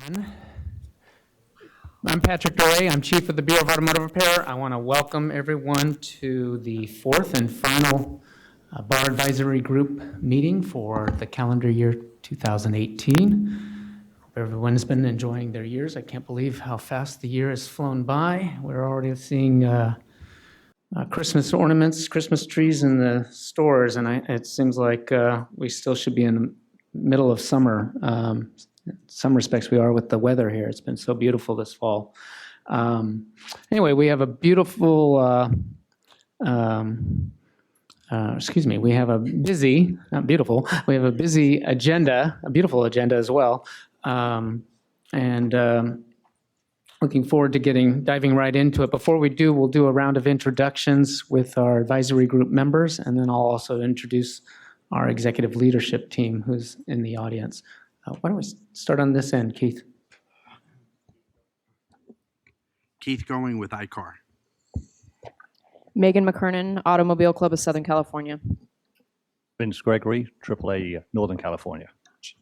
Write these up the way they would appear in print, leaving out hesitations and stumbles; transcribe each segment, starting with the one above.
I'm Patrick Duray. I'm Chief of the Bureau of Automotive Repair. I want to welcome everyone to the fourth and final Bar Advisory Group meeting for the calendar year 2018. Hope everyone has been enjoying their years. I can't believe how fast the year has flown by. We're already seeing Christmas ornaments, Christmas trees in the stores, and it seems like we still should be in the middle of summer. In some respects, we are with the weather here. It's been so beautiful this fall. Anyway, we have a beautiful, we have a busy, not beautiful, we have a busy agenda, a beautiful agenda as well. Looking forward to diving right into it. Before we do, we'll do a round of introductions with our advisory group members, and then I'll also introduce our executive leadership team who's in the audience. Why don't we start on this end, Keith? Keith Going with iCar. Megan McKernan, Automobile Club of Southern California. Vince Gregory, AAA Northern California.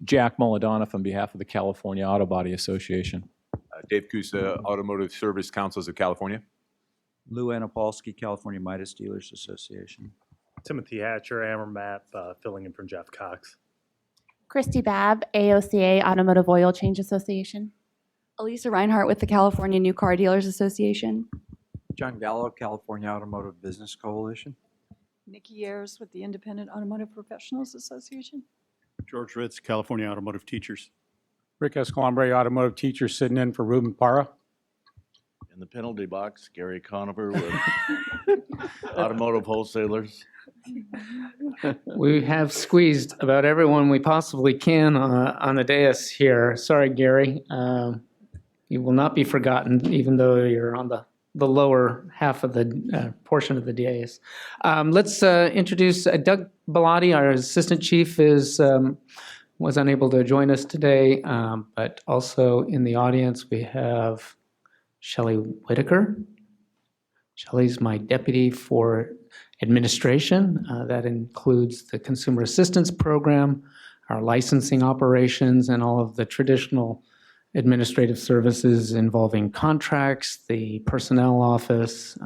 Jack Moladonov on behalf of the California Auto Body Association. Dave Kusa, Automotive Service Councils of California. Lou Anapolsky, California Midas Dealers Association. Timothy Hatcher, Ammermap, filling in from Jeff Cox. Christy Babb, AOCA Automotive Oil Change Association. Elisa Reinhart with the California New Car Dealers Association. John Gallo, California Automotive Business Coalition. Nikki Ayers with the Independent Automotive Professionals Association. George Ritz, California Automotive Teachers. Rick Escalambre, Automotive Teacher, sitting in for Ruben Parra. In the penalty box, Gary Conover with Automotive Wholesalers. We have squeezed about everyone we possibly can on the dais here. Sorry, Gary. You will not be forgotten, even though you're on the lower half of the portion of the dais. Let's introduce Doug Bellotti, our Assistant Chief, was unable to join us today, but also in the audience we have Shelley Whitaker. Shelley's my deputy for administration. That includes the Consumer Assistance Program, our licensing operations, and all of the traditional administrative services involving contracts, the personnel office,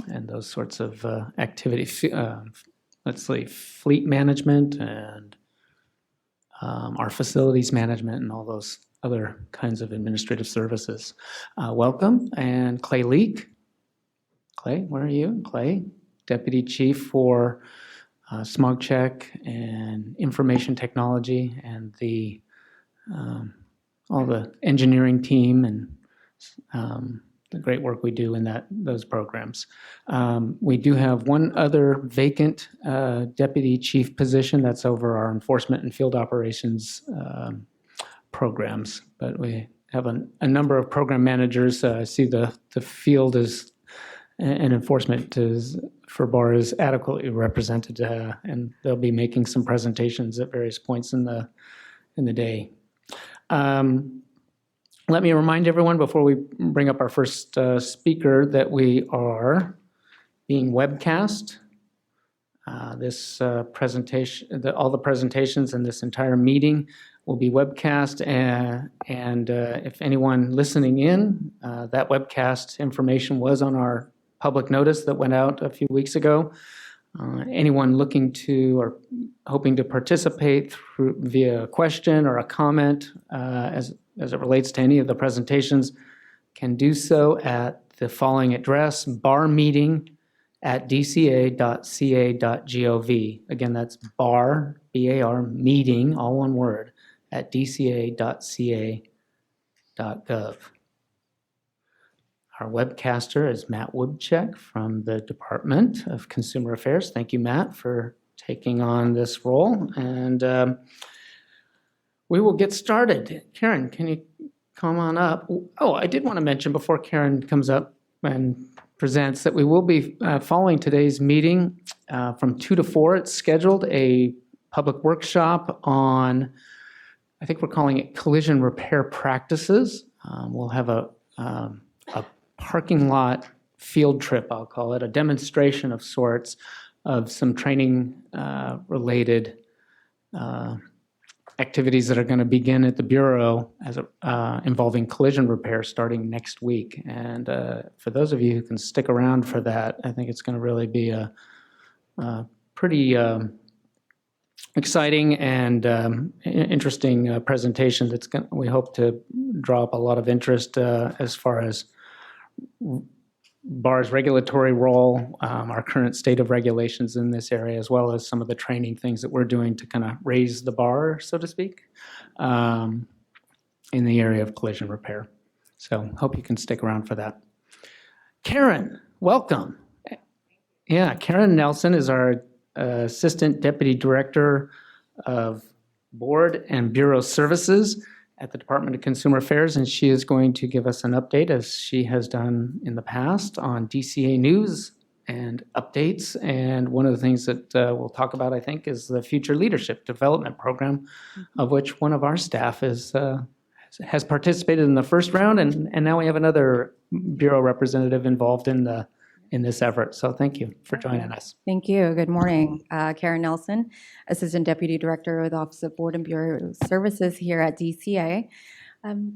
and those sorts of activities. Let's say fleet management and our facilities management and all those other kinds of administrative services. Welcome. And Clay Leake. Clay, where are you? Clay, Deputy Chief for Smog Check and Information Technology and all the engineering team and the great work we do in those programs. We do have one other vacant Deputy Chief position that's over our enforcement and field operations programs, but we have a number of program managers. I see the field and enforcement for BAR is adequately represented, and they'll be making some presentations at various points in the day. Let me remind everyone before we bring up our first speaker that we are being webcast. This presentation, all the presentations and this entire meeting will be webcast, and if anyone listening in, that webcast information was on our public notice that went out a few weeks ago. Anyone looking to or hoping to participate via a question or a comment as it relates to any of the presentations can do so at the following address, barmeeting@dca.ca.gov. Again, that's bar, B-A-R, meeting, all one word, at dca.ca.gov. Our webcaster is Matt Woodcheck from the Department of Consumer Affairs. Thank you, Matt, for taking on this role. And we will get started. Karen, can you come on up? Oh, I did want to mention before Karen comes up and presents that we will be following today's meeting from 2 to 4. It's scheduled a public workshop on, I think we're calling it collision repair practices. We'll have a parking lot field trip, I'll call it, a demonstration of sorts of some training related activities that are going to begin at the Bureau as involving collision repair starting next week. And for those of you who can stick around for that, I think it's going to really be a pretty exciting and interesting presentation that's we hope to draw up a lot of interest as far as BAR's regulatory role, our current state of regulations in this area, as well as some of the training things that we're doing to kind of raise the bar, so to speak, in the area of collision repair. So hope you can stick around for that. Karen, welcome. Yeah, Karen Nelson is our Assistant Deputy Director of Board and Bureau Services at the Department of Consumer Affairs, and she is going to give us an update, as she has done in the past, on DCA news and updates. And one of the things that we'll talk about, I think, is the Future Leadership Development Program, of which one of our staff has participated in the first round, and now we have another Bureau representative involved in this effort. So thank you for joining us. Thank you. Good morning. Karen Nelson, Assistant Deputy Director with the Office of Board and Bureau Services here at DCA.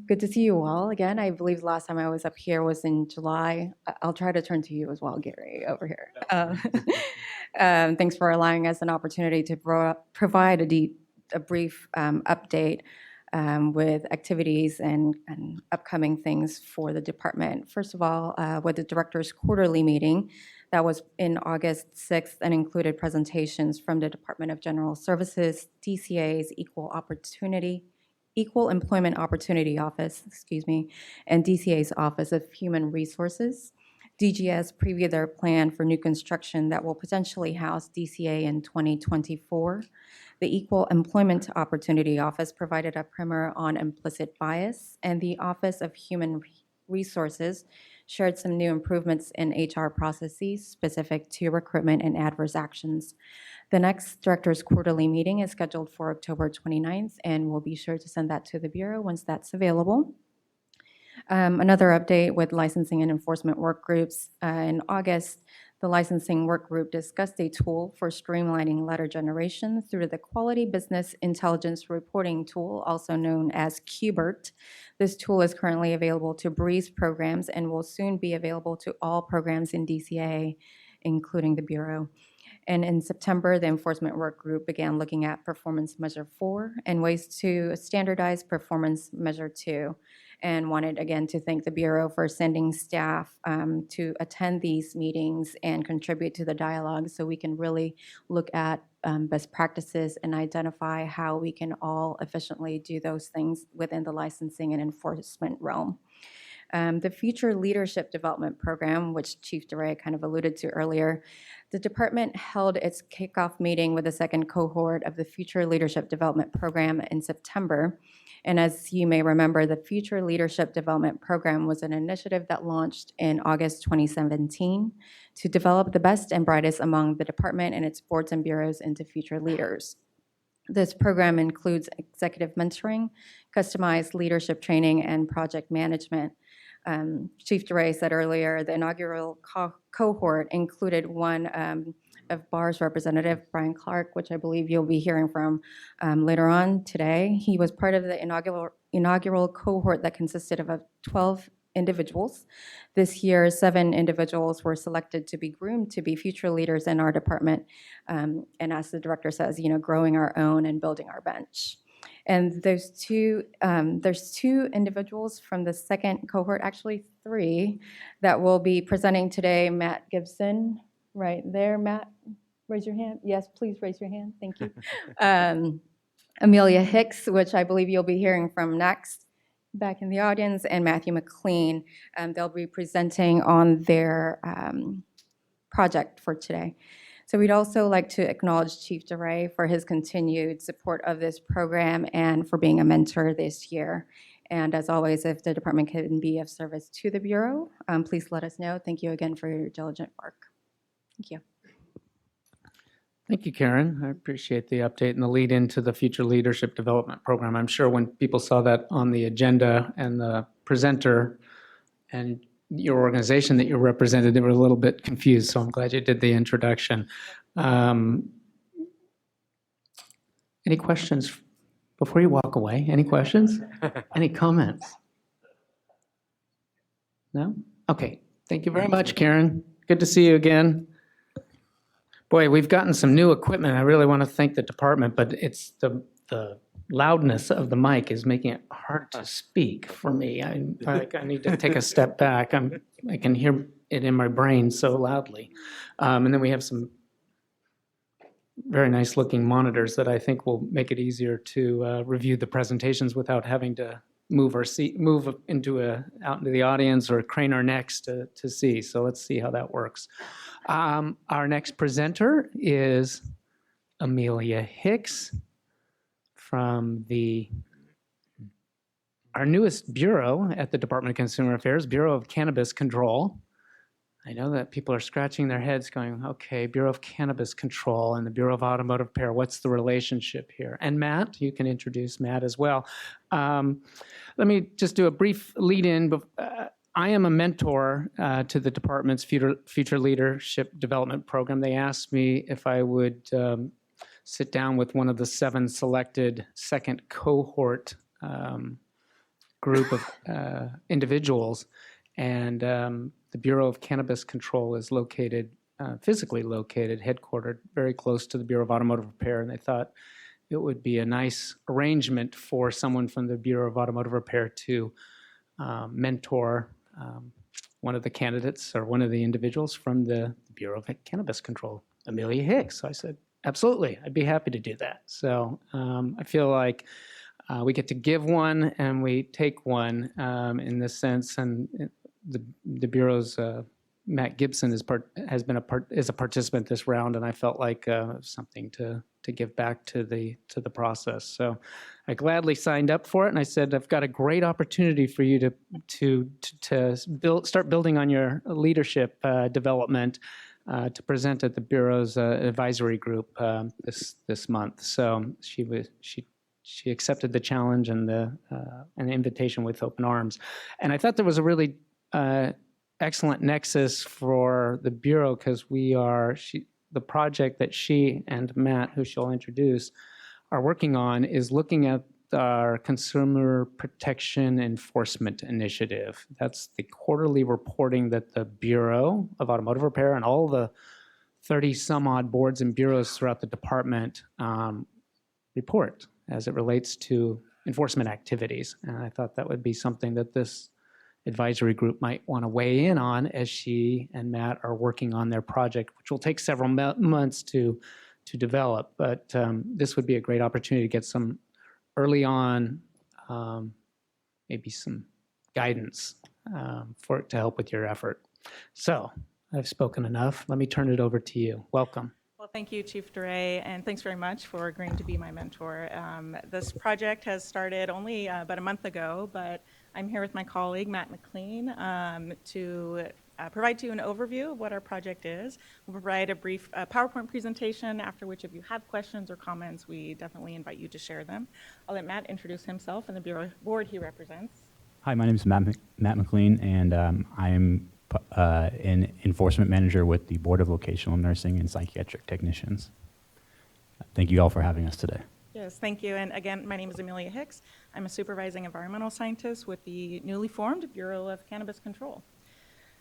Good to see you all again. I believe the last time I was up here was in July. I'll try to turn to you as well, Gary, over here. Thanks for allowing us an opportunity to provide a brief update with activities and upcoming things for the department. First of all, with the director's quarterly meeting that was in August 6th and included presentations from the Department of General Services, DCA's Equal Employment Opportunity Office, and DCA's Office of Human Resources. DGS previewed their plan for new construction that will potentially house DCA in 2024. The Equal Employment Opportunity Office provided a primer on implicit bias, and the Office of Human Resources shared some new improvements in HR processes specific to recruitment and adverse actions. The next director's quarterly meeting is scheduled for October 29th, and we'll be sure to send that to the Bureau once that's available. Another update with licensing and enforcement work groups. In August, the licensing work group discussed a tool for streamlining letter generation through the Quality Business Intelligence Reporting Tool, also known as QBERT. This tool is currently available to Breeze programs and will soon be available to all programs in DCA, including the Bureau. And in September, the Enforcement Work Group began looking at Performance Measure 4 and ways to standardize Performance Measure 2, and wanted again to thank the Bureau for sending staff to attend these meetings and contribute to the dialogue so we can really look at best practices and identify how we can all efficiently do those things within the licensing and enforcement realm. The Future Leadership Development Program, which Chief DeRay kind of alluded to earlier, the department held its kickoff meeting with the second cohort of the Future Leadership Development Program in September. And as you may remember, the Future Leadership Development Program was an initiative that launched in August 2017 to develop the best and brightest among the department and its boards and bureaus into future leaders. This program includes executive mentoring, customized leadership training, and project management. Chief DeRay said earlier, the inaugural cohort included one of BAR's representative, Brian Clark, which I believe you'll be hearing from later on today. He was part of the inaugural cohort that consisted of 12 individuals. This year, 7 individuals were selected to be groomed to be future leaders in our department. And as the director says, growing our own and building our bench. And there's two individuals from the second cohort, actually 3, that will be presenting today. Matt Gibson, right there. Matt, raise your hand. Yes, please raise your hand. Thank you. Amelia Hicks, which I believe you'll be hearing from next, back in the audience, and Matthew McLean. They'll be presenting on their project for today. So we'd also like to acknowledge Chief DeRay for his continued support of this program and for being a mentor this year. And as always, if the department can be of service to the Bureau, please let us know. Thank you again for your diligent work. Thank you. Thank you, Karen. I appreciate the update and the lead into the Future Leadership Development Program. I'm sure when people saw that on the agenda and the presenter and your organization that you represented, they were a little bit confused, so I'm glad you did the introduction. Any questions Before you walk away, any questions? Any comments? No? Okay. Thank you very much, Karen. Good to see you again. Boy, we've gotten some new equipment. I really want to thank the department, but it's the loudness of the mic is making it hard to speak for me. I need to take a step back. I can hear it in my brain so loudly. And then we have some very nice looking monitors that I think will make it easier to review the presentations without having to move out into the audience or crane our necks to see. So let's see how that works. Our next presenter is Amelia Hicks from our newest bureau at the Department of Consumer Affairs, Bureau of Cannabis Control. I know that people are scratching their heads going, okay, Bureau of Cannabis Control and the Bureau of Automotive Repair, what's the relationship here? And Matt, you can introduce Matt as well. Let me just do a brief lead-in. I am a mentor to the department's future leadership development program. They asked me if I would sit down with one of the 7 selected second cohort group of individuals, and the Bureau of Cannabis Control is physically located, headquartered very close to the Bureau of Automotive Repair, and they thought it would be a nice arrangement for someone from the Bureau of Automotive Repair to mentor one of the candidates or one of the individuals from the Bureau of Cannabis Control, Amelia Hicks. So I said, absolutely, I'd be happy to do that. So I feel like we get to give one and we take one in this sense, and the Bureau's Matt Gibson is a participant this round, and I felt like something to give back to the process. So I gladly signed up for it, and I said, I've got a great opportunity for you to start building on your leadership development to present at the Bureau's advisory group this month. So she accepted the challenge and an invitation with open arms, and I thought there was a really excellent nexus for the Bureau because the project that she and Matt, who she'll introduce, are working on is looking at our Consumer Protection Enforcement Initiative. That's the quarterly reporting that the Bureau of Automotive Repair and all the 30 some odd boards and bureaus throughout the department report as it relates to enforcement activities. And I thought that would be something that this advisory group might want to weigh in on as she and Matt are working on their project, which will take several months to develop. But this would be a great opportunity to get some early on, maybe some guidance to help with your effort. So I've spoken enough. Let me turn it over to you. Welcome. Well, thank you, Chief DeRay, and thanks very much for agreeing to be my mentor. This project has started only about a month ago, but I'm here with my colleague, Matt McLean, to provide to you an overview of what our project is. We'll provide a brief PowerPoint presentation, after which if you have questions or comments, we definitely invite you to share them. I'll let Matt introduce himself and the Bureau board he represents. Hi, my name is Matt McLean, and I'm an enforcement manager with the Board of Vocational Nursing and Psychiatric Technicians. Thank you all for having us today. Yes, thank you. And again, my name is Amelia Hicks. I'm a supervising environmental scientist with the newly formed Bureau of Cannabis Control.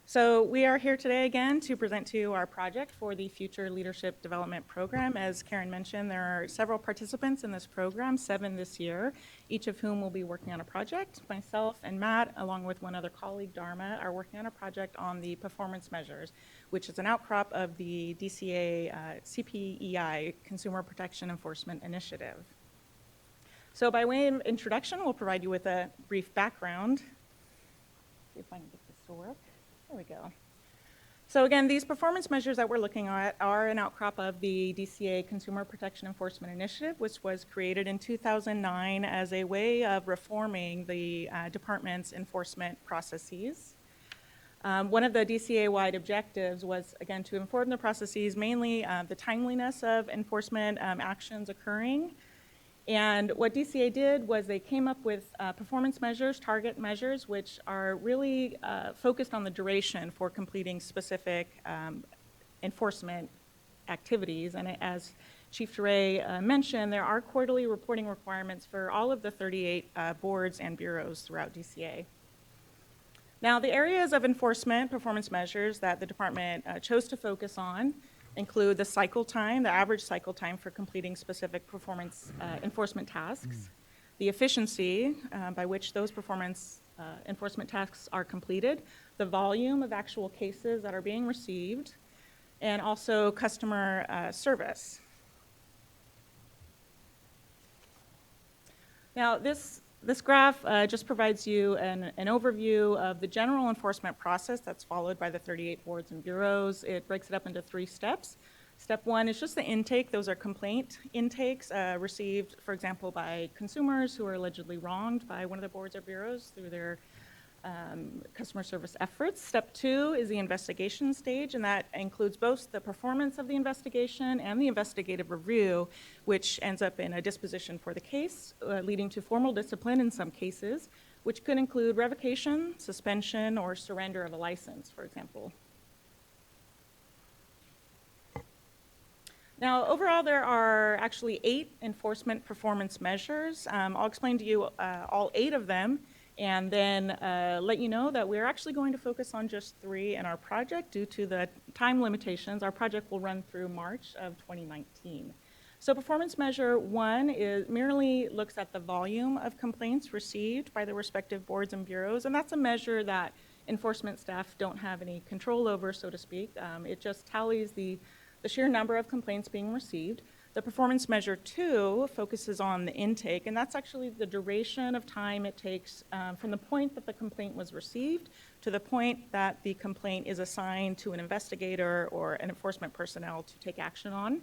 So we are here today again to present to you our project for the Future Leadership Development Program. As Karen mentioned, there are several participants in this program, 7 this year, each of whom will be working on a project. Myself and Matt, along with one other colleague, Dharma, are working on a project on the performance measures, which is an outcrop of the DCA CPEI, Consumer Protection Enforcement Initiative. So by way of introduction, we'll provide you with a brief background. See if I can get this to work. There we go. So again, these performance measures that we're looking at are an outcrop of the DCA Consumer Protection Enforcement Initiative, which was created in 2009 as a way of reforming the department's enforcement processes. One of the DCA-wide objectives was, again, to inform the processes, mainly the timeliness of enforcement actions occurring. And what DCA did was they came up with performance measures, target measures, which are really focused on the duration for completing specific enforcement activities. And as Chief DeRay mentioned, there are quarterly reporting requirements for all of the 38 boards and bureaus throughout DCA. Now, the areas of enforcement performance measures that the department chose to focus on include the cycle time, the average cycle time for completing specific performance enforcement tasks, the efficiency by which those performance enforcement tasks are completed, the volume of actual cases that are being received, and also customer service. Now, this graph just provides you an overview of the general enforcement process that's followed by the 38 boards and bureaus. It breaks it up into 3 steps. Step 1 is just the intake. Those are complaint intakes received, for example, by consumers who are allegedly wronged by one of the boards or bureaus through their customer service efforts. Step 2 is the investigation stage, and that includes both the performance of the investigation and the investigative review, which ends up in a disposition for the case, leading to formal discipline in some cases, which could include revocation, suspension, or surrender of a license, for example. Now, overall, there are actually 8 enforcement performance measures. I'll explain to you all 8 of them, and then let you know that we're actually going to focus on just 3 in our project due to the time limitations. Our project will run through March of 2019. So performance measure 1 merely looks at the volume of complaints received by the respective boards and bureaus, and that's a measure that enforcement staff don't have any control over, so to speak. It just tallies the sheer number of complaints being received. The performance measure 2 focuses on the intake, and that's actually the duration of time it takes from the point that the complaint was received to the point that the complaint is assigned to an investigator or an enforcement personnel to take action on.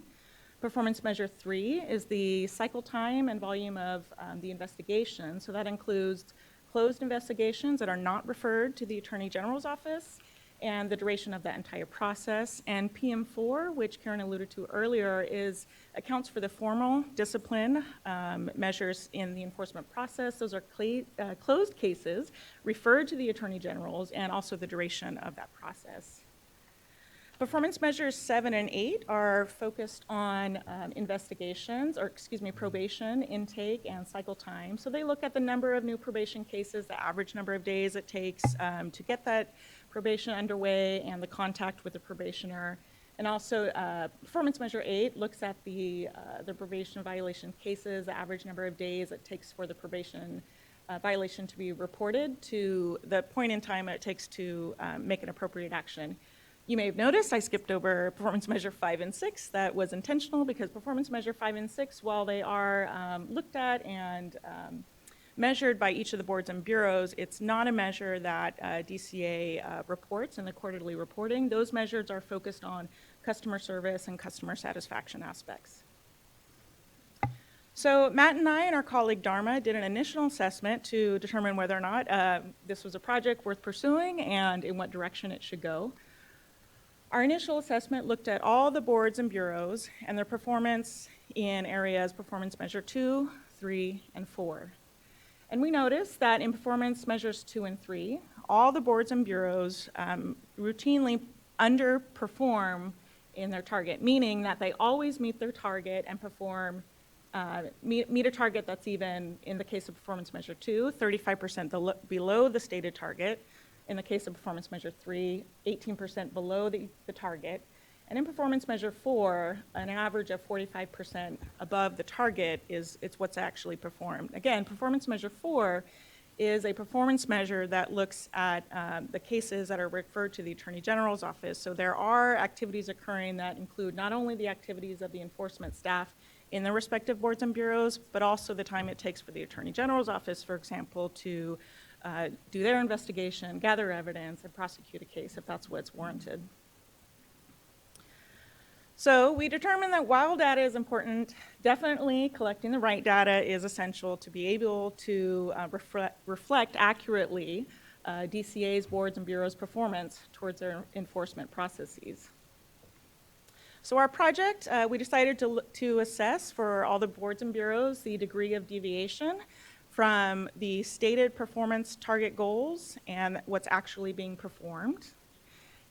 Performance measure 3 is the cycle time and volume of the investigation. So that includes closed investigations that are not referred to the Attorney General's office, and the duration of that entire process. And PM4, which Karen alluded to earlier, accounts for the formal discipline measures in the enforcement process. Those are closed cases referred to the Attorney General's, and also the duration of that process. Performance measures 7 and 8 are focused on probation, intake, and cycle time. So they look at the number of new probation cases, the average number of days it takes to get that probation underway, and the contact with the probationer. And also performance measure 8 looks at the probation violation cases, the average number of days it takes for the probation violation to be reported to the point in time it takes to make an appropriate action. You may have noticed I skipped over performance measure 5 and 6. That was intentional because performance measure 5 and 6, while they are looked at and measured by each of the boards and bureaus, it's not a measure that DCA reports in the quarterly reporting. Those measures are focused on customer service and customer satisfaction aspects. So Matt and I and our colleague Dharma did an initial assessment to determine whether or not this was a project worth pursuing and in what direction it should go. Our initial assessment looked at all the boards and bureaus and their performance in areas performance measure 2, 3, and 4. And we noticed that in performance measures 2 and 3, all the boards and bureaus routinely underperform in their target, meaning that they always meet their target and perform, meet a target that's even, in the case of performance measure 2, 35% below the stated target. In the case of performance measure 3, 18% below the target. And in performance measure 4, an average of 45% above the target it's what's actually performed. Again, performance measure 4 is a performance measure that looks at the cases that are referred to the Attorney General's office. So there are activities occurring that include not only the activities of the enforcement staff in the respective boards and bureaus, but also the time it takes for the Attorney General's office, for example, to do their investigation, gather evidence, and prosecute a case if that's what's warranted. So we determined that while data is important, definitely collecting the right data is essential to be able to reflect accurately DCA's boards and bureaus' performance towards their enforcement processes. So our project, we decided to assess for all the boards and bureaus the degree of deviation from the stated performance target goals and what's actually being performed.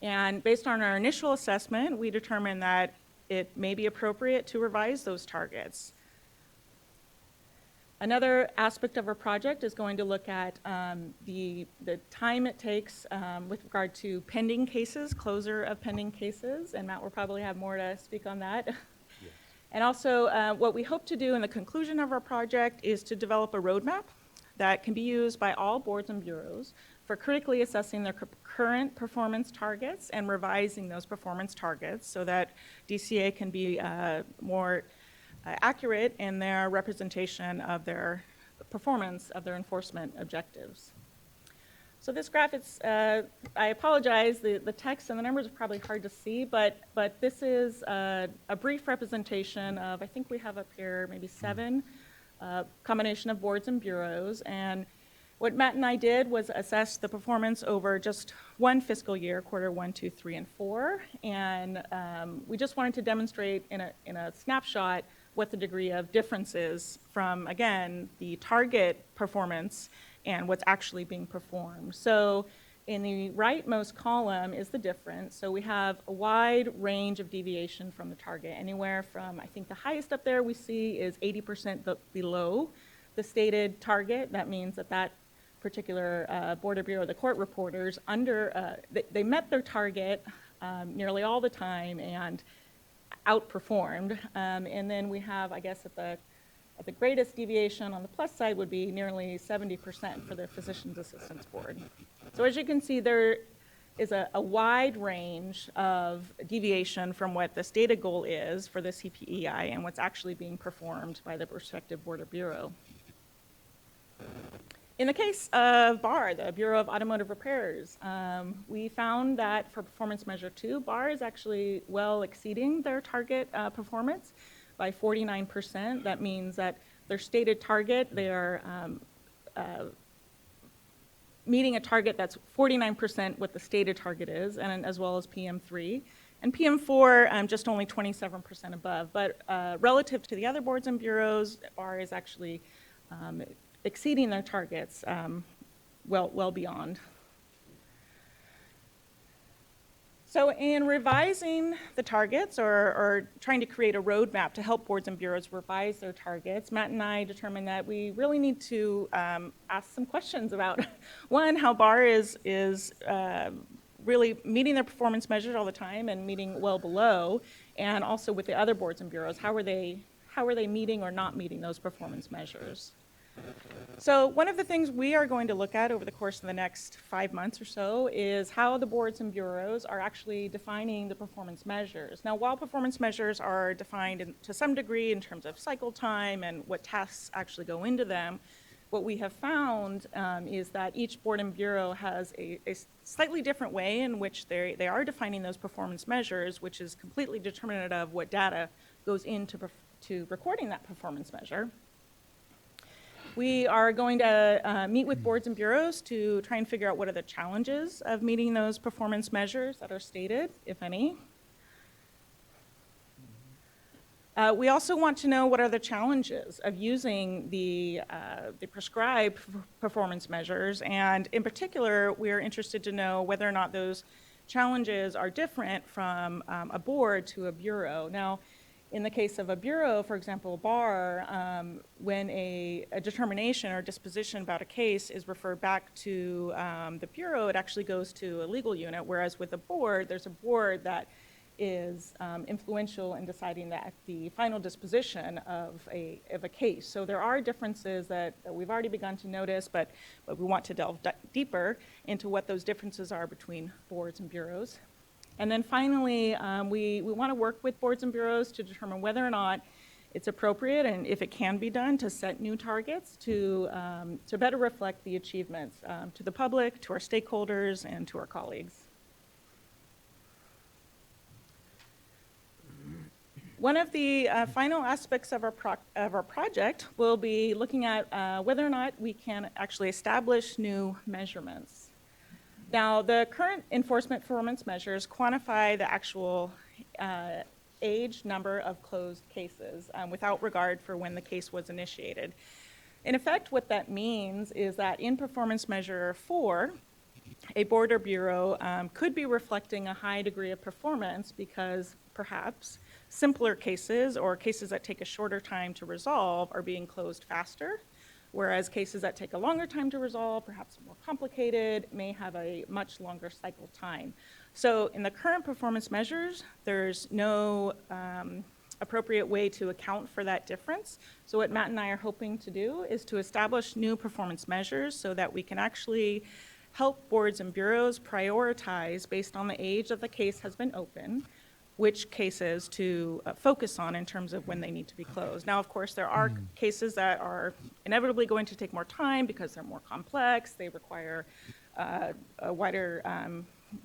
And based on our initial assessment, we determined that it may be appropriate to revise those targets. Another aspect of our project is going to look at the time it takes with regard to pending cases, closure of pending cases, and Matt will probably have more to speak on that. Yes. And also what we hope to do in the conclusion of our project is to develop a roadmap that can be used by all boards and bureaus for critically assessing their current performance targets and revising those performance targets so that DCA can be more accurate in their representation of their performance of their enforcement objectives. So this graph, I apologize, the text and the numbers are probably hard to see, but this is a brief representation of, I think we have up here maybe 7 combination of boards and bureaus. And what Matt and I did was assess the performance over just one fiscal year, quarter 1, 2, 3, and 4. And we just wanted to demonstrate in a snapshot what the degree of difference is from, again, the target performance and what's actually being performed. So in the rightmost column is the difference. So we have a wide range of deviation from the target, anywhere from, I think the highest up there we see is 80% below the stated target. That means that particular board or bureau, the court reporters, they met their target nearly all the time and outperformed. And then we have, I guess, at the greatest deviation on the plus side would be nearly 70% for the Physician's Assistants Board. So as you can see, there is a wide range of deviation from what the stated goal is for the CPEI and what's actually being performed by the respective board or bureau. In the case of BAR, the Bureau of Automotive Repairs, we found that for performance measure 2, BAR is actually well exceeding their target performance by 49%. That means that their stated target, they are meeting a target that's 49% what the stated target is, and as well as PM3. And PM4, just only 27% above. But relative to the other boards and bureaus, BAR is actually exceeding their targets well beyond. So in revising the targets or trying to create a roadmap to help boards and bureaus revise their targets, Matt and I determined that we really need to ask some questions about, one, how BAR is really meeting their performance measures all the time and meeting well below, and also with the other boards and bureaus, how are they meeting or not meeting those performance measures? So one of the things we are going to look at over the course of the next 5 months or so is how the boards and bureaus are actually defining the performance measures. Now, while performance measures are defined to some degree in terms of cycle time and what tasks actually go into them, what we have found is that each board and bureau has a slightly different way in which they are defining those performance measures, which is completely determinative of what data goes into recording that performance measure. We are going to meet with boards and bureaus to try and figure out what are the challenges of meeting those performance measures that are stated, if any. We also want to know what are the challenges of using the prescribed performance measures, and in particular, we are interested to know whether or not those challenges are different from a board to a bureau. Now, in the case of a bureau, for example, BAR, when a determination or disposition about a case is referred back to the bureau, it actually goes to a legal unit, whereas with a board, there's a board that is influential in deciding the final disposition of a case. So there are differences that we've already begun to notice, but we want to delve deeper into what those differences are between boards and bureaus. And then finally, we want to work with boards and bureaus to determine whether or not it's appropriate and if it can be done to set new targets to better reflect the achievements to the public, to our stakeholders, and to our colleagues. One of the final aspects of our project will be looking at whether or not we can actually establish new measurements. Now, the current enforcement performance measures quantify the actual age number of closed cases without regard for when the case was initiated. In effect, what that means is that in performance measure 4, a board or bureau could be reflecting a high degree of performance because perhaps simpler cases or cases that take a shorter time to resolve are being closed faster, whereas cases that take a longer time to resolve, perhaps more complicated, may have a much longer cycle time. So in the current performance measures, there's no appropriate way to account for that difference. So what Matt and I are hoping to do is to establish new performance measures so that we can actually help boards and bureaus prioritize based on the age that the case has been open, which cases to focus on in terms of when they need to be closed. Now, of course, there are cases that are inevitably going to take more time because they're more complex, they require a wider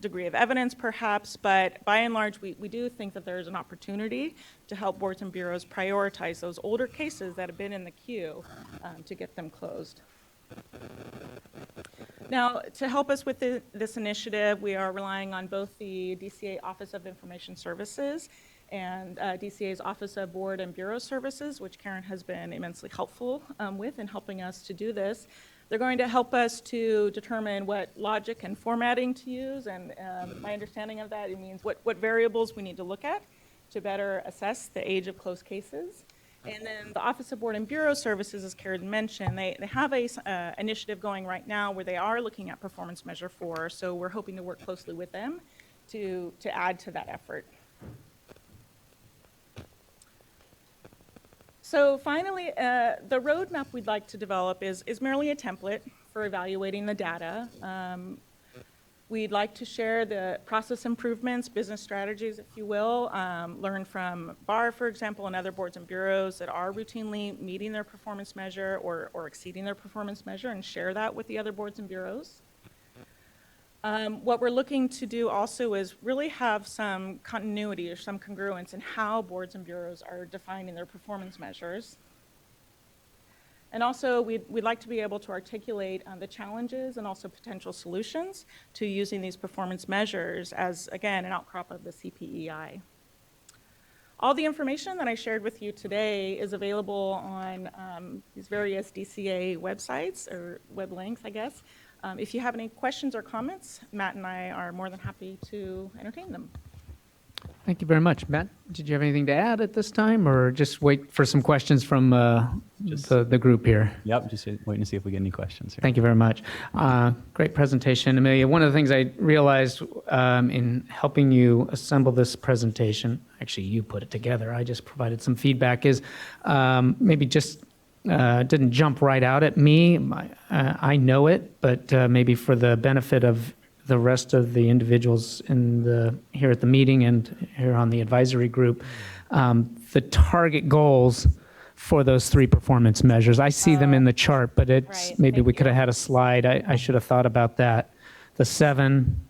degree of evidence perhaps, but by and large, we do think that there's an opportunity to help boards and bureaus prioritize those older cases that have been in the queue to get them closed. Now, to help us with this initiative, we are relying on both the DCA Office of Information Services and DCA's Office of Board and Bureau Services, which Karen has been immensely helpful with in helping us to do this. They're going to help us to determine what logic and formatting to use, and my understanding of that, it means what variables we need to look at to better assess the age of closed cases. And then the Office of Board and Bureau Services, as Karen mentioned, they have a initiative going right now where they are looking at performance measure 4, so we're hoping to work closely with them to add to that effort. So finally, the roadmap we'd like to develop is merely a template for evaluating the data. We'd like to share the process improvements, business strategies, if you will, learn from BAR, for example, and other boards and bureaus that are routinely meeting their performance measure or exceeding their performance measure, and share that with the other boards and bureaus. What we're looking to do also is really have some continuity or some congruence in how boards and bureaus are defining their performance measures. And also, we'd like to be able to articulate the challenges and also potential solutions to using these performance measures as, again, an outcrop of the CPEI. All the information that I shared with you today is available on these various DCA websites, or web links, I guess. If you have any questions or comments, Matt and I are more than happy to entertain them. Thank you very much. Matt, did you have anything to add at this time, or just wait for some questions from the group here? Yep, just waiting to see if we get any questions here. Thank you very much. Great presentation, Amelia. One of the things I realized in helping you assemble this presentation, actually you put it together, I just provided some feedback, is maybe just didn't jump right out at me. I know it, but maybe for the benefit of the rest of the individuals here at the meeting and here on the advisory group, the target goals for those 3 performance measures. I see them in the chart, but it's right, maybe we thank could you. have had a slide. I should have thought about that. The 7,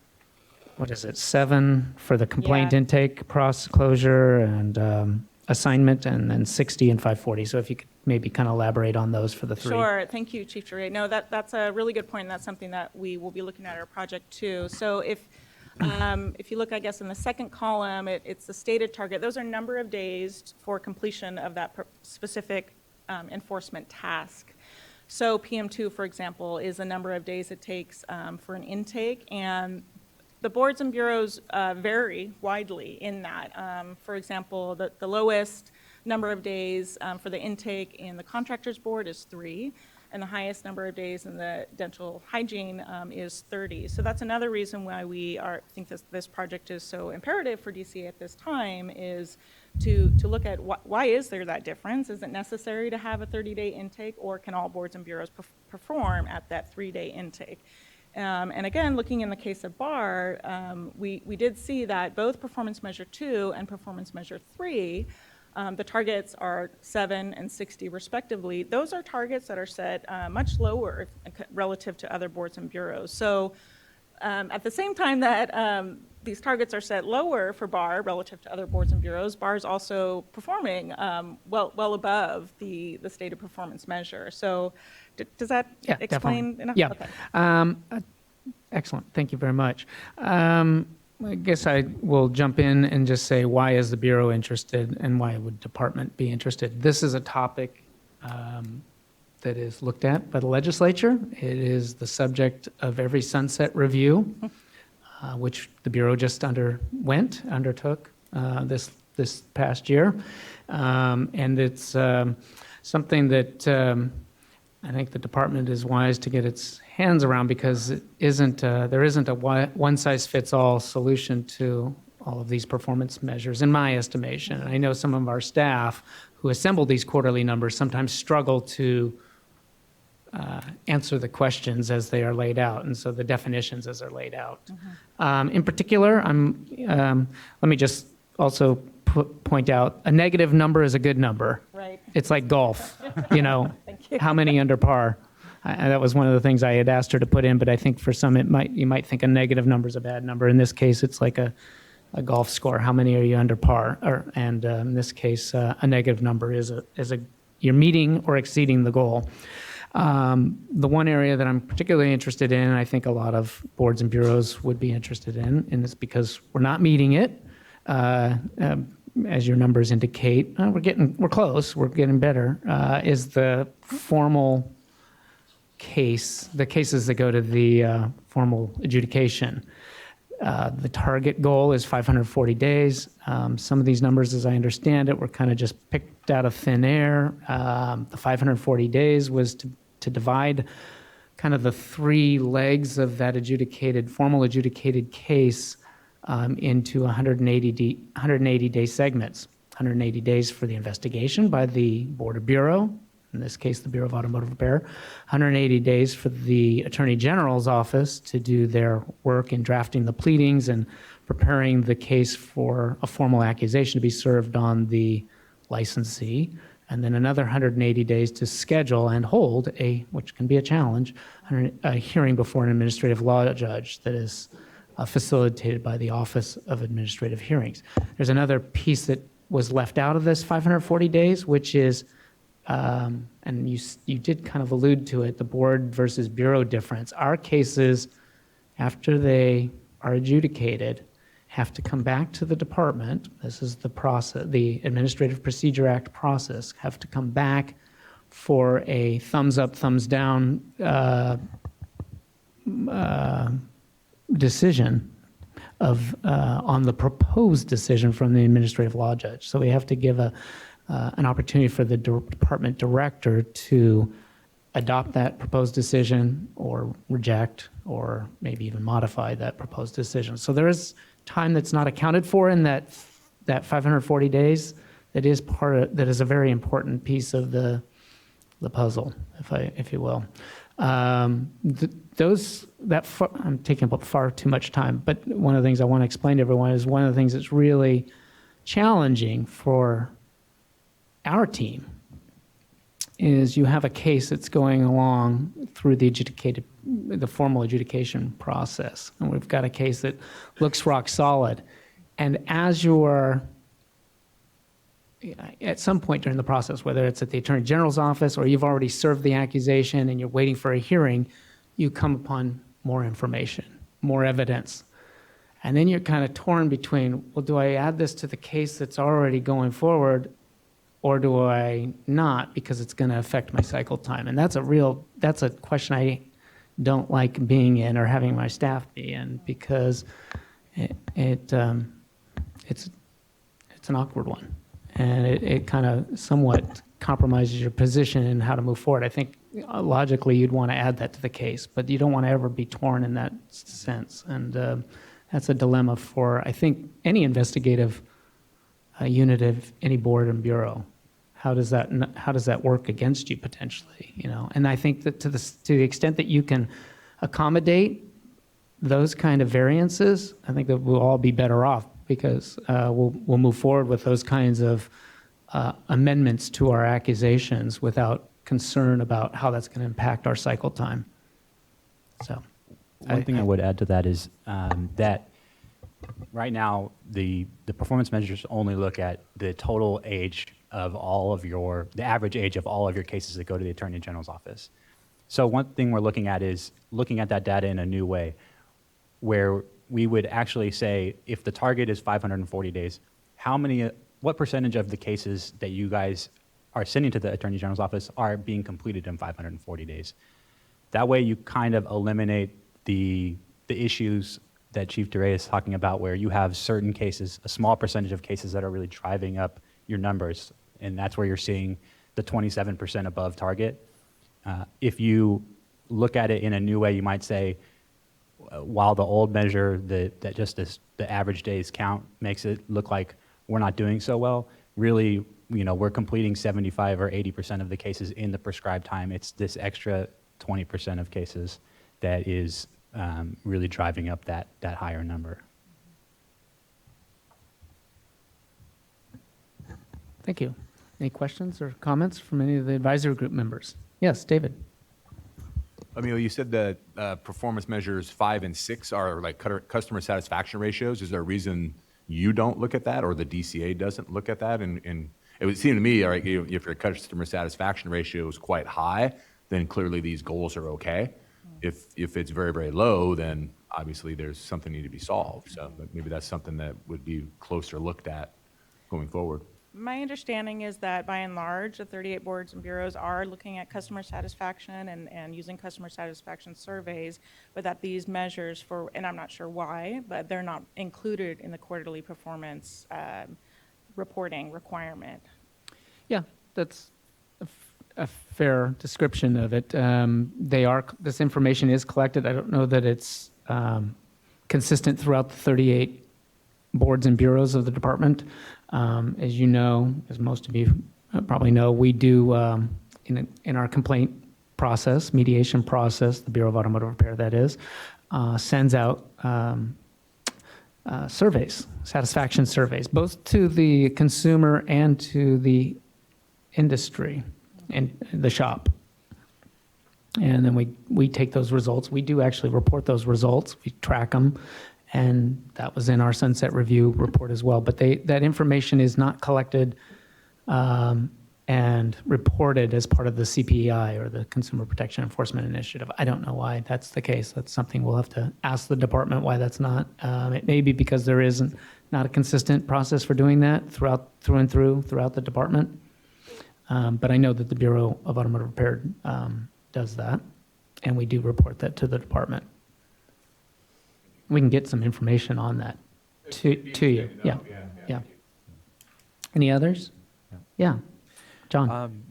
what is it? 7 for the complaint Yeah. intake, process closure, and assignment, and then 60 and 540. So if you could maybe kind of elaborate on those for the 3. Sure, thank you, Chief Jure. No, that's a really good point, and that's something that we will be looking at our project too. So if you look, I guess, in the second column, it's the stated target. Those are number of days for completion of that specific enforcement task. So PM2, for example, is the number of days it takes for an intake, and the boards and bureaus vary widely in that. For example, the lowest number of days for the intake in the contractors board is 3, and the highest number of days in the dental hygiene is 30. So that's another reason why we think this project is so imperative for DCA at this time, is to look at why is there that difference? Is it necessary to have a 30-day intake, or can all boards and bureaus perform at that 3-day intake? And again, looking in the case of BAR, we did see that both performance measure 2 and performance measure 3, the targets are 7 and 60 respectively. Those are targets that are set much lower relative to other boards and bureaus. So at the same time that these targets are set lower for BAR relative to other boards and bureaus, BAR is also performing well above the stated performance measure. So does that explain enough? Yeah. Okay. Excellent. Thank you very much. I guess I will jump in and just say, why is the Bureau interested, and why would department be interested? This is a topic that that is looked at by the legislature. It is the subject of every sunset review, which the Bureau just undertook this past year. And it's something that I think the department is wise to get its hands around, because it isn't, there isn't a one-size-fits-all solution to all of these performance measures, in my estimation. And I know some of our staff who assemble these quarterly numbers sometimes struggle to answer the questions as they are laid out, and so the definitions as they're laid out. In particular, let me just also point out, a negative number is a good number. Right. It's like golf, you know, Thank you. how many under par? That was one of the things I had asked her to put in, but I think for some you might think a negative number is a bad number. In this case, it's like a golf score. How many are you under par? And in this case, a negative number is you're meeting or exceeding the goal. The one area that I'm particularly interested in, and I think a lot of boards and bureaus would be interested in, and it's because we're not meeting it, as your numbers indicate. We're close. We're getting better. Is the formal case, the cases that go to the formal adjudication. The target goal is 540 days. Some of these numbers, as I understand it, were kind of just picked out of thin air. The 540 days was to divide kind of the three legs of that formal adjudicated case into 180-day segments. 180 days for the investigation by the Board of Bureau, in this case, the Bureau of Automotive Repair, 180 days for the Attorney General's office to do their work in drafting the pleadings and preparing the case for a formal accusation to be served on the licensee, and then another 180 days to schedule and hold which can be a challenge, a hearing before an administrative law judge that is facilitated by the Office of Administrative Hearings. There's another piece that was left out of this 540 days, which is and you did kind of allude to it, the board versus bureau difference. Our cases, after they are adjudicated, have to come back to the department. This is the process, the Administrative Procedure Act process, have to come back for a thumbs up, thumbs down decision on the proposed decision from the administrative law judge. So we have to give an opportunity for the department director to adopt that proposed decision or reject or maybe even modify that proposed decision. So there is time that's not accounted for in that 540 days that is a very important piece of the puzzle, if you will. I'm taking up far too much time, but one of the things I want to explain to everyone is one of the things that's really challenging for our team is you have a case that's going along through the formal adjudication process. And we've got a case that looks rock solid. And as you're, at some point during the process, whether it's at the Attorney General's office or you've already served the accusation and you're waiting for a hearing, you come upon more information, more evidence. And then you're kind of torn between, well, do I add this to the case that's already going forward, or do I not, because it's going to affect my cycle time? And that's a question I don't like being in or having my staff be in, because it's an awkward one. And it kind of somewhat compromises your position in how to move forward. I think logically you'd want to add that to the case, but you don't want to ever be torn in that sense. And that's a dilemma for, I think, any investigative unit of any board and bureau. How does that work against you potentially? You know, and I think that to the extent that you can accommodate those kind of variances, I think that we'll all be better off, because we'll move forward with those kinds of amendments to our accusations without concern about how that's going to impact our cycle time. So, one thing I would add to that is that right now the performance measures only look at the total age of the average age of all of your cases that go to the Attorney General's office. So one thing we're looking at is looking at that data in a new way, where we would actually say, if the target is 540 days, what percentage of the cases that you guys are sending to the Attorney General's office are being completed in 540 days. That way you kind of eliminate the issues that Chief DeRay is talking about, where you have certain cases, a small percentage of cases that are really driving up your numbers, and that's where you're seeing the 27% above target. If you look at it in a new way, you might say, while the old measure, that just the average days count makes it look like we're not doing so well, really, we're completing 75 or 80% of the cases in the prescribed time. It's this extra 20% of cases that is really driving up that higher number. Thank you. Any questions or comments from any of the advisory group members? Yes, David. Emil, you said that performance measures 5 and 6 are like customer satisfaction ratios. Is there a reason you don't look at that, or the DCA doesn't look at that? And it would seem to me, all right, if your customer satisfaction ratio is quite high, then clearly these goals are okay. If it's very, very low, then obviously there's something need to be solved. So maybe that's something that would be closer looked at going forward. My understanding is that by and large, the 38 boards and bureaus are looking at customer satisfaction and using customer satisfaction surveys, but that these measures and I'm not sure why, but they're not included in the quarterly performance reporting requirement. Yeah, that's a fair description of it. This information is collected. I don't know that it's consistent throughout the 38 boards and bureaus of the department. As you know, as most of you probably know, we do, in our complaint process, mediation process, the Bureau of Automotive Repair, that is, sends out surveys, satisfaction surveys, both to the consumer and to the industry and the shop. And then we take those results. We do actually report those results. We track them. And that was in our Sunset Review report as well. But that information is not collected and reported as part of the CPEI, or the Consumer Protection Enforcement Initiative. I don't know why that's the case. That's something we'll have to ask the department why that's not. It may be because there isn't not a consistent process for doing that throughout the department. But I know that the Bureau of Automotive Repair does that, and we do report that to the department. We can get some information on that to you. Yeah. Any others? Yeah. John.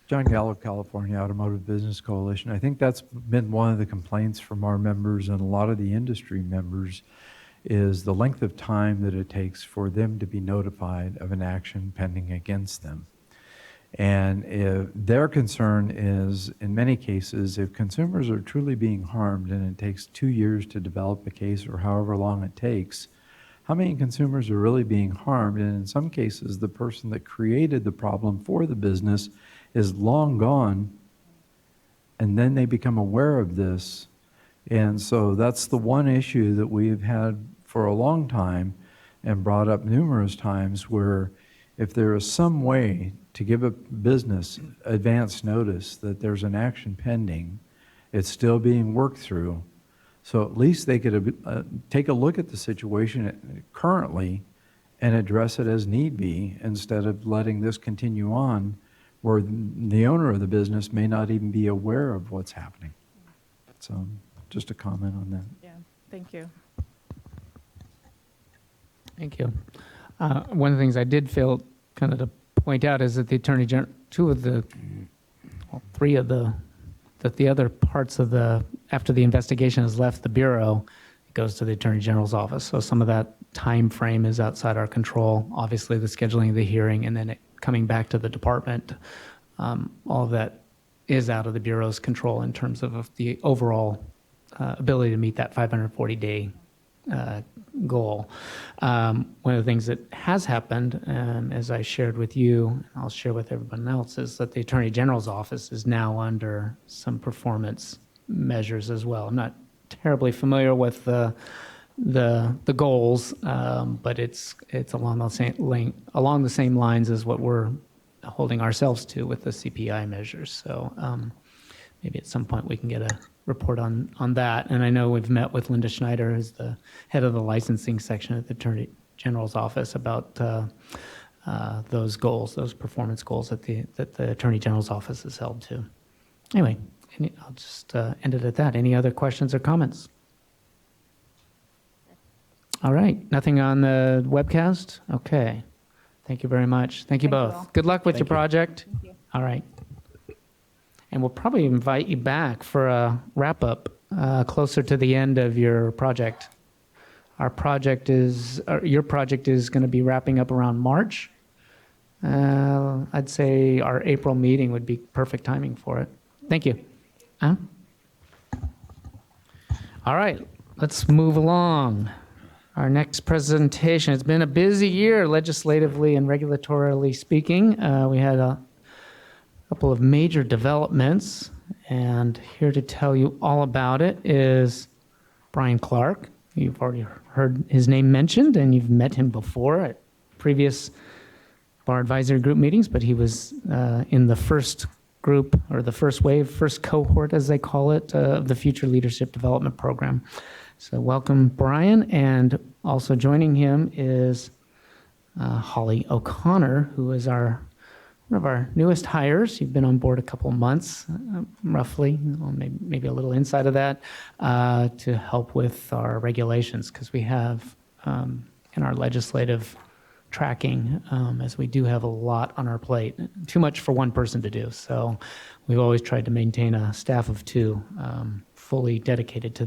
John Gallo, California Automotive Business Coalition. I think that's been one of the complaints from our members and a lot of the industry members, is the length of time that it takes for them to be notified of an action pending against them. And their concern is, in many cases, if consumers are truly being harmed and it takes 2 years to develop a case, or however long it takes, how many consumers are really being harmed? And in some cases, the person that created the problem for the business is long gone, and then they become aware of this. And so that's the one issue that we've had for a long time and brought up numerous times, where if there is some way to give a business advance notice that there's an action pending, it's still being worked through. So at least they could take a look at the situation currently and address it as need be, instead of letting this continue on where the owner of the business may not even be aware of what's happening. So just a comment on that. Yeah, thank you. Thank you. One of the things I did feel kind of to point out is that the Attorney General, the other parts of after the investigation has left the Bureau, it goes to the Attorney General's office. So some of that time frame is outside our control. Obviously, the scheduling of the hearing and then it coming back to the department, all of that is out of the Bureau's control in terms of the overall ability to meet that 540-day goal. One of the things that has happened, as I shared with you, and I'll share with everyone else, is that the Attorney General's office is now under some performance measures as well. I'm not terribly familiar with the goals, but it's along the same lines as what we're holding ourselves to with the CPI measures. So maybe at some point we can get a report on that. And I know we've met with Linda Schneider, who's the head of the licensing section at the Attorney General's office, about those goals, those performance goals that the Attorney General's office is held to. Anyway, I'll just end it at that. Any other questions or comments? All right, nothing on the webcast? Okay. Thank you very much. Thank you both. all. Good luck with your Thank you. project. Thank you. All right. And we'll probably invite you back for a wrap-up closer to the end of your project. Your project is going to be wrapping up around March. I'd say our April meeting would be perfect timing for it. Thank you. Huh? All right, let's move along. Our next presentation. It's been a busy year legislatively and regulatorily speaking. We had a couple of major developments, and here to tell you all about it is Brian Clark. You've already heard his name mentioned, and you've met him before at previous Bar Advisory Group meetings, but he was in the first group, or the first wave, first cohort, as they call it, of the Future Leadership Development Program. So welcome, Brian, and also joining him is Holly O'Connor, who is one of our newest hires. You've been on board a couple months, roughly, or maybe a little inside of that, to help with our regulations, because we have in our legislative tracking, as we do have a lot on our plate, too much for one person to do. So we've always tried to maintain a staff of two, fully dedicated to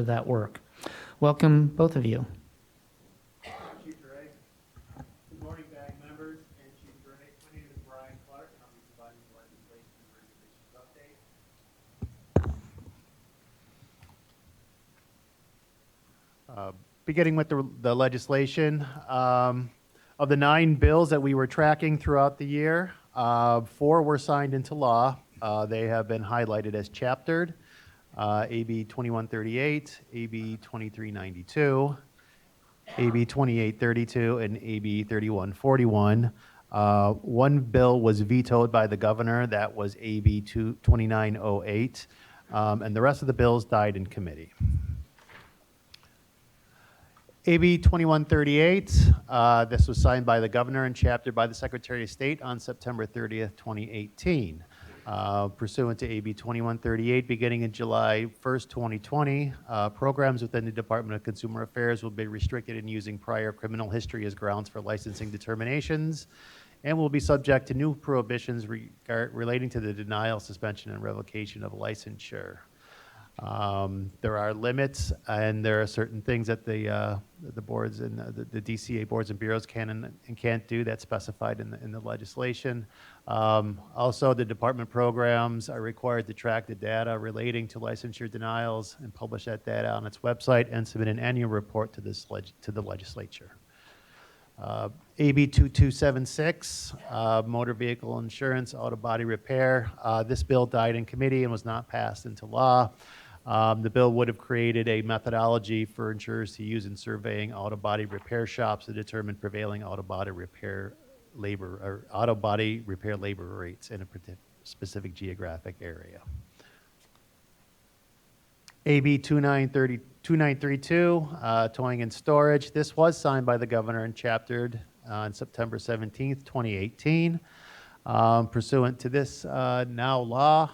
that work. Welcome, both of you. Chief Drake. Good morning, BAG members and Chief Drake. My name is Brian Clark, and I'll be providing the legislation and regulations update. Beginning with the legislation, of the 9 bills that we were tracking throughout the year, 4 were signed into law. They have been highlighted as chaptered. AB 2138, AB 2392, AB 2832, and AB 3141. One bill was vetoed by the governor. That was AB 2908. And the rest of the bills died in committee. AB 2138, this was signed by the governor and chaptered by the Secretary of State on September 30th, 2018. Pursuant to AB 2138, beginning in July 1st, 2020, programs within the Department of Consumer Affairs will be restricted in using prior criminal history as grounds for licensing determinations and will be subject to new prohibitions relating to the denial, suspension, and revocation of licensure. There are limits, and there are certain things that the boards and the DCA boards and bureaus can and can't do that's specified in the legislation. Also, the department programs are required to track the data relating to licensure denials and publish that data on its website and submit an annual report to the legislature. AB 2276, motor vehicle insurance, auto body repair. This bill died in committee and was not passed into law. The bill would have created a methodology for insurers to use in surveying auto body repair shops to determine prevailing auto body repair labor rates in a specific geographic area. AB 2932, towing and storage. This was signed by the governor and chaptered on September 17th, 2018. Pursuant to this now law,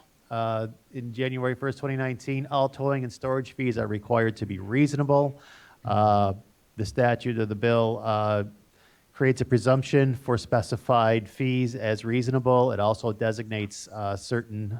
in January 1st, 2019, all towing and storage fees are required to be reasonable. The statute of the bill creates a presumption for specified fees as reasonable. It also designates certain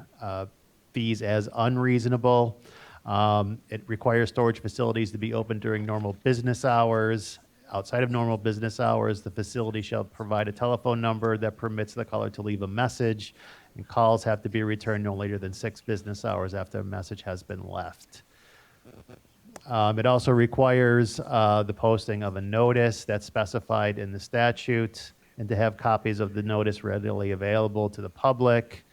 fees as unreasonable. It requires storage facilities to be open during normal business hours. Outside of normal business hours, the facility shall provide a telephone number that permits the caller to leave a message, and calls have to be returned no later than 6 business hours after a message has been left. It also requires the posting of a notice that's specified in the statute and to have copies of the notice readily available to the public.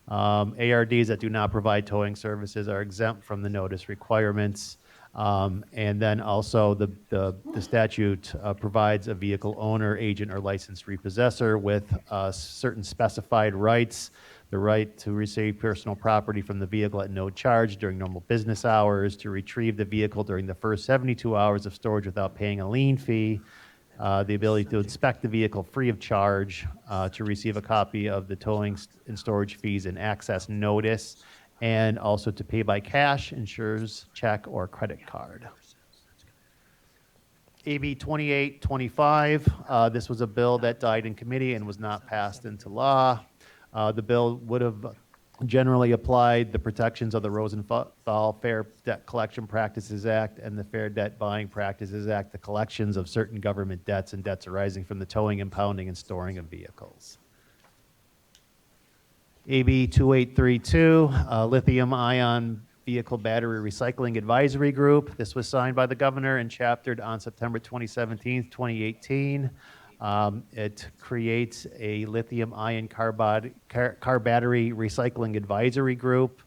ARDs that do not provide towing services are exempt from the notice requirements. And then also the statute provides a vehicle owner, agent, or licensed repossessor with certain specified rights: the right to receive personal property from the vehicle at no charge during normal business hours, to retrieve the vehicle during the first 72 hours of storage without paying a lien fee, the ability to inspect the vehicle free of charge, to receive a copy of the towing and storage fees and access notice, and also to pay by cash, insurers, check, or credit card. AB 2825, this was a bill that died in committee and was not passed into law. The bill would have generally applied the protections of the Rosenthal Fair Debt Collection Practices Act and the Fair Debt Buying Practices Act, the collections of certain government debts and debts arising from the towing, impounding, and storing of vehicles. AB 2832, lithium-ion vehicle battery recycling advisory group. This was signed by the governor and chaptered on September 27th, 2018. It creates a lithium-ion car battery recycling advisory group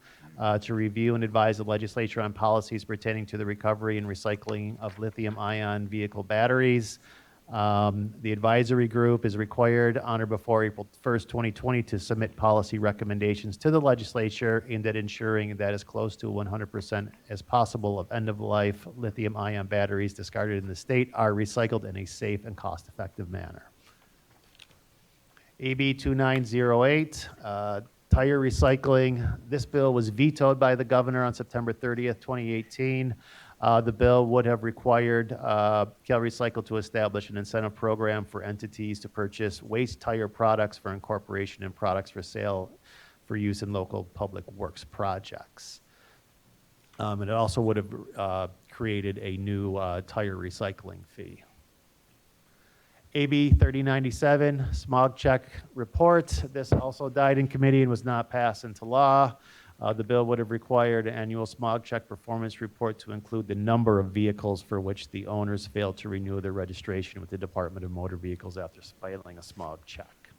to review and advise the legislature on policies pertaining to the recovery and recycling of lithium-ion vehicle batteries. The advisory group is required on or before April 1st, 2020 to submit policy recommendations to the legislature aimed at ensuring that as close to 100% as possible of end-of-life lithium-ion batteries discarded in the state are recycled in a safe and cost-effective manner. AB 2908, tire recycling. This bill was vetoed by the governor on September 30th, 2018. The bill would have required Cal-Recycle to establish an incentive program for entities to purchase waste tire products for incorporation in products for sale for use in local public works projects. And it also would have created a new tire recycling fee. AB 3097, smog check report. This also died in committee and was not passed into law. The bill would have required an annual smog check performance report to include the number of vehicles for which the owners failed to renew their registration with the Department of Motor Vehicles after filing a smog check.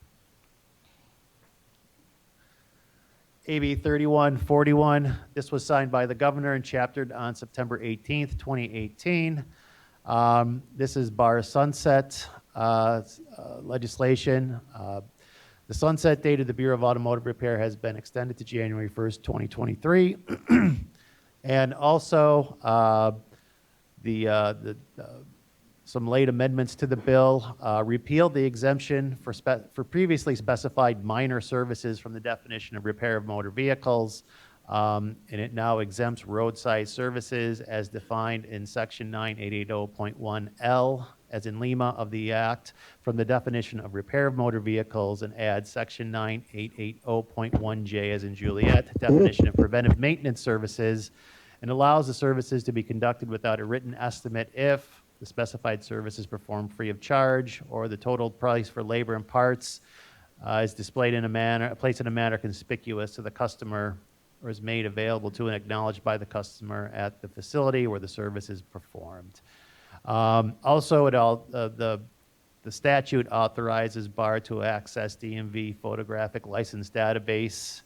AB 3141, this was signed by the governor and chaptered on September 18th, 2018. This is bar sunset legislation. The sunset date of the Bureau of Automotive Repair has been extended to January 1st, 2023. And also, some late amendments to the bill repealed the exemption for previously specified minor services from the definition of repair of motor vehicles. And it now exempts roadside services as defined in Section 9880.1L, as in Lima of the Act, from the definition of repair of motor vehicles, and adds Section 9880.1J, as in Juliet, definition of preventive maintenance services, and allows the services to be conducted without a written estimate if the specified service is performed free of charge, or the total price for labor and parts is displayed in a manner, placed in a manner conspicuous to the customer, or is made available to and acknowledged by the customer at the facility where the service is performed. Also, the statute authorizes BAR to access DMV photographic license database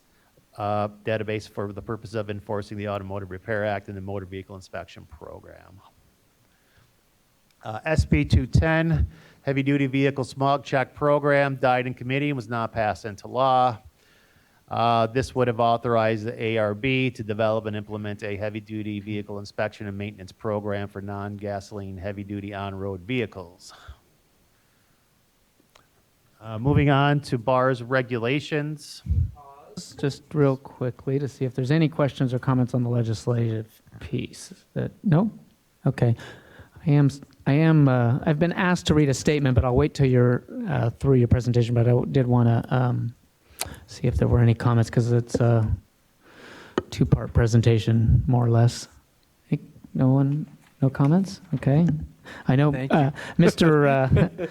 for the purpose of enforcing the Automotive Repair Act and the Motor Vehicle Inspection Program. SB 210, Heavy Duty Vehicle Smog Check Program, died in committee and was not passed into law. This would have authorized the ARB to develop and implement a heavy-duty vehicle inspection and maintenance program for non-gasoline heavy-duty on-road vehicles. Moving on to BAR's regulations. Just real quickly to see if there's any questions or comments on the legislative piece. No? Okay. I've been asked to read a statement, but I'll wait till you're through your presentation, but I did want to see if there were any comments, because it's a two-part presentation, more or less. No comments? Okay. I know Mr.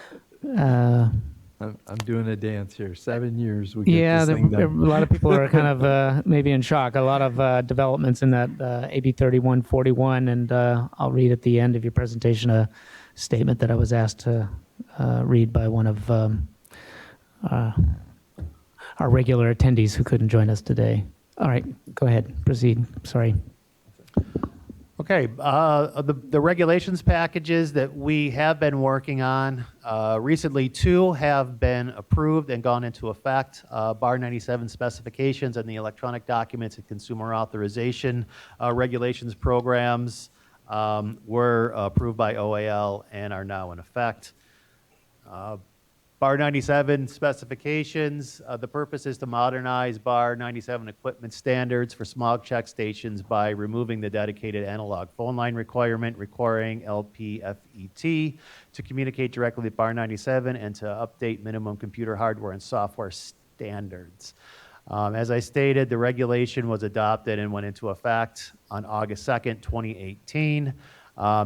I'm doing a dance here. 7 years we get Yeah, this thing done. a lot of people are kind of maybe in shock. A lot of developments in that AB 3141, and I'll read at the end of your presentation a statement that I was asked to read by one of our regular attendees who couldn't join us today. All right, go ahead, proceed. Sorry. Okay, the regulations packages that we have been working on, recently 2 have been approved and gone into effect. BAR 97 specifications and the electronic documents and consumer authorization regulations programs were approved by OAL and are now in effect. Bar 97 specifications. The purpose is to modernize Bar 97 equipment standards for smog check stations by removing the dedicated analog phone line requirement requiring LPFET to communicate directly with Bar 97 and to update minimum computer hardware and software standards. As I stated, the regulation was adopted and went into effect on August 2nd, 2018.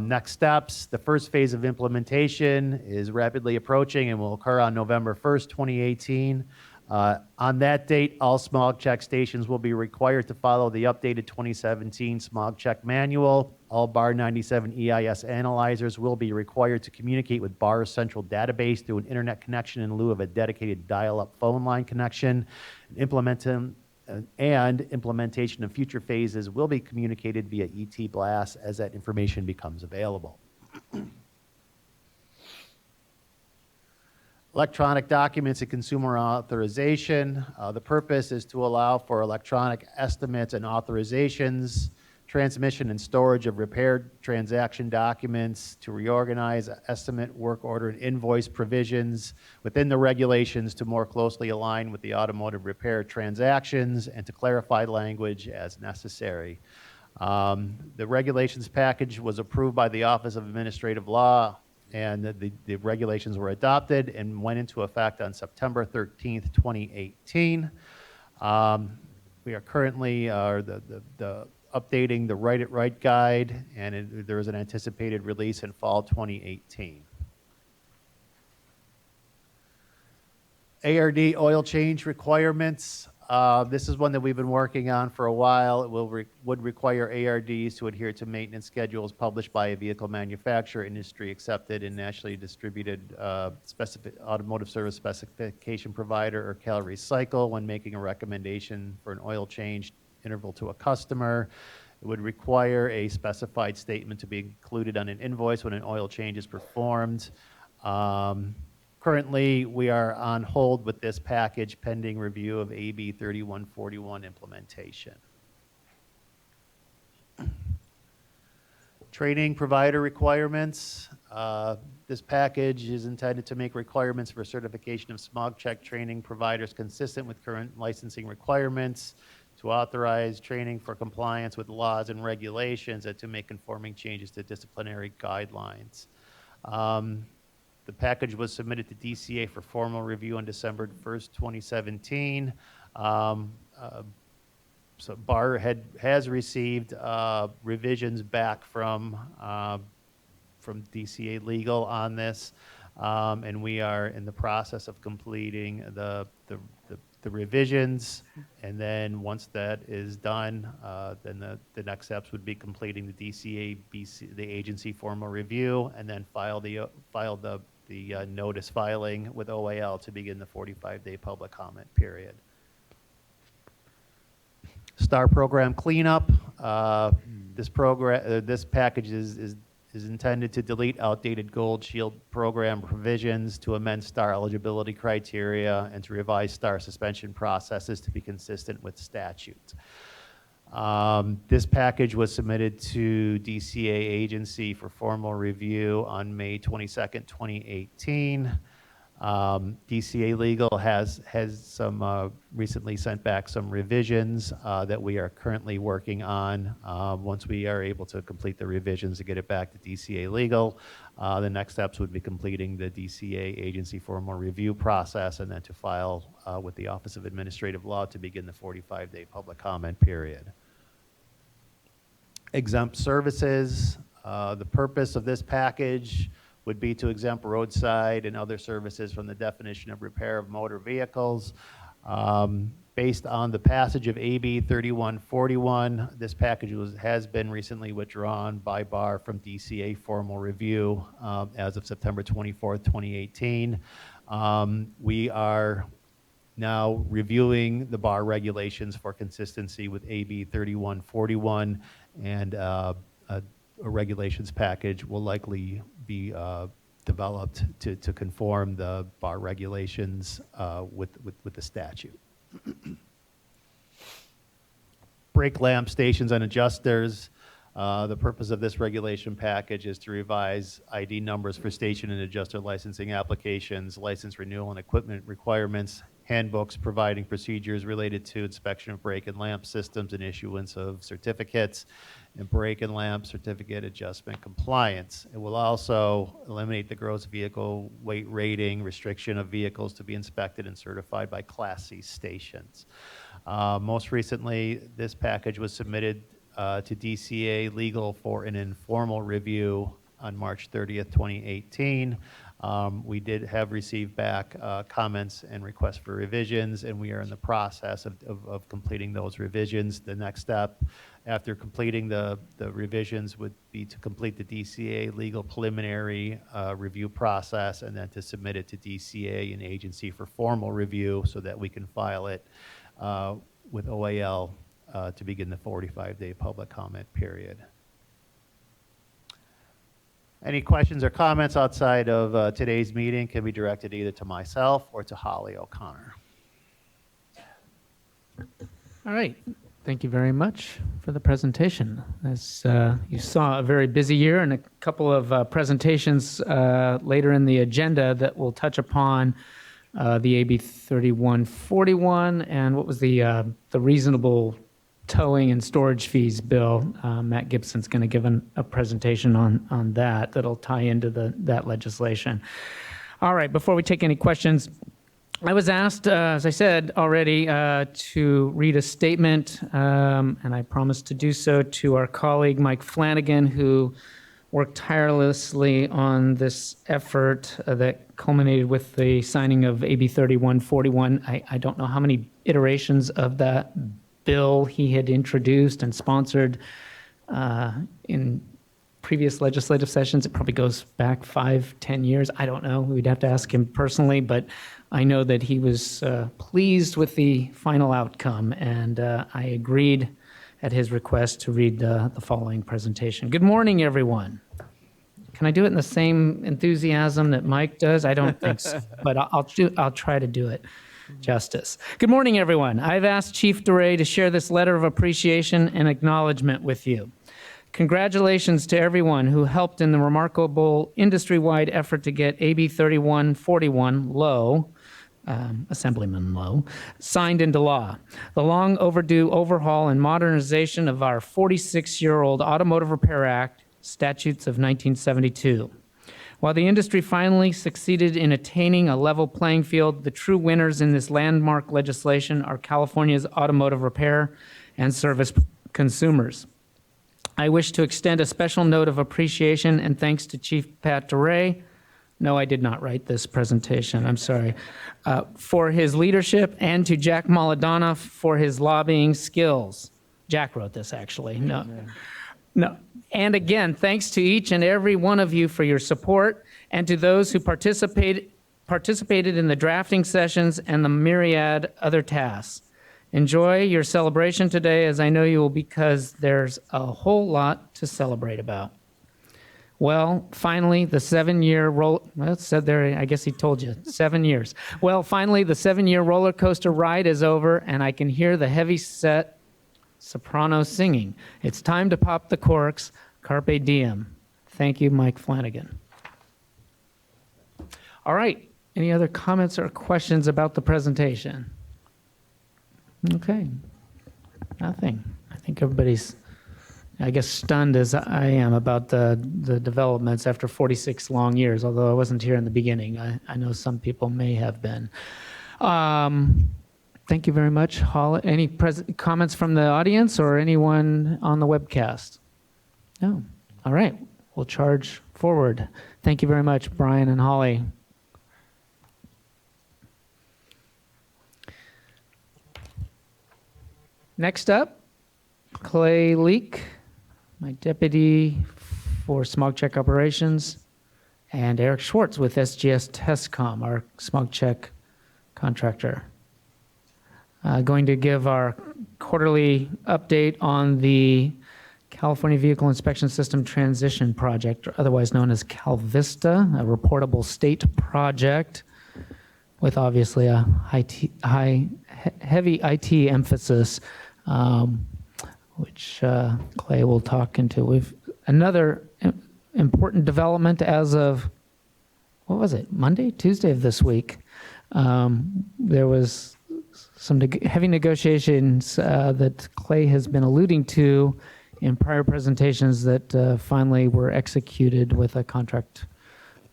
Next steps, the first phase of implementation is rapidly approaching and will occur on November 1st, 2018. On that date, all smog check stations will be required to follow the updated 2017 smog check manual. All Bar 97 EIS analyzers will be required to communicate with Bar's central database through an internet connection in lieu of a dedicated dial-up phone line connection. Implementation of future phases will be communicated via ET Blast as that information becomes available. Electronic documents and consumer authorization. The purpose is to allow for electronic estimates and authorizations, transmission and storage of repaired transaction documents, to reorganize estimate, work order, and invoice provisions within the regulations to more closely align with the automotive repair transactions, and to clarify language as necessary. The regulations package was approved by the Office of Administrative Law, and the regulations were adopted and went into effect on September 13th, 2018. We are currently updating the Write It Right guide, and there is an anticipated release in fall 2018. ARD oil change requirements. This is one that we've been working on for a while. It would require ARDs to adhere to maintenance schedules published by a vehicle manufacturer, industry accepted, and nationally distributed automotive service specification provider, or Cal-Recycle, when making a recommendation for an oil change interval to a customer. It would require a specified statement to be included on an invoice when an oil change is performed. Currently, we are on hold with this package pending review of AB 3141 implementation. Training provider requirements. This package is intended to make requirements for certification of smog check training providers consistent with current licensing requirements, to authorize training for compliance with laws and regulations, and to make conforming changes to disciplinary guidelines. The package was submitted to DCA for formal review on December 1st, 2017. So BAR has received revisions back from DCA Legal on this, and we are in the process of completing the revisions, and then once that is done, then the next steps would be completing the DCA the agency formal review, and then file the notice filing with OAL to begin the 45-day public comment period. STAR program cleanup. This package is intended to delete outdated Gold Shield program provisions, to amend STAR eligibility criteria, and to revise STAR suspension processes to be consistent with statute. This package was submitted to DCA agency for formal review on May 22nd, 2018. DCA Legal has some recently sent back some revisions that we are currently working on. Once we are able to complete the revisions to get it back to DCA Legal, the next steps would be completing the DCA agency formal review process, and then to file with the Office of Administrative Law to begin the 45-day public comment period. Exempt services. The purpose of this package would be to exempt roadside and other services from the definition of repair of motor vehicles. Based on the passage of AB 3141, this package has been recently withdrawn by BAR from DCA formal review as of September 24th, 2018. We are now reviewing the BAR regulations for consistency with AB 3141, and a regulations package will likely be developed to conform the BAR regulations with the statute. Brake lamp stations and adjusters. The purpose of this regulation package is to revise ID numbers for station and adjuster licensing applications, license renewal and equipment requirements, handbooks providing procedures related to inspection of brake and lamp systems and issuance of certificates, and brake and lamp certificate adjustment compliance. It will also eliminate the gross vehicle weight rating restriction of vehicles to be inspected and certified by Class C stations. Most recently, this package was submitted to DCA Legal for an informal review on March 30th, 2018. We did have received back comments and requests for revisions, and we are in the process of completing those revisions. The next step after completing the revisions would be to complete the DCA legal preliminary review process, and then to submit it to DCA and agency for formal review so that we can file it with OAL to begin the 45-day public comment period. Any questions or comments outside of today's meeting can be directed either to myself or to Holly O'Connor. All right. Thank you very much for the presentation. As you saw, a very busy year and a couple of presentations later in the agenda that will touch upon the AB 3141 and what was the reasonable towing and storage fees bill. Matt Gibson's going to give a presentation on that that'll tie into that legislation. All right, before we take any questions, I was asked, as I said already, to read a statement, and I promised to do so, to our colleague Mike Flanagan, who worked tirelessly on this effort that culminated with the signing of AB 3141. I don't know how many iterations of that bill he had introduced and sponsored in previous legislative sessions. It probably goes back 5-10 years. I don't know. We'd have to ask him personally, but I know that he was pleased with the final outcome, and I agreed at his request to read the following presentation. Good morning, everyone. Can I do it in the same enthusiasm that Mike does? I don't think so, but I'll try to do it justice. Good morning, everyone. I've asked Chief DeRay to share this letter of appreciation and acknowledgement with you. Congratulations to everyone who helped in the remarkable industry-wide effort to get AB 3141 Lowe, Assemblyman Lowe, signed into law. The long overdue overhaul and modernization of our 46-year-old Automotive Repair Act, statutes of 1972. While the industry finally succeeded in attaining a level playing field, the true winners in this landmark legislation are California's automotive repair and service consumers. I wish to extend a special note of appreciation and thanks to Chief Pat DeRay. No, I did not write this presentation, I'm sorry. For his leadership, and to Jack Maladona for his lobbying skills. Jack wrote this, actually. No. And again, thanks to each and every one of you for your support, and to those who participated in the drafting sessions and the myriad other tasks. Enjoy your celebration today, as I know you will, because there's a whole lot to celebrate about. Well, finally, the 7-year well, it said there, I guess he told you, 7 years. Well, finally, the 7-year roller coaster ride is over, and I can hear the heavy-set soprano singing. It's time to pop the corks. Carpe diem. Thank you, Mike Flanagan. All right. Any other comments or questions about the presentation? Okay. Nothing. I think everybody's, I guess, stunned as I am about the developments after 46 long years, although I wasn't here in the beginning. I know some people may have been. Thank you very much. Any comments from the audience or anyone on the webcast? No. All right. We'll charge forward. Thank you very much, Brian and Holly. Next up, Clay Leak, my deputy for smog check operations, and Eric Schwartz with SGS Testcom, our smog check contractor. Going to give our quarterly update on the California Vehicle Inspection System Transition Project, otherwise known as Cal-Vista, a reportable state project with obviously a heavy IT emphasis. which Clay will talk into. We've another important development as of, what was it, Monday, Tuesday of this week. There was some heavy negotiations that Clay has been alluding to in prior presentations that finally were executed with a contract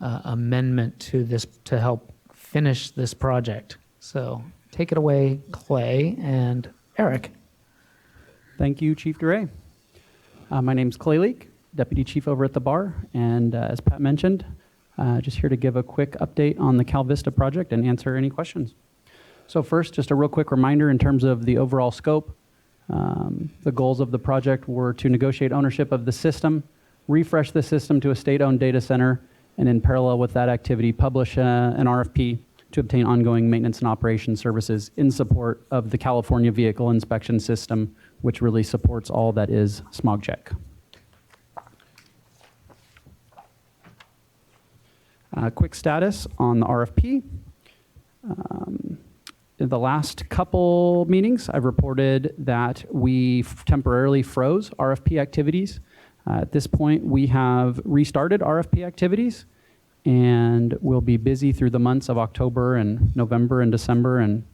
amendment to this to help finish this project. So take it away, Clay and Eric. Thank you, Chief DeRay. My name's Clay Leake, Deputy Chief over at the bar, and as Pat mentioned, just here to give a quick update on the Cal-Vista project and answer any questions. So first, just a real quick reminder in terms of the overall scope. The goals of the project were to negotiate ownership of the system, refresh the system to a state-owned data center, and in parallel with that activity, publish an RFP to obtain ongoing maintenance and operation services in support of the California Vehicle Inspection System, which really supports all that is smog check. Quick status on the RFP. In the last couple meetings, I've reported that we temporarily froze RFP activities. At this point, we have restarted RFP activities, and we'll be busy through the months of October and November and December and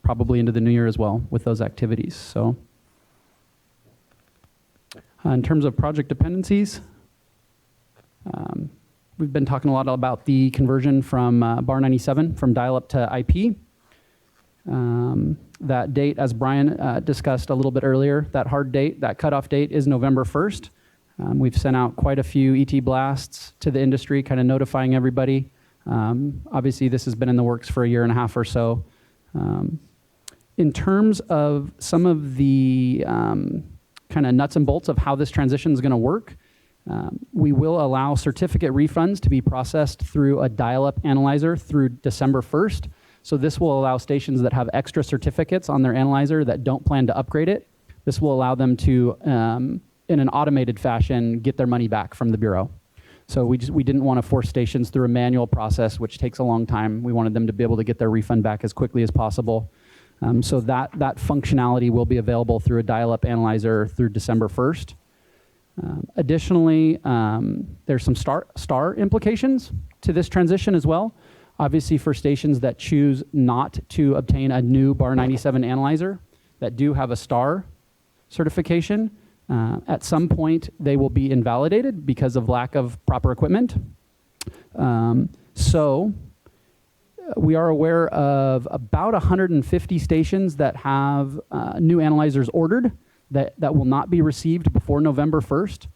probably into the new year as well with those activities. So in terms of project dependencies, we've been talking a lot about the conversion from Bar 97 from dial-up to IP. That date, as Brian discussed a little bit earlier, that hard date, that cutoff date is November 1st. We've sent out quite a few ET blasts to the industry, kind of notifying everybody. Obviously, this has been in the works for a year and a half or so. In terms of some of the kind of nuts and bolts of how this transition is going to work, we will allow certificate refunds to be processed through a dial-up analyzer through December 1st. So this will allow stations that have extra certificates on their analyzer that don't plan to upgrade it. This will allow them to, in an automated fashion, get their money back from the Bureau. So we didn't want to force stations through a manual process, which takes a long time. We wanted them to be able to get their refund back as quickly as possible. So that functionality will be available through a dial-up analyzer through December 1st. Additionally, there's some star implications to this transition as well. Obviously, for stations that choose not to obtain a new Bar 97 analyzer that do have a star certification, at some point they will be invalidated because of lack of proper equipment. So we are aware of about 150 stations that have new analyzers ordered that will not be received before November 1st.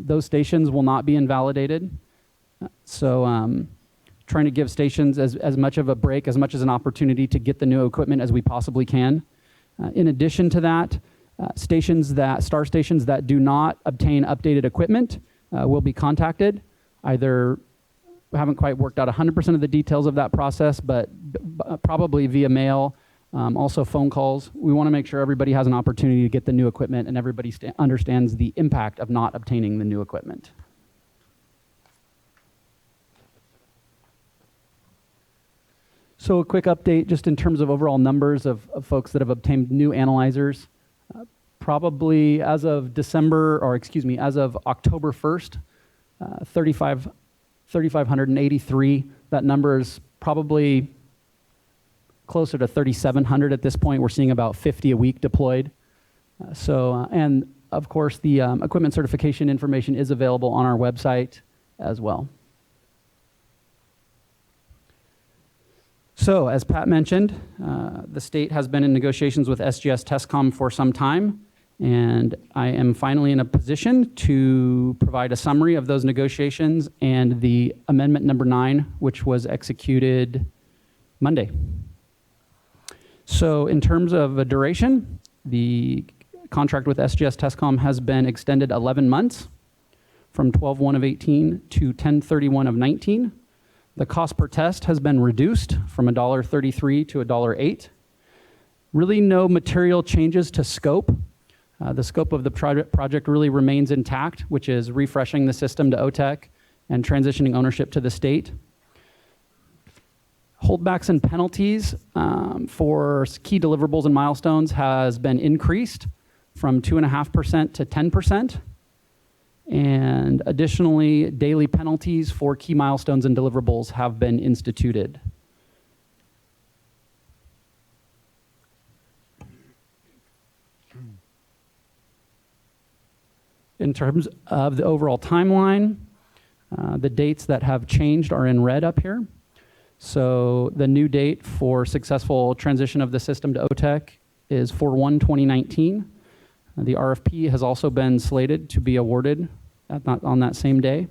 Those stations will not be invalidated. So trying to give stations as much of a break, as much as an opportunity to get the new equipment as we possibly can. In addition to that, star stations that do not obtain updated equipment will be contacted. Either, we haven't quite worked out 100% of the details of that process, but probably via mail, also phone calls. We want to make sure everybody has an opportunity to get the new equipment and everybody understands the impact of not obtaining the new equipment. So a quick update just in terms of overall numbers of folks that have obtained new analyzers. Probably as of as of October 1st, 3,583. That number is probably closer to 3,700 at this point. We're seeing about 50 a week deployed. And of course, the equipment certification information is available on our website as well. So, as Pat mentioned, the state has been in negotiations with SGS Testcom for some time, and I am finally in a position to provide a summary of those negotiations and the amendment number 9, which was executed Monday. So, in terms of a duration, the contract with SGS Testcom has been extended 11 months from 12/1 of 18 to 10/31 of 19. The cost per test has been reduced from $1.33 to $1.08. Really no material changes to scope. The scope of the project really remains intact, which is refreshing the system to OTEC and transitioning ownership to the state. Holdbacks and penalties for key deliverables and milestones has been increased from 2.5% to 10%. And additionally, daily penalties for key milestones and deliverables have been instituted. In terms of the overall timeline, the dates that have changed are in red up here. So the new date for successful transition of the system to OTEC is 4/1/2019. The RFP has also been slated to be awarded on that same day.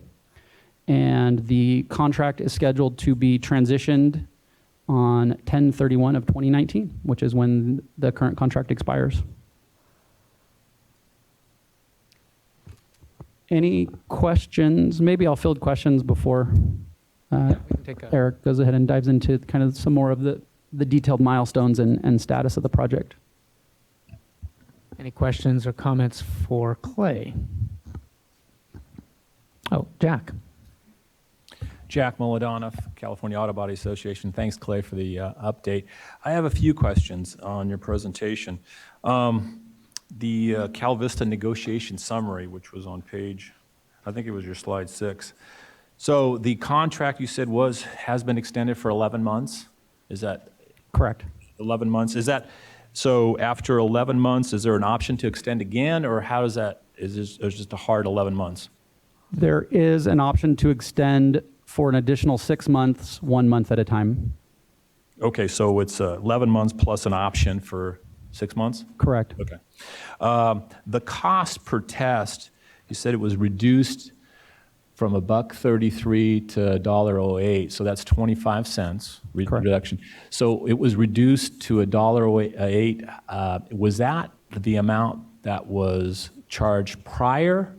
And the contract is scheduled to be transitioned on 10/31/2019, which is when the current contract expires. Any questions? Maybe I'll field questions before Eric goes ahead and dives into kind of some more of the detailed milestones and status of the project. Any questions or comments for Clay? Oh, Jack. Jack Molodanoff, California Auto Body Association. Thanks, Clay, for the update. I have a few questions on your presentation. The Cal-Vista negotiation summary, which was on page, I think it was your slide 6. So the contract you said has been extended for 11 months? Is that correct? 11 months. Is that so? After 11 months, is there an option to extend again, or how does that? Is this just a hard 11 months? There is an option to extend for an additional 6 months, 1 month at a time. Okay, so it's 11 months plus an option for 6 months? Correct. Okay. The cost per test, you said it was reduced from $1.33 to $1.08, so that's 25 cents reduction. So it was reduced to $1.08. Was that the amount that was charged prior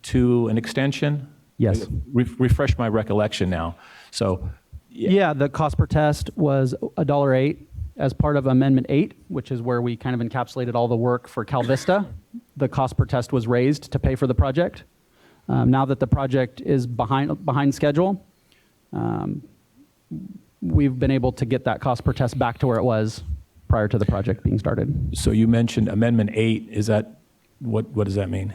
to an extension? Yes. Refresh my recollection now. So yeah, the cost per test was $1.08 as part of Amendment 8, which is where we kind of encapsulated all the work for Cal-Vista. The cost per test was raised to pay for the project. Now that the project is behind schedule, we've been able to get that cost per test back to where it was prior to the project being started. So you mentioned Amendment 8. Is that, what does that mean?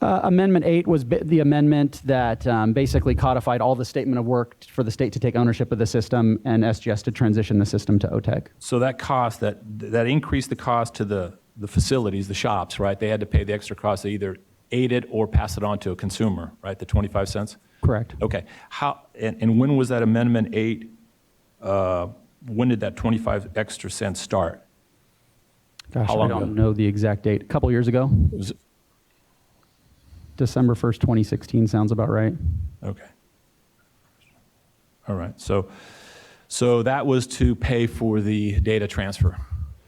Amendment 8 was the amendment that basically codified all the statement of work for the state to take ownership of the system and SGS to transition the system to OTEC. So that cost, that increased the cost to the facilities, the shops, right? They had to pay the extra cost. They either ate it or pass it on to a consumer, right? The 25 cents? Correct. Okay. And when was that Amendment 8, when did that 25 extra cents start? Gosh, How long I don't ago? know the exact date. A couple years ago. Was it? December 1st, 2016 sounds about right. Okay. All right. So that was to pay for the data transfer,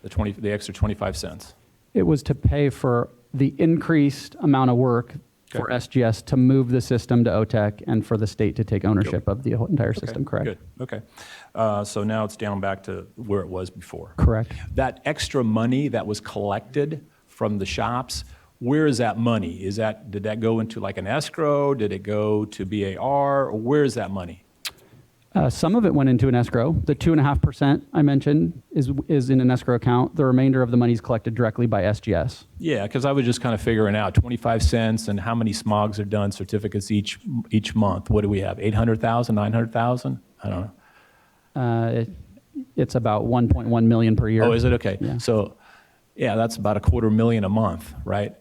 the extra 25 cents. It was to pay for the increased amount of work for SGS to move the system to OTEC and for the state to take ownership of the entire system, correct? Good. Okay. So now it's down back to where it was before. Correct. That extra money that was collected from the shops, where is that money? Did that go into like an escrow? Did it go to BAR? Or where is that money? Some of it went into an escrow. The 2.5% I mentioned is in an escrow account. The remainder of the money is collected directly by SGS. Yeah, because I was just kind of figuring out 25 cents and how many smogs are done certificates each month. What do we have? 800,000, 900,000? I don't know. It's about 1.1 million per year. Oh, is it? Okay. Yeah. So, yeah, that's about $250,000 a month, right?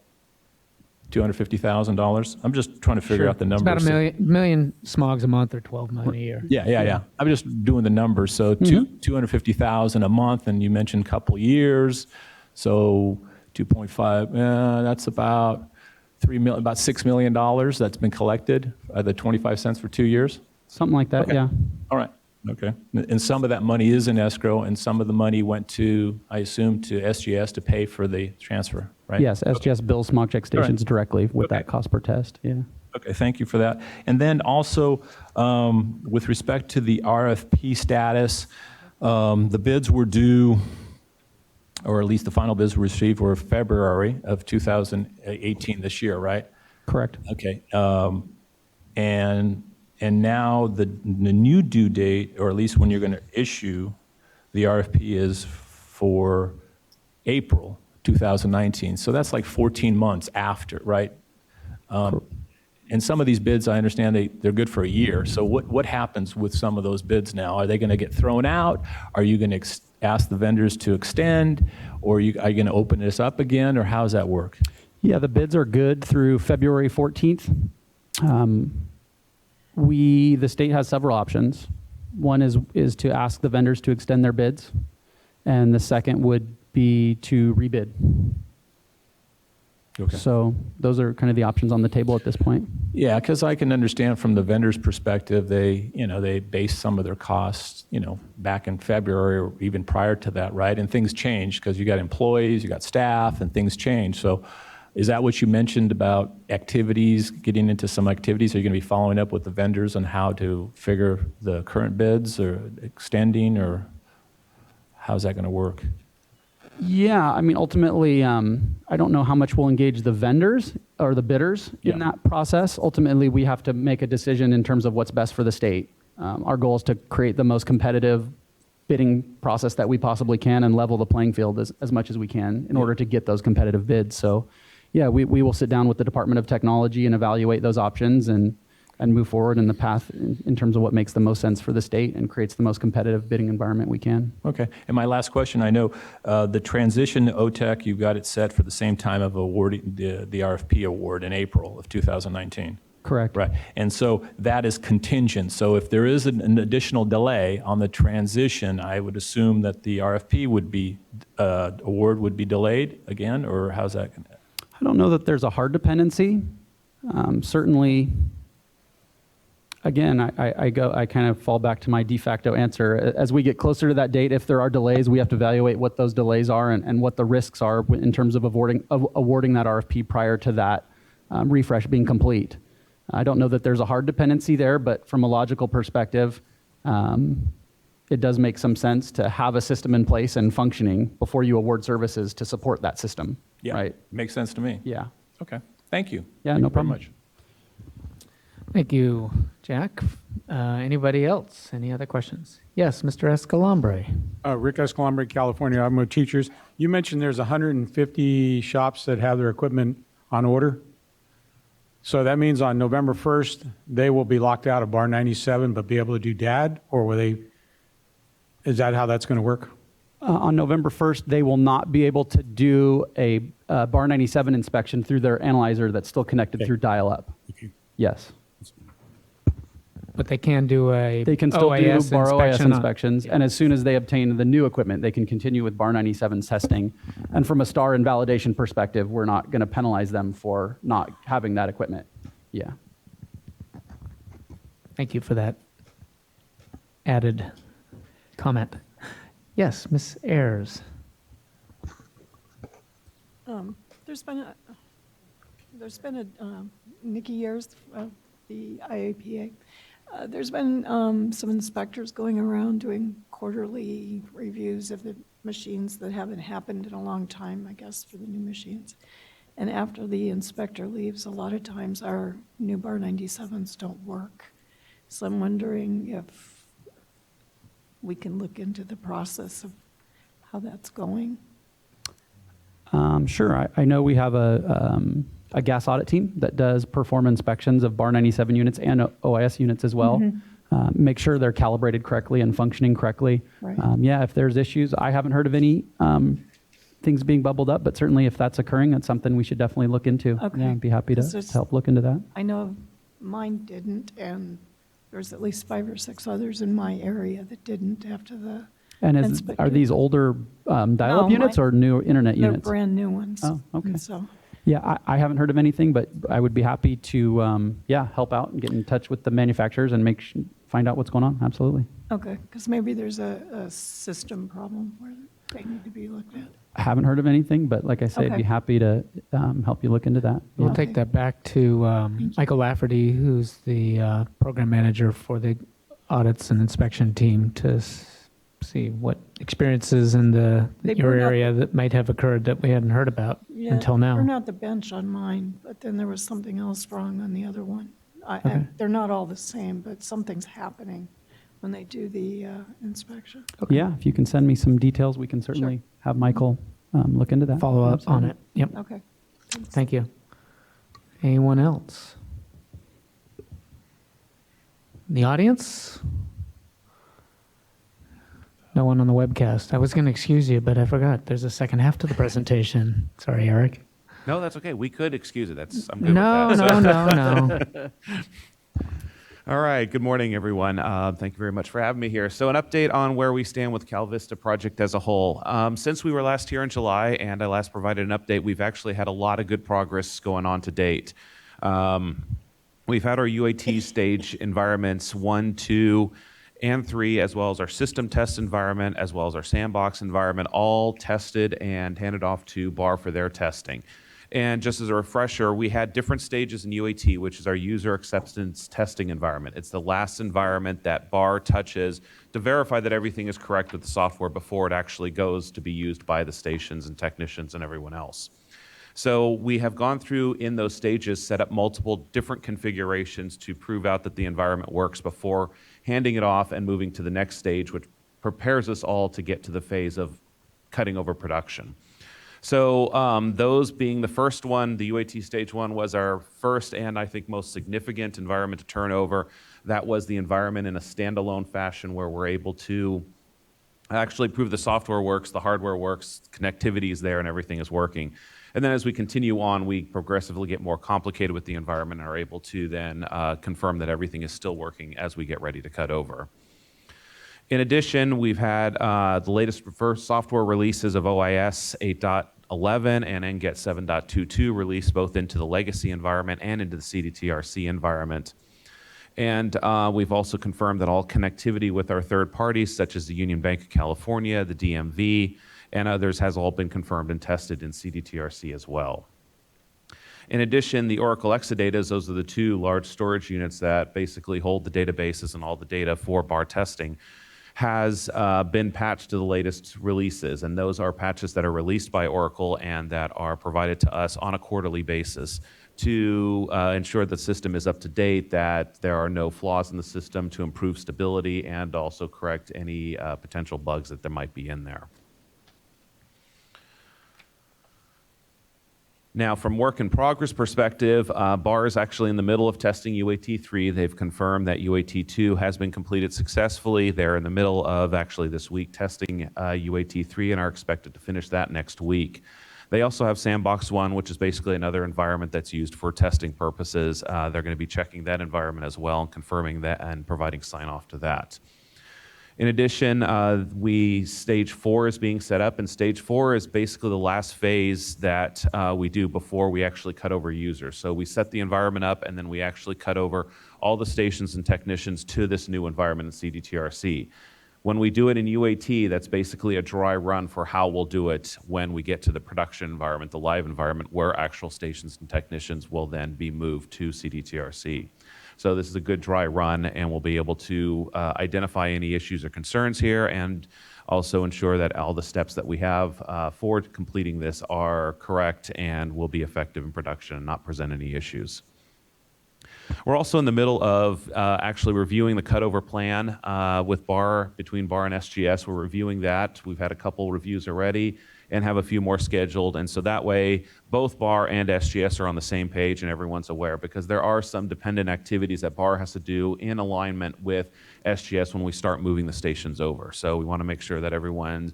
$250,000. I'm just trying to figure out the numbers. It's about a million smogs a month or 12 million a year. Yeah. I'm just doing the numbers. So 250,000 a month, and you mentioned a couple years. So 2.5. That's about about $6 million that's been collected. The 25 cents for 2 years. Something like that. Okay. Yeah. All right. Okay. And some of that money is in escrow, and some of the money went to, I assume, to SGS to pay for the transfer, right? Yes, SGS bills smog check stations directly with that cost per test. Yeah. Okay, thank you for that. And then also, with respect to the RFP status, the bids were due, or at least the final bids were received were February of 2018 this year, right? Correct. Okay. And now the new due date, or at least when you're going to issue the RFP, is for April 2019. So that's like 14 months after, right? And some of these bids, I understand they're good for a year. So what happens with some of those bids now? Are they going to get thrown out? Are you going to ask the vendors to extend? Or are you going to open this up again? Or how does that work? Yeah, the bids are good through February 14th. The state has several options. One is to ask the vendors to extend their bids, and the second would be to rebid. Okay. So those are kind of the options on the table at this point. Yeah, because I can understand from the vendor's perspective, they base some of their costs, back in February or even prior to that, right? And things change because you got employees, you got staff, and things change. So is that what you mentioned about activities, getting into some activities? Are you going to be following up with the vendors on how to figure the current bids or extending, or how's that going to work? Yeah, I mean, ultimately, I don't know how much we'll engage the vendors or the bidders in that process. Ultimately, we have to make a decision in terms of what's best for the state. Our goal is to create the most competitive bidding process that we possibly can and level the playing field as much as we can in order to get those competitive bids. So, yeah, we will sit down with the Department of Technology and evaluate those options and move forward in the path in terms of what makes the most sense for the state and creates the most competitive bidding environment we can. Okay. And my last question, I know the transition to OTEC, you've got it set for the same time of awarding the RFP award in April of 2019. Correct. Right. And so that is contingent. So if there is an additional delay on the transition, I would assume that the RFP would be, award would be delayed again, or how's that going to? I don't know that there's a hard dependency. Certainly, again, I kind of fall back to my de facto answer. As we get closer to that date, if there are delays, we have to evaluate what those delays are and what the risks are in terms of awarding that RFP prior to that refresh being complete. I don't know that there's a hard dependency there, but from a logical perspective, it does make some sense to have a system in place and functioning before you award services to support that system. Yeah, right? Makes sense to me. Yeah. Okay. Thank you. Yeah, Thank no you very problem. much. Thank you, Jack. Anybody else? Any other questions? Yes, Mr. Escalambre. Rick Escalambre, California Automotive Teachers. You mentioned there's 150 shops that have their equipment on order. So that means on November 1st, they will be locked out of Bar 97, but be able to do DAD, or will they? Is that how that's going to work? On November 1st, they will not be able to do a Bar 97 inspection through their analyzer that's still connected through dial-up. Yes. But they can do a They can still OIS do Bar OIS inspection on- inspections, and as soon as they obtain the new equipment, they can continue with Bar 97 testing. And from a STAR and validation perspective, we're not going to penalize them for not having that equipment. Yeah. Thank you for that added comment. Yes, Ms. Ayers. There's been a Nikki Ayers, the IAPA. There's been some inspectors going around doing quarterly reviews of the machines that haven't happened in a long time, I guess, for the new machines. And after the inspector leaves, a lot of times our new Bar 97s don't work. So I'm wondering if we can look into the process of how that's going. Sure. I know we have a gas audit team that does perform inspections of Bar 97 units and OIS units as well. Make sure they're calibrated correctly and functioning correctly. Right. Yeah, if there's issues, I haven't heard of any things being bubbled up, but certainly if that's occurring, that's something we should definitely look into. Okay. Yeah, I'd be happy to help look into that. I know mine didn't, and there's at least 5 or 6 others in my area that didn't after the And inspector. are these older dial-up No, units or new internet They're units? brand new ones. Oh, okay. And so, Yeah, I haven't heard of anything, but I would be happy to, help out and get in touch with the manufacturers and find out what's going on. Absolutely. okay, because maybe there's a system problem where they need to be looked at. I haven't heard of anything, but like I say, I'd be Okay. happy to help you look into that. We'll Yeah. take that back to Michael Lafferty, who's the program manager for the audits and inspection team, to see what experiences in your burn out area that might have occurred that we hadn't heard about Yeah, until now. They're not the bench on mine, but then there was something else wrong on the other one. Okay. They're not all the same, but something's happening when they do the inspection. Yeah, if you can send me some details, we can certainly have Michael look into that. follow up on it. Yep. Okay. Thank you. Anyone else? The audience? No one on the webcast. I was going to excuse you, but I forgot. There's a second half to the presentation. Sorry, Eric. No, that's okay. We could excuse it. I'm good No, with that. no. All right. Good morning, everyone. Thank you very much for having me here. So an update on where we stand with Cal-Vista project as a whole. Since we were last here in July and I last provided an update, we've actually had a lot of good progress going on to date. We've had our UAT stage environments 1, 2, and 3, as well as our system test environment, as well as our sandbox environment, all tested and handed off to BAR for their testing. And just as a refresher, we had different stages in UAT, which is our user acceptance testing environment. It's the last environment that BAR touches to verify that everything is correct with the software before it actually goes to be used by the stations and technicians and everyone else. So we have gone through in those stages, set up multiple different configurations to prove out that the environment works before handing it off and moving to the next stage, which prepares us all to get to the phase of cutting over production. So those being the first one, the UAT stage 1 was our first and I think most significant environment to turn over. That was the environment in a standalone fashion where we're able to actually prove the software works, the hardware works, connectivity is there, and everything is working. And then as we continue on, we progressively get more complicated with the environment and are able to then confirm that everything is still working as we get ready to cut over. In addition, we've had the latest first software releases of OIS 8.11 and NGET 7.22 released both into the legacy environment and into the CDTRC environment. And we've also confirmed that all connectivity with our third parties, such as the Union Bank of California, the DMV, and others, has all been confirmed and tested in CDTRC as well. In addition, the Oracle Exadatas, those are the 2 large storage units that basically hold the databases and all the data for BAR testing, has been patched to the latest releases. And those are patches that are released by Oracle and that are provided to us on a quarterly basis to ensure the system is up to date, that there are no flaws in the system, to improve stability and also correct any potential bugs that there might be in there. Now, from work in progress perspective, BAR is actually in the middle of testing UAT 3. They've confirmed that UAT 2 has been completed successfully. They're in the middle of actually this week testing UAT 3 and are expected to finish that next week. They also have Sandbox 1, which is basically another environment that's used for testing purposes. They're going to be checking that environment as well and confirming that and providing sign-off to that. In addition, stage 4 is being set up, and stage 4 is basically the last phase that we do before we actually cut over users. So we set the environment up, and then we actually cut over all the stations and technicians to this new environment in CDTRC. When we do it in UAT, that's basically a dry run for how we'll do it when we get to the production environment, the live environment, where actual stations and technicians will then be moved to CDTRC. So this is a good dry run, and we'll be able to identify any issues or concerns here and also ensure that all the steps that we have for completing this are correct and will be effective in production and not present any issues. We're also in the middle of actually reviewing the cutover plan with BAR, between BAR and SGS. We're reviewing that. We've had a couple reviews already and have a few more scheduled. And so that way, both BAR and SGS are on the same page and everyone's aware, because there are some dependent activities that BAR has to do in alignment with SGS when we start moving the stations over. So we want to make sure that everyone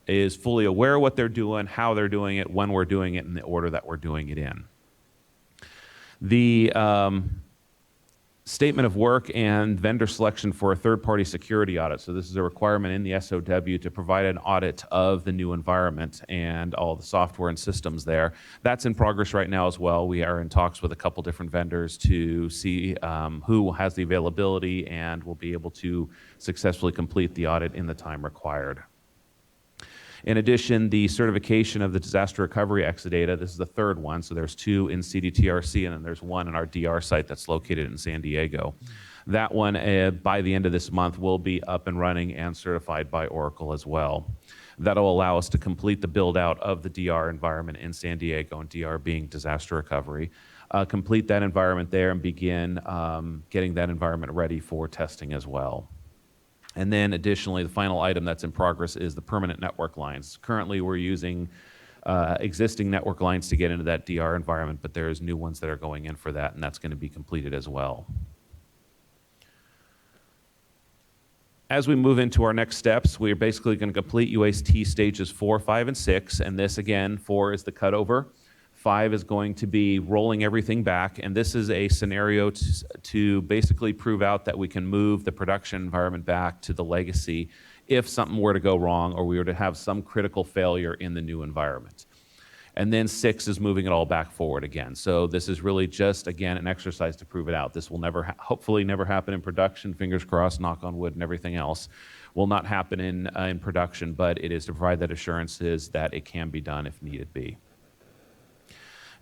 is fully aware of what they're doing, how they're doing it, when we're doing it, and the order that we're doing it in. The statement of work and vendor selection for a third-party security audit. So this is a requirement in the SOW to provide an audit of the new environment and all the software and systems there. That's in progress right now as well. We are in talks with a couple different vendors to see who has the availability and will be able to successfully complete the audit in the time required. In addition, the certification of the disaster recovery Exadata, this is the third one, so there's 2 in CDTRC and then there's 1 in our DR site that's located in San Diego. That one, by the end of this month, will be up and running and certified by Oracle as well. That'll allow us to complete the build out of the DR environment in San Diego, and DR being disaster recovery. Complete that environment there and begin getting that environment ready for testing as well. And then additionally, the final item that's in progress is the permanent network lines. Currently, we're using existing network lines to get into that DR environment, but there's new ones that are going in for that, and that's going to be completed as well. As we move into our next steps, we are basically going to complete UAT stages 4, 5, and 6. And this, again, 4 is the cutover. 5 is going to be rolling everything back. And this is a scenario to basically prove out that we can move the production environment back to the legacy if something were to go wrong or we were to have some critical failure in the new environment. And then 6 is moving it all back forward again. So this is really just, again, an exercise to prove it out. This will never, hopefully never happen in production, fingers crossed, knock on wood and everything else. Will not happen in production, but it is to provide that assurances that it can be done if needed be.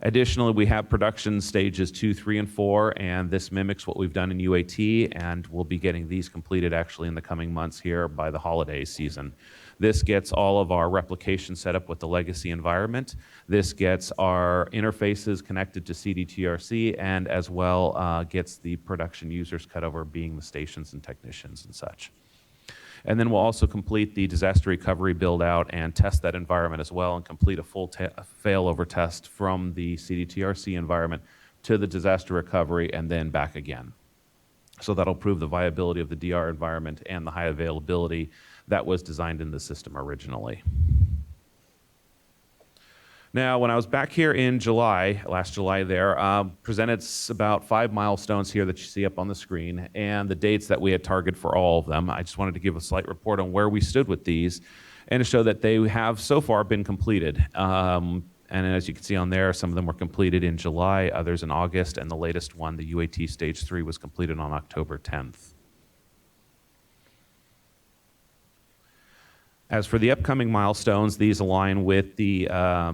Additionally, we have production stages 2, 3, and 4, and this mimics what we've done in UAT, and we'll be getting these completed actually in the coming months here by the holiday season. This gets all of our replication set up with the legacy environment. This gets our interfaces connected to CDTRC, and as well gets the production users cut over, being the stations and technicians and such. And then we'll also complete the disaster recovery build out and test that environment as well, and complete a full failover test from the CDTRC environment to the disaster recovery and then back again. So that'll prove the viability of the DR environment and the high availability that was designed in the system originally. Now, when I was back here in July, last July there, presented about 5 milestones here that you see up on the screen and the dates that we had targeted for all of them. I just wanted to give a slight report on where we stood with these and to show that they have so far been completed. And as you can see on there, some of them were completed in July, others in August, and the latest one, the UAT Stage 3, was completed on October 10th. As for the upcoming milestones, these align with the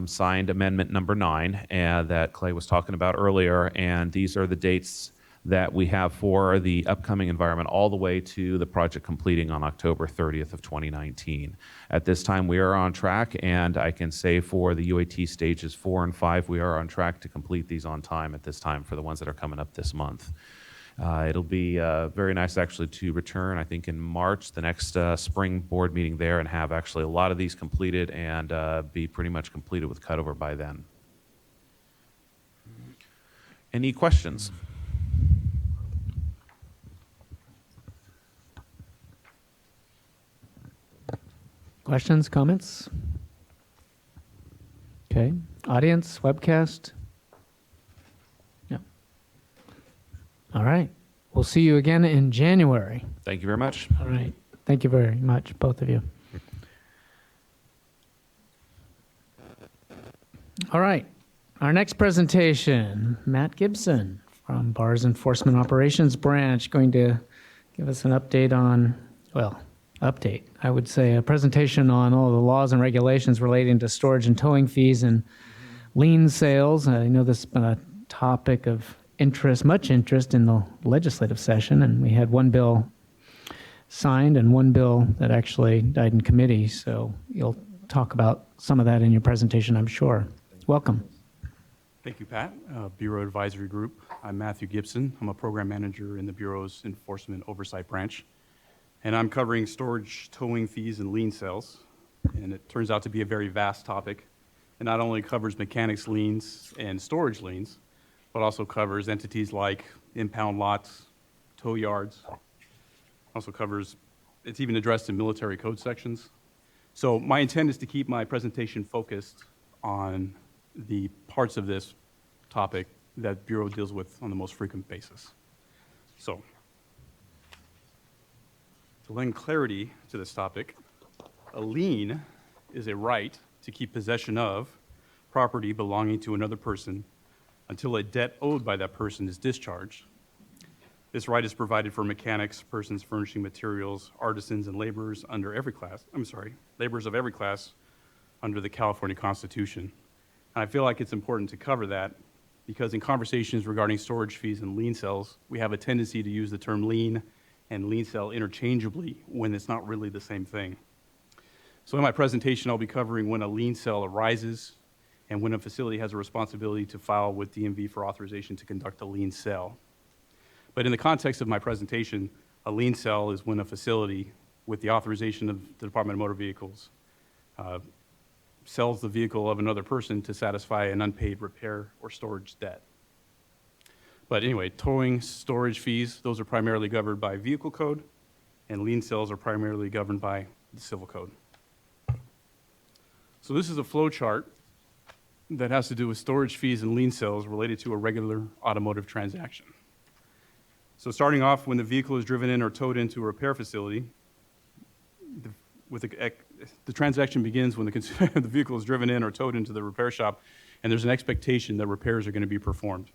signed amendment number 9 that Clay was talking about earlier, and these are the dates that we have for the upcoming environment all the way to the project completing on October 30th of 2019. At this time, we are on track, and I can say for the UAT stages 4 and 5, we are on track to complete these on time at this time for the ones that are coming up this month. It'll be very nice actually to return, I think in March, the next spring board meeting there, and have actually a lot of these completed and be pretty much completed with cutover by then. Any questions? Questions, comments? Okay, audience, webcast? No. All right, we'll see you again in January. Thank you very much. All right, thank you very much, both of you. All right, our next presentation, Matt Gibson from Bars Enforcement Operations Branch, going to give us an update on, well, update, I would say, a presentation on all the laws and regulations relating to storage and towing fees and lien sales. I know this has been a topic of interest, much interest in the legislative session, and we had one bill signed and one bill that actually died in committee, so you'll talk about some of that in your presentation, I'm sure. Welcome. Thank you, Pat. Bureau Advisory Group. I'm Matthew Gibson. I'm a program manager in the Bureau's Enforcement Oversight Branch. And I'm covering storage, towing fees, and lien sales. And it turns out to be a very vast topic. It not only covers mechanics liens and storage liens, but also covers entities like impound lots, tow yards. Also covers, it's even addressed in military code sections. So my intent is to keep my presentation focused on the parts of this topic that Bureau deals with on the most frequent basis. So, to lend clarity to this topic, a lien is a right to keep possession of property belonging to another person until a debt owed by that person is discharged. This right is provided for mechanics, persons furnishing materials, artisans, and laborers under every class, laborers of every class under the California Constitution. And I feel like it's important to cover that because in conversations regarding storage fees and lien sales, we have a tendency to use the term lien and lien sale interchangeably when it's not really the same thing. So in my presentation, I'll be covering when a lien sale arises and when a facility has a responsibility to file with DMV for authorization to conduct a lien sale. But in the context of my presentation, a lien sale is when a facility, with the authorization of the Department of Motor Vehicles, sells the vehicle of another person to satisfy an unpaid repair or storage debt. But anyway, towing, storage fees, those are primarily governed by vehicle code, and lien sales are primarily governed by the civil code. So this is a flow chart that has to do with storage fees and lien sales related to a regular automotive transaction. So starting off, when the vehicle is driven in or towed into a repair facility, the transaction begins when the vehicle is driven in or towed into the repair shop, and there's an expectation that repairs are going to be performed.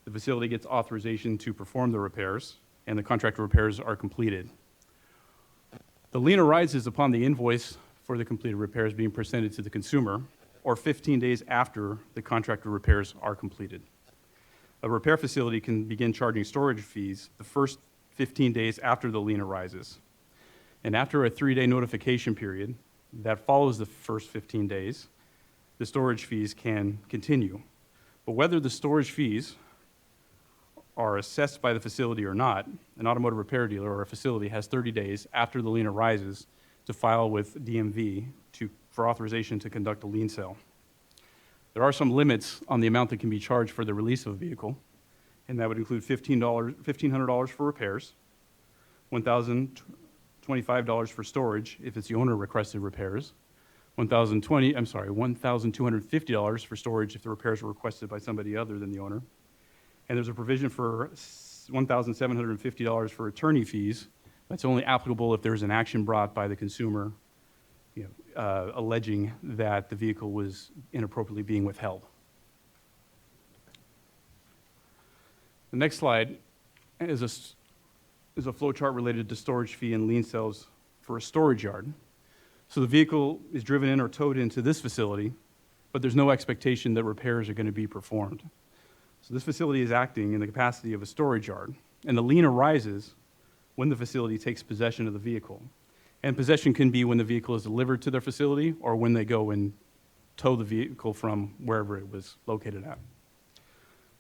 The facility gets authorization to perform the repairs, and the contractor repairs are completed. The lien arises upon the invoice for the completed repairs being presented to the consumer, or 15 days after the contractor repairs are completed. A repair facility can begin charging storage fees the first 15 days after the lien arises. And after a 3-day notification period that follows the first 15 days, the storage fees can continue. But whether the storage fees are assessed by the facility or not, an automotive repair dealer or a facility has 30 days after the lien arises to file with DMV for authorization to conduct a lien sale. There are some limits on the amount that can be charged for the release of a vehicle, and that would include $1,500 for repairs, $1,025 for storage if it's the owner requested repairs, $1,250 for storage if the repairs were requested by somebody other than the owner. And there's a provision for $1,750 for attorney fees. That's only applicable if there's an action brought by the consumer, alleging that the vehicle was inappropriately being withheld. The next slide is a flow chart related to storage fee and lien sales for a storage yard. So the vehicle is driven in or towed into this facility, but there's no expectation that repairs are going to be performed. So this facility is acting in the capacity of a storage yard, and the lien arises when the facility takes possession of the vehicle. And possession can be when the vehicle is delivered to their facility or when they go and tow the vehicle from wherever it was located at.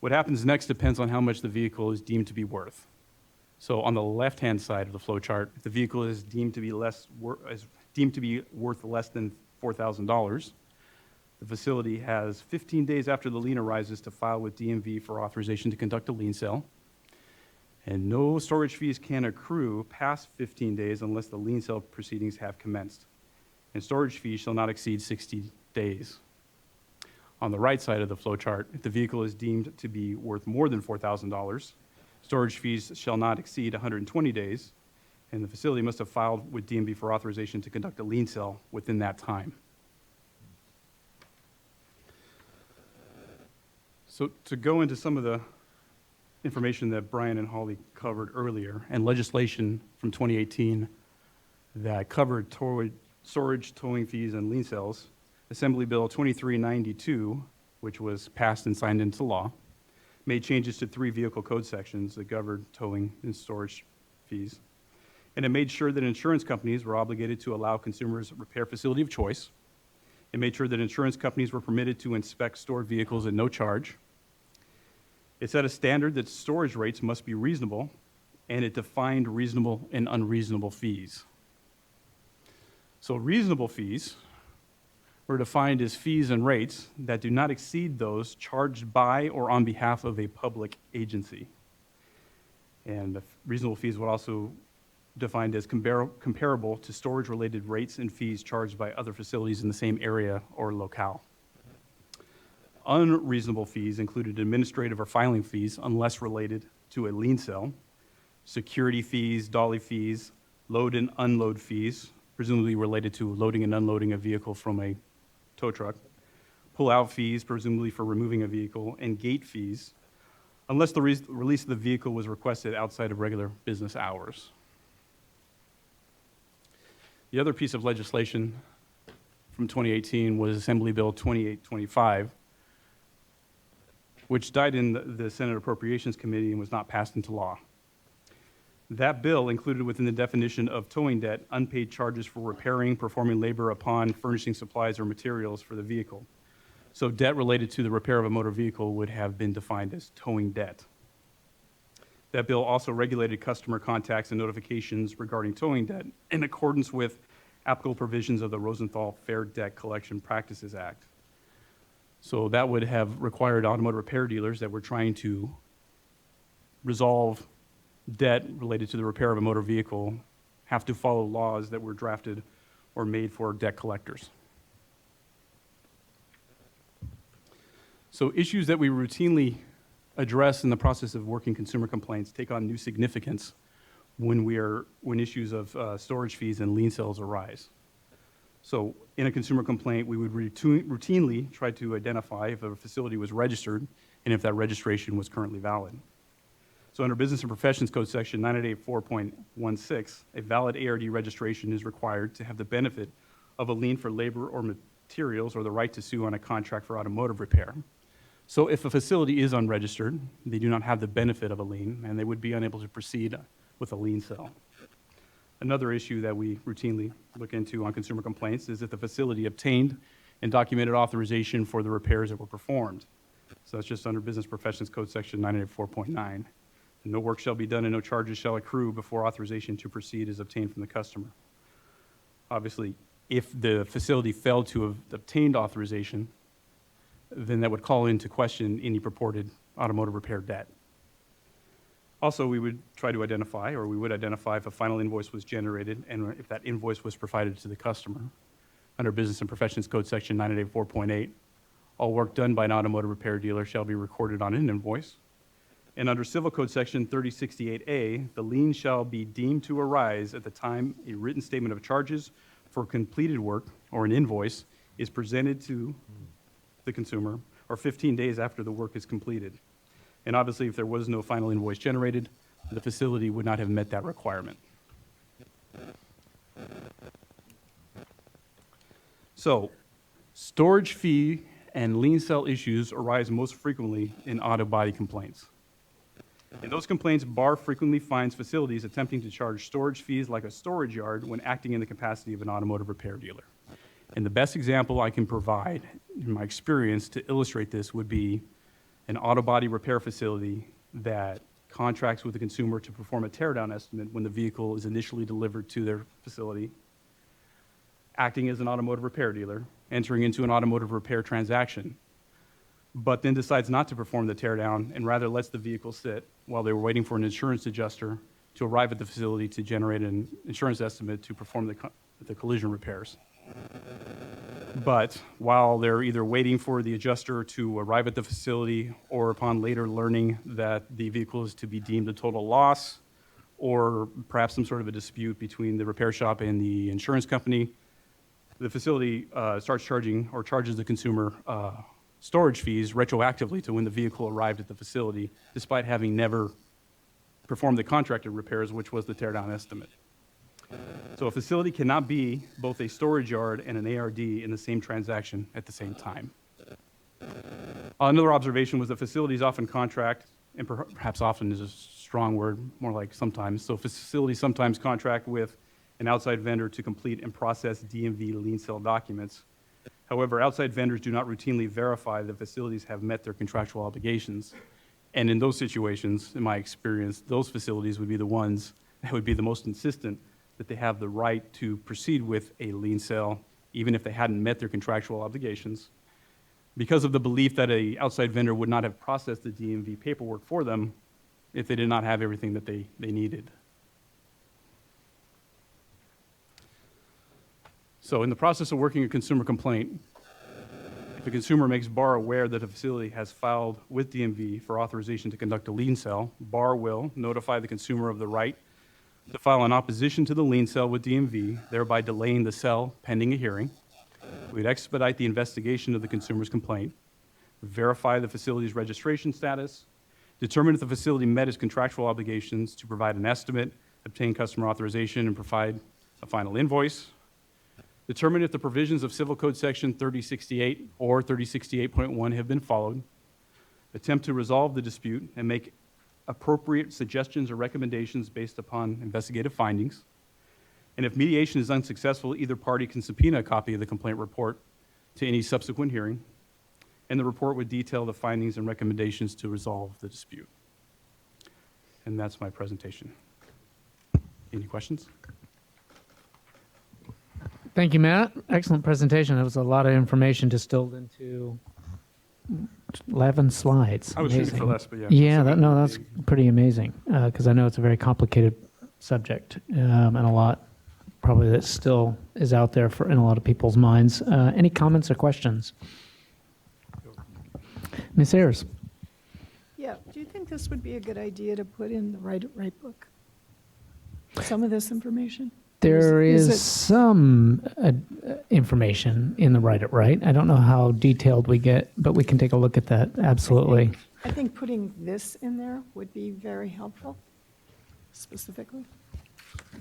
What happens next depends on how much the vehicle is deemed to be worth. So on the left-hand side of the flow chart, if the vehicle is deemed to be worth less than $4,000, the facility has 15 days after the lien arises to file with DMV for authorization to conduct a lien sale. And no storage fees can accrue past 15 days unless the lien sale proceedings have commenced. And storage fees shall not exceed 60 days. On the right side of the flow chart, if the vehicle is deemed to be worth more than $4,000, storage fees shall not exceed 120 days, and the facility must have filed with DMV for authorization to conduct a lien sale within that time. So to go into some of the information that Brian and Holly covered earlier, and legislation from 2018 that covered storage, towing fees, and lien sales, Assembly Bill 2392, which was passed and signed into law, made changes to 3 vehicle code sections that governed towing and storage fees. And it made sure that insurance companies were obligated to allow consumers a repair facility of choice. It made sure that insurance companies were permitted to inspect stored vehicles at no charge. It set a standard that storage rates must be reasonable, and it defined reasonable and unreasonable fees. So reasonable fees were defined as fees and rates that do not exceed those charged by or on behalf of a public agency. And the reasonable fees were also defined as comparable to storage-related rates and fees charged by other facilities in the same area or locale. Unreasonable fees included administrative or filing fees unless related to a lien sale, security fees, dolly fees, load and unload fees, presumably related to loading and unloading a vehicle from a tow truck, pull-out fees, presumably for removing a vehicle, and gate fees, unless the release of the vehicle was requested outside of regular business hours. The other piece of legislation from 2018 was Assembly Bill 2825, which died in the Senate Appropriations Committee and was not passed into law. That bill included within the definition of towing debt unpaid charges for repairing, performing labor upon, furnishing supplies or materials for the vehicle. So debt related to the repair of a motor vehicle would have been defined as towing debt. That bill also regulated customer contacts and notifications regarding towing debt in accordance with applicable provisions of the Rosenthal Fair Debt Collection Practices Act. So that would have required automotive repair dealers that were trying to resolve debt related to the repair of a motor vehicle have to follow laws that were drafted or made for debt collectors. So issues that we routinely address in the process of working consumer complaints take on new significance when issues of storage fees and lien sales arise. So in a consumer complaint, we would routinely try to identify if a facility was registered and if that registration was currently valid. So under Business and Professions Code Section 984.16, a valid ARD registration is required to have the benefit of a lien for labor or materials or the right to sue on a contract for automotive repair. So if a facility is unregistered, they do not have the benefit of a lien and they would be unable to proceed with a lien sale. Another issue that we routinely look into on consumer complaints is if the facility obtained and documented authorization for the repairs that were performed. So that's just under Business Professions Code Section 984.9. No work shall be done and no charges shall accrue before authorization to proceed is obtained from the customer. Obviously, if the facility failed to have obtained authorization, then that would call into question any purported automotive repair debt. Also, we would try to identify, or we would identify if a final invoice was generated and if that invoice was provided to the customer. Under Business and Professions Code Section 984.8, all work done by an automotive repair dealer shall be recorded on an invoice. And under Civil Code Section 3068A, the lien shall be deemed to arise at the time a written statement of charges for completed work or an invoice is presented to the consumer or 15 days after the work is completed. And obviously, if there was no final invoice generated, the facility would not have met that requirement. So, storage fee and lien sale issues arise most frequently in auto body complaints. In those complaints, BAR frequently finds facilities attempting to charge storage fees like a storage yard when acting in the capacity of an automotive repair dealer. And the best example I can provide in my experience to illustrate this would be an auto body repair facility that contracts with the consumer to perform a teardown estimate when the vehicle is initially delivered to their facility, acting as an automotive repair dealer, entering into an automotive repair transaction, but then decides not to perform the teardown and rather lets the vehicle sit while they were waiting for an insurance adjuster to arrive at the facility to generate an insurance estimate to perform the collision repairs. But while they're either waiting for the adjuster to arrive at the facility or upon later learning that the vehicle is to be deemed a total loss or perhaps some sort of a dispute between the repair shop and the insurance company, the facility starts charging or charges the consumer storage fees retroactively to when the vehicle arrived at the facility, despite having never performed the contracted repairs, which was the teardown estimate. So a facility cannot be both a storage yard and an ARD in the same transaction at the same time. Another observation was that facilities often contract, and perhaps often is a strong word, more like sometimes. So facilities sometimes contract with an outside vendor to complete and process DMV lien sale documents. However, outside vendors do not routinely verify that facilities have met their contractual obligations. And in those situations, in my experience, those facilities would be the ones that would be the most insistent that they have the right to proceed with a lien sale, even if they hadn't met their contractual obligations, because of the belief that an outside vendor would not have processed the DMV paperwork for them if they did not have everything that they needed. So in the process of working a consumer complaint, if a consumer makes BAR aware that a facility has filed with DMV for authorization to conduct a lien sale, BAR will notify the consumer of the right to file an opposition to the lien sale with DMV, thereby delaying the sale pending a hearing. We'd expedite the investigation of the consumer's complaint, verify the facility's registration status, determine if the facility met its contractual obligations to provide an estimate, obtain customer authorization, and provide a final invoice, determine if the provisions of Civil Code Section 3068 or 3068.1 have been followed, attempt to resolve the dispute and make appropriate suggestions or recommendations based upon investigative findings. And if mediation is unsuccessful, either party can subpoena a copy of the complaint report to any subsequent hearing, and the report would detail the findings and recommendations to resolve the dispute. And that's my presentation. Any questions? Thank you, Matt. Excellent presentation. That was a lot of information distilled into 11 slides. I was shooting for Amazing. less, but yeah. Yeah, that's pretty amazing because I know it's a very complicated subject and a lot probably that still is out there in a lot of people's minds. Any comments or questions? Ms. Ayers. Yeah, do you think this would be a good idea to put in the right book? Some of this information? There Is is it- some information in the Write It Right. I don't know how detailed we get, but we can take a look at that. Absolutely. I think putting this in there would be very helpful, specifically.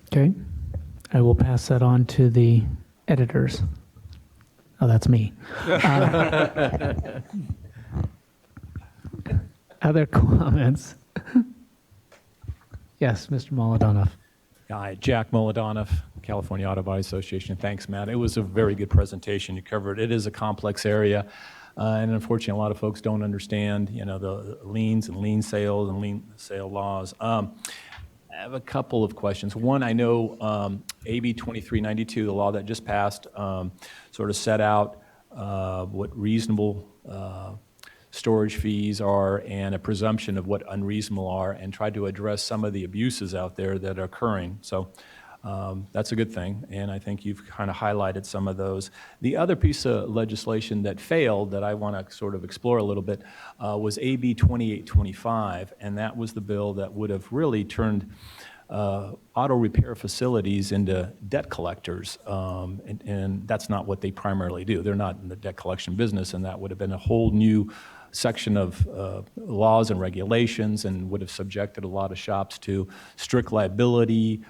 Okay. I will pass that on to the editors. Oh, that's me. Other comments? Yes, Mr. Molodonov. Hi, Jack Molodonov, California Auto Body Association. Thanks, Matt. It was a very good presentation. You covered, it is a complex area. And unfortunately, a lot of folks don't understand, the liens and lien sales and lien sale laws. I have a couple of questions. One, I know AB 2392, the law that just passed, sort of set out what reasonable storage fees are and a presumption of what unreasonable are, and tried to address some of the abuses out there that are occurring. So that's a good thing, and I think you've kind of highlighted some of those. The other piece of legislation that failed that I want to sort of explore a little bit was AB 2825, and that was the bill that would have really turned auto repair facilities into debt collectors, and that's not what they primarily do. They're not in the debt collection business, and that would have been a whole new section of laws and regulations and would have subjected a lot of shops to strict liability.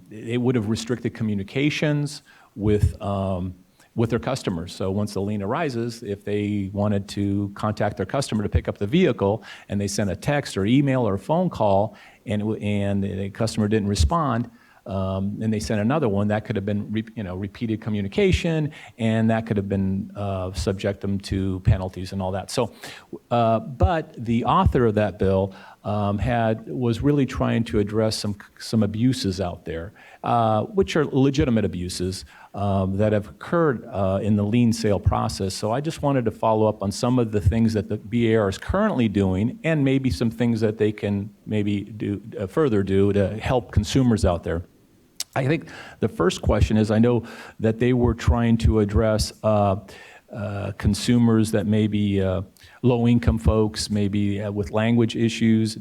It would have restricted communications with their customers. So once the lien arises, if they wanted to contact their customer to pick up the vehicle and they sent a text or email or a phone call and the customer didn't respond, and they sent another one, that could have been repeated communication, and that could have been subject them to penalties and all that. So, but the author of that bill was really trying to address some abuses out there, which are legitimate abuses that have occurred in the lien sale process. So I just wanted to follow up on some of the things that the BAR is currently doing, and maybe some things that they can maybe do further do to help consumers out there. I think the first question is, I know that they were trying to address consumers that may be low-income folks, maybe with language issues.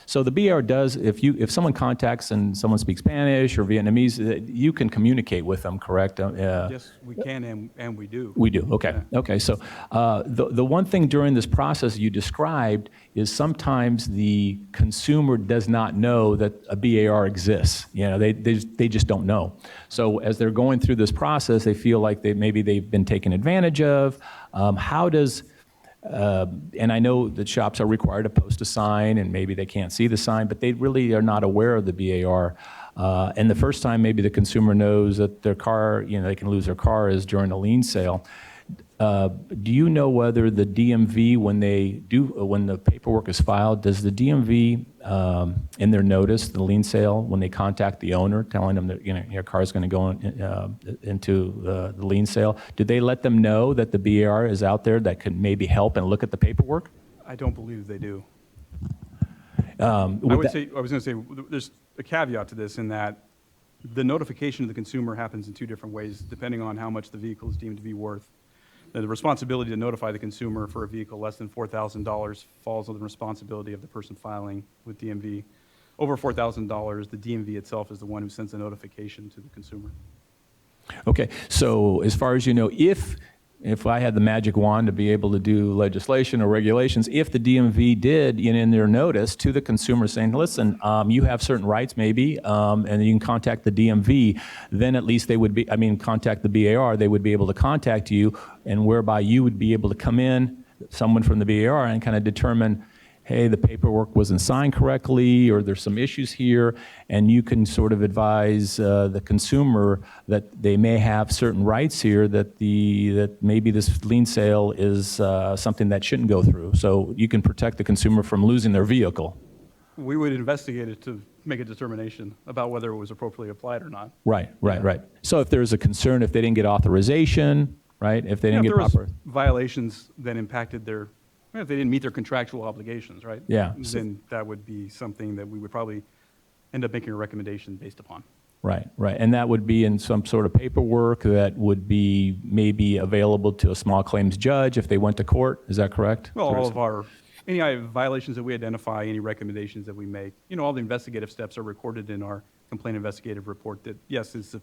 So the BR does, if someone contacts and someone speaks Spanish or Vietnamese, you can communicate with them, correct? Yes, we can, and we do. We do, okay. Yeah. Okay, so the one thing during this process you described is sometimes the consumer does not know that a BAR exists. They just don't know. So as they're going through this process, they feel like maybe they've been taken advantage of. How does, and I know that shops are required to post a sign, and maybe they can't see the sign, but they really are not aware of the BAR. And the first time maybe the consumer knows that their car, they can lose their car is during a lien sale. Do you know whether the DMV, when the paperwork is filed, does the DMV in their notice, the lien sale, when they contact the owner, telling them that your car is going to go into the lien sale, do they let them know that the BAR is out there that could maybe help and look at the paperwork? I don't believe they do. I was going to say, there's a caveat to this in that the notification of the consumer happens in two different ways, depending on how much the vehicle is deemed to be worth. The responsibility to notify the consumer for a vehicle less than $4,000 falls on the responsibility of the person filing with DMV. Over $4,000, the DMV itself is the one who sends a notification to the consumer. Okay, so as far as you know, if I had the magic wand to be able to do legislation or regulations, if the DMV did in their notice to the consumer saying, listen, you have certain rights maybe, and you can contact the DMV, then at least they would contact the BAR, they would be able to contact you, and whereby you would be able to come in, someone from the BAR, and kind of determine, hey, the paperwork wasn't signed correctly, or there's some issues here, and you can sort of advise the consumer that they may have certain rights here, that maybe this lien sale is something that shouldn't go through. So you can protect the consumer from losing their vehicle. We would investigate it to make a determination about whether it was appropriately applied or not. Right. So if there's a concern, if they didn't get authorization, right? If they didn't If get there was proper. violations that impacted their, if they didn't meet their contractual obligations, right? Yeah. Then that would be something that we would probably end up making a recommendation based upon. Right. And that would be in some sort of paperwork that would be maybe available to a small claims judge if they went to court. Is that correct? Well, all of our, any violations that we identify, any recommendations that we make, all the investigative steps are recorded in our complaint investigative report that, yes, is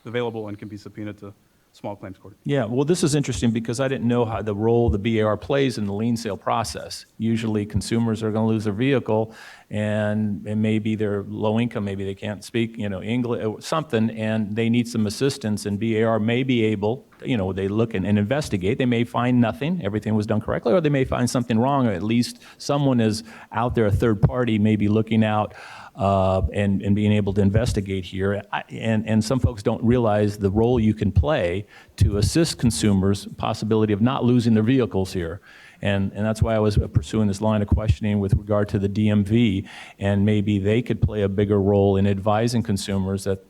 available and can be subpoenaed to small claims court. Yeah, well, this is interesting because I didn't know how the role the BAR plays in the lien sale process. Usually consumers are going to lose their vehicle and maybe they're low income, maybe they can't speak, English or something, and they need some assistance, and BAR may be able, they look and investigate. They may find nothing, everything was done correctly, or they may find something wrong, or at least someone is out there, a third party, maybe looking out and being able to investigate here. And some folks don't realize the role you can play to assist consumers, possibility of not losing their vehicles here. And that's why I was pursuing this line of questioning with regard to the DMV, and maybe they could play a bigger role in advising consumers that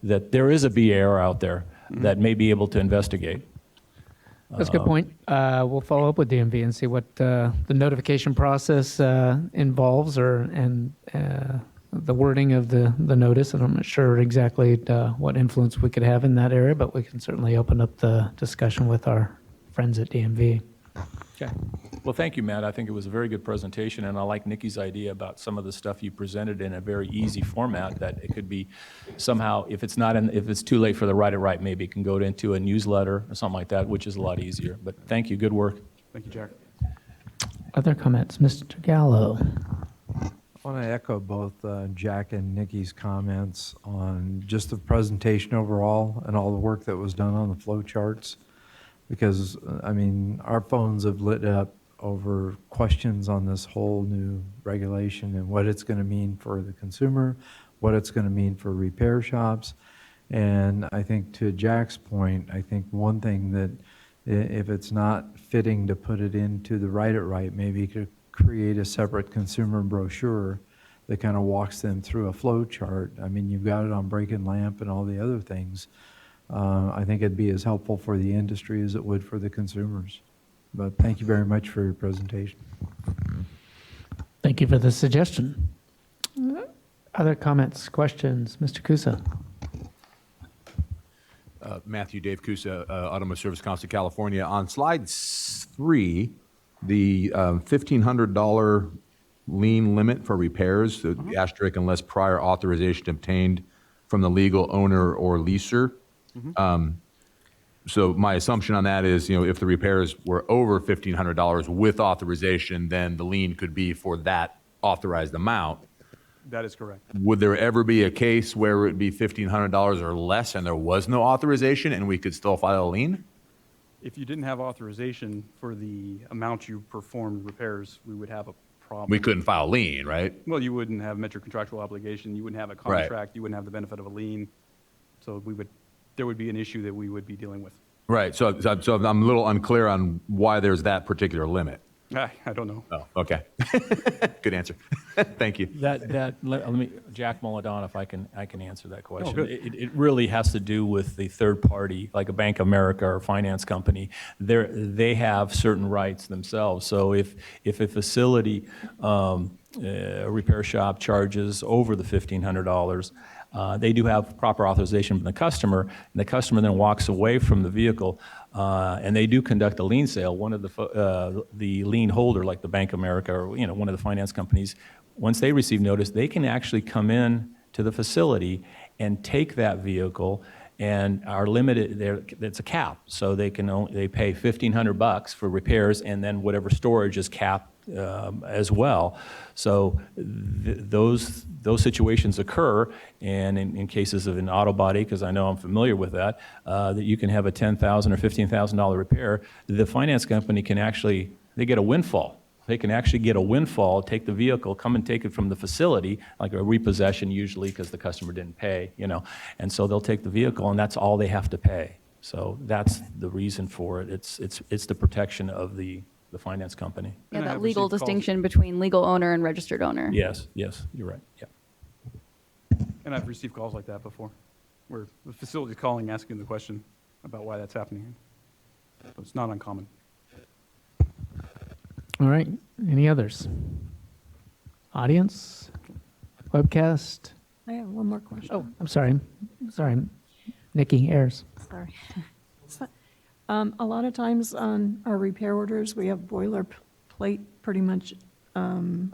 there is a BAR out there that may be able to investigate. That's a good point. We'll follow up with DMV and see what the notification process involves, and the wording of the notice. And I'm not sure exactly what influence we could have in that area, but we can certainly open up the discussion with our friends at DMV. Okay. Well, thank you, Matt. I think it was a very good presentation, and I like Nikki's idea about some of the stuff you presented in a very easy format, that it could be somehow, if it's too late for the Write It Right, maybe it can go into a newsletter or something like that, which is a lot easier. But thank you. Good work. Thank you, Jack. Other comments? Mr. Gallo. I want to echo both Jack and Nikki's comments on just the presentation overall and all the work that was done on the flow charts. Because, our phones have lit up over questions on this whole new regulation and what it's going to mean for the consumer, what it's going to mean for repair shops. And I think to Jack's point, I think one thing that if it's not fitting to put it into the Write It Right, maybe you could create a separate consumer brochure that kind of walks them through a flow chart. You've got it on Break and Lamp and all the other things. I think it'd be as helpful for the industry as it would for the consumers. But thank you very much for your presentation. Thank you for the suggestion. Other comments, questions? Mr. Kusa. Matthew Dave Kusa, Automotive Service Council, California. On slide 3, the $1,500 lien limit for repairs, the asterisk unless prior authorization obtained from the legal owner or leaser. So my assumption on that is, if the repairs were over $1,500 with authorization, then the lien could be for that authorized amount. That is correct. Would there ever be a case where it would be $1,500 or less and there was no authorization and we could still file a lien? If you didn't have authorization for the amount you performed repairs, we would have a problem. We couldn't file a lien, right? Well, you wouldn't have met your contractual obligation, you wouldn't have a contract, you wouldn't have the benefit of a lien. So there would be an issue that we would be dealing with. Right. So I'm a little unclear on why there's that particular limit. I don't know. Oh, okay. Good answer. Thank you. Let me, Jack Mulladon, if I can answer that question. good. It really has to do with the third party, like a Bank of America or finance company. They have certain rights themselves. So if a facility, a repair shop charges over the $1,500, they do have proper authorization from the customer, and the customer then walks away from the vehicle, and they do conduct a lien sale. One of the lien holder, like the Bank of America or one of the finance companies, once they receive notice, they can actually come in to the facility and take that vehicle, and are limited. It's a cap, so they pay $1,500 for repairs, and then whatever storage is capped as well. So those situations occur, and in cases of an auto body, because I know I'm familiar with that you can have a $10,000 or $15,000 repair. The finance company can they get a windfall. They can actually get a windfall, take the vehicle, come and take it from the facility, like a repossession usually because the customer didn't pay, and so they'll take the vehicle, and that's all they have to pay. So that's the reason for it. It's the protection of the the finance company. Yeah, And I that have legal received calls- distinction between legal owner and registered owner. Yes, yes, you're right, yeah. And I've received calls like that before, where the facility's calling, asking the question about why that's happening. So it's not uncommon. All right, any others? Audience? Webcast? I have one more question. Oh, I'm sorry. Nikki Ayers. Sorry. A lot of times on our repair orders, we have boilerplate, pretty much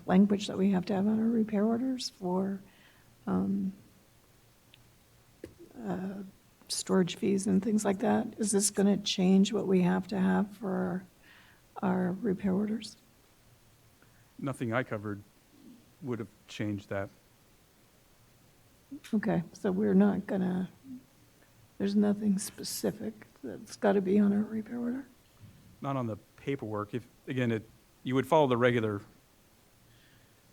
language that we have to have on our repair orders for storage fees and things like that. Is this going to change what we have to have for our repair orders? Nothing I covered would have changed that. Okay, so we're not gonna, there's nothing specific that's got to be on our repair order? Not on the paperwork. If, again, you would follow the regular,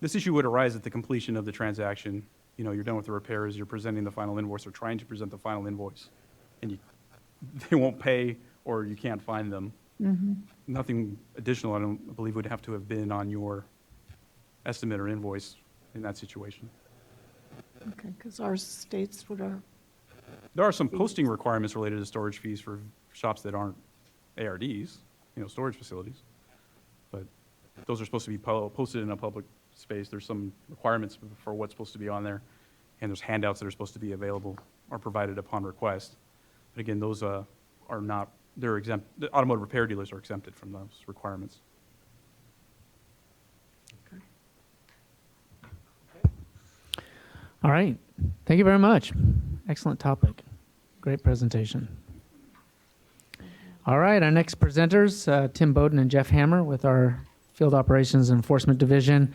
this issue would arise at the completion of the transaction. You know, you're done with the repairs, you're presenting the final invoice or trying to present the final invoice, and they won't pay or you can't find them. Mm-hmm. Nothing additional, I don't believe, would have to have been on your estimate or invoice in that situation. Okay, because ours states what our, There are some posting requirements related to storage fees for shops that aren't ARDs, you know, storage facilities. But those are supposed to be posted in a public space. There's some requirements for what's supposed to be on there. And there's handouts that are supposed to be available or provided upon request. But again, those are not, they're exempt, the automotive repair dealers are exempted from those requirements. All right, thank you very much. Excellent topic. Great presentation. All right, our next presenters, Tim Bowden and Jeff Hammer with our Field Operations and Enforcement Division.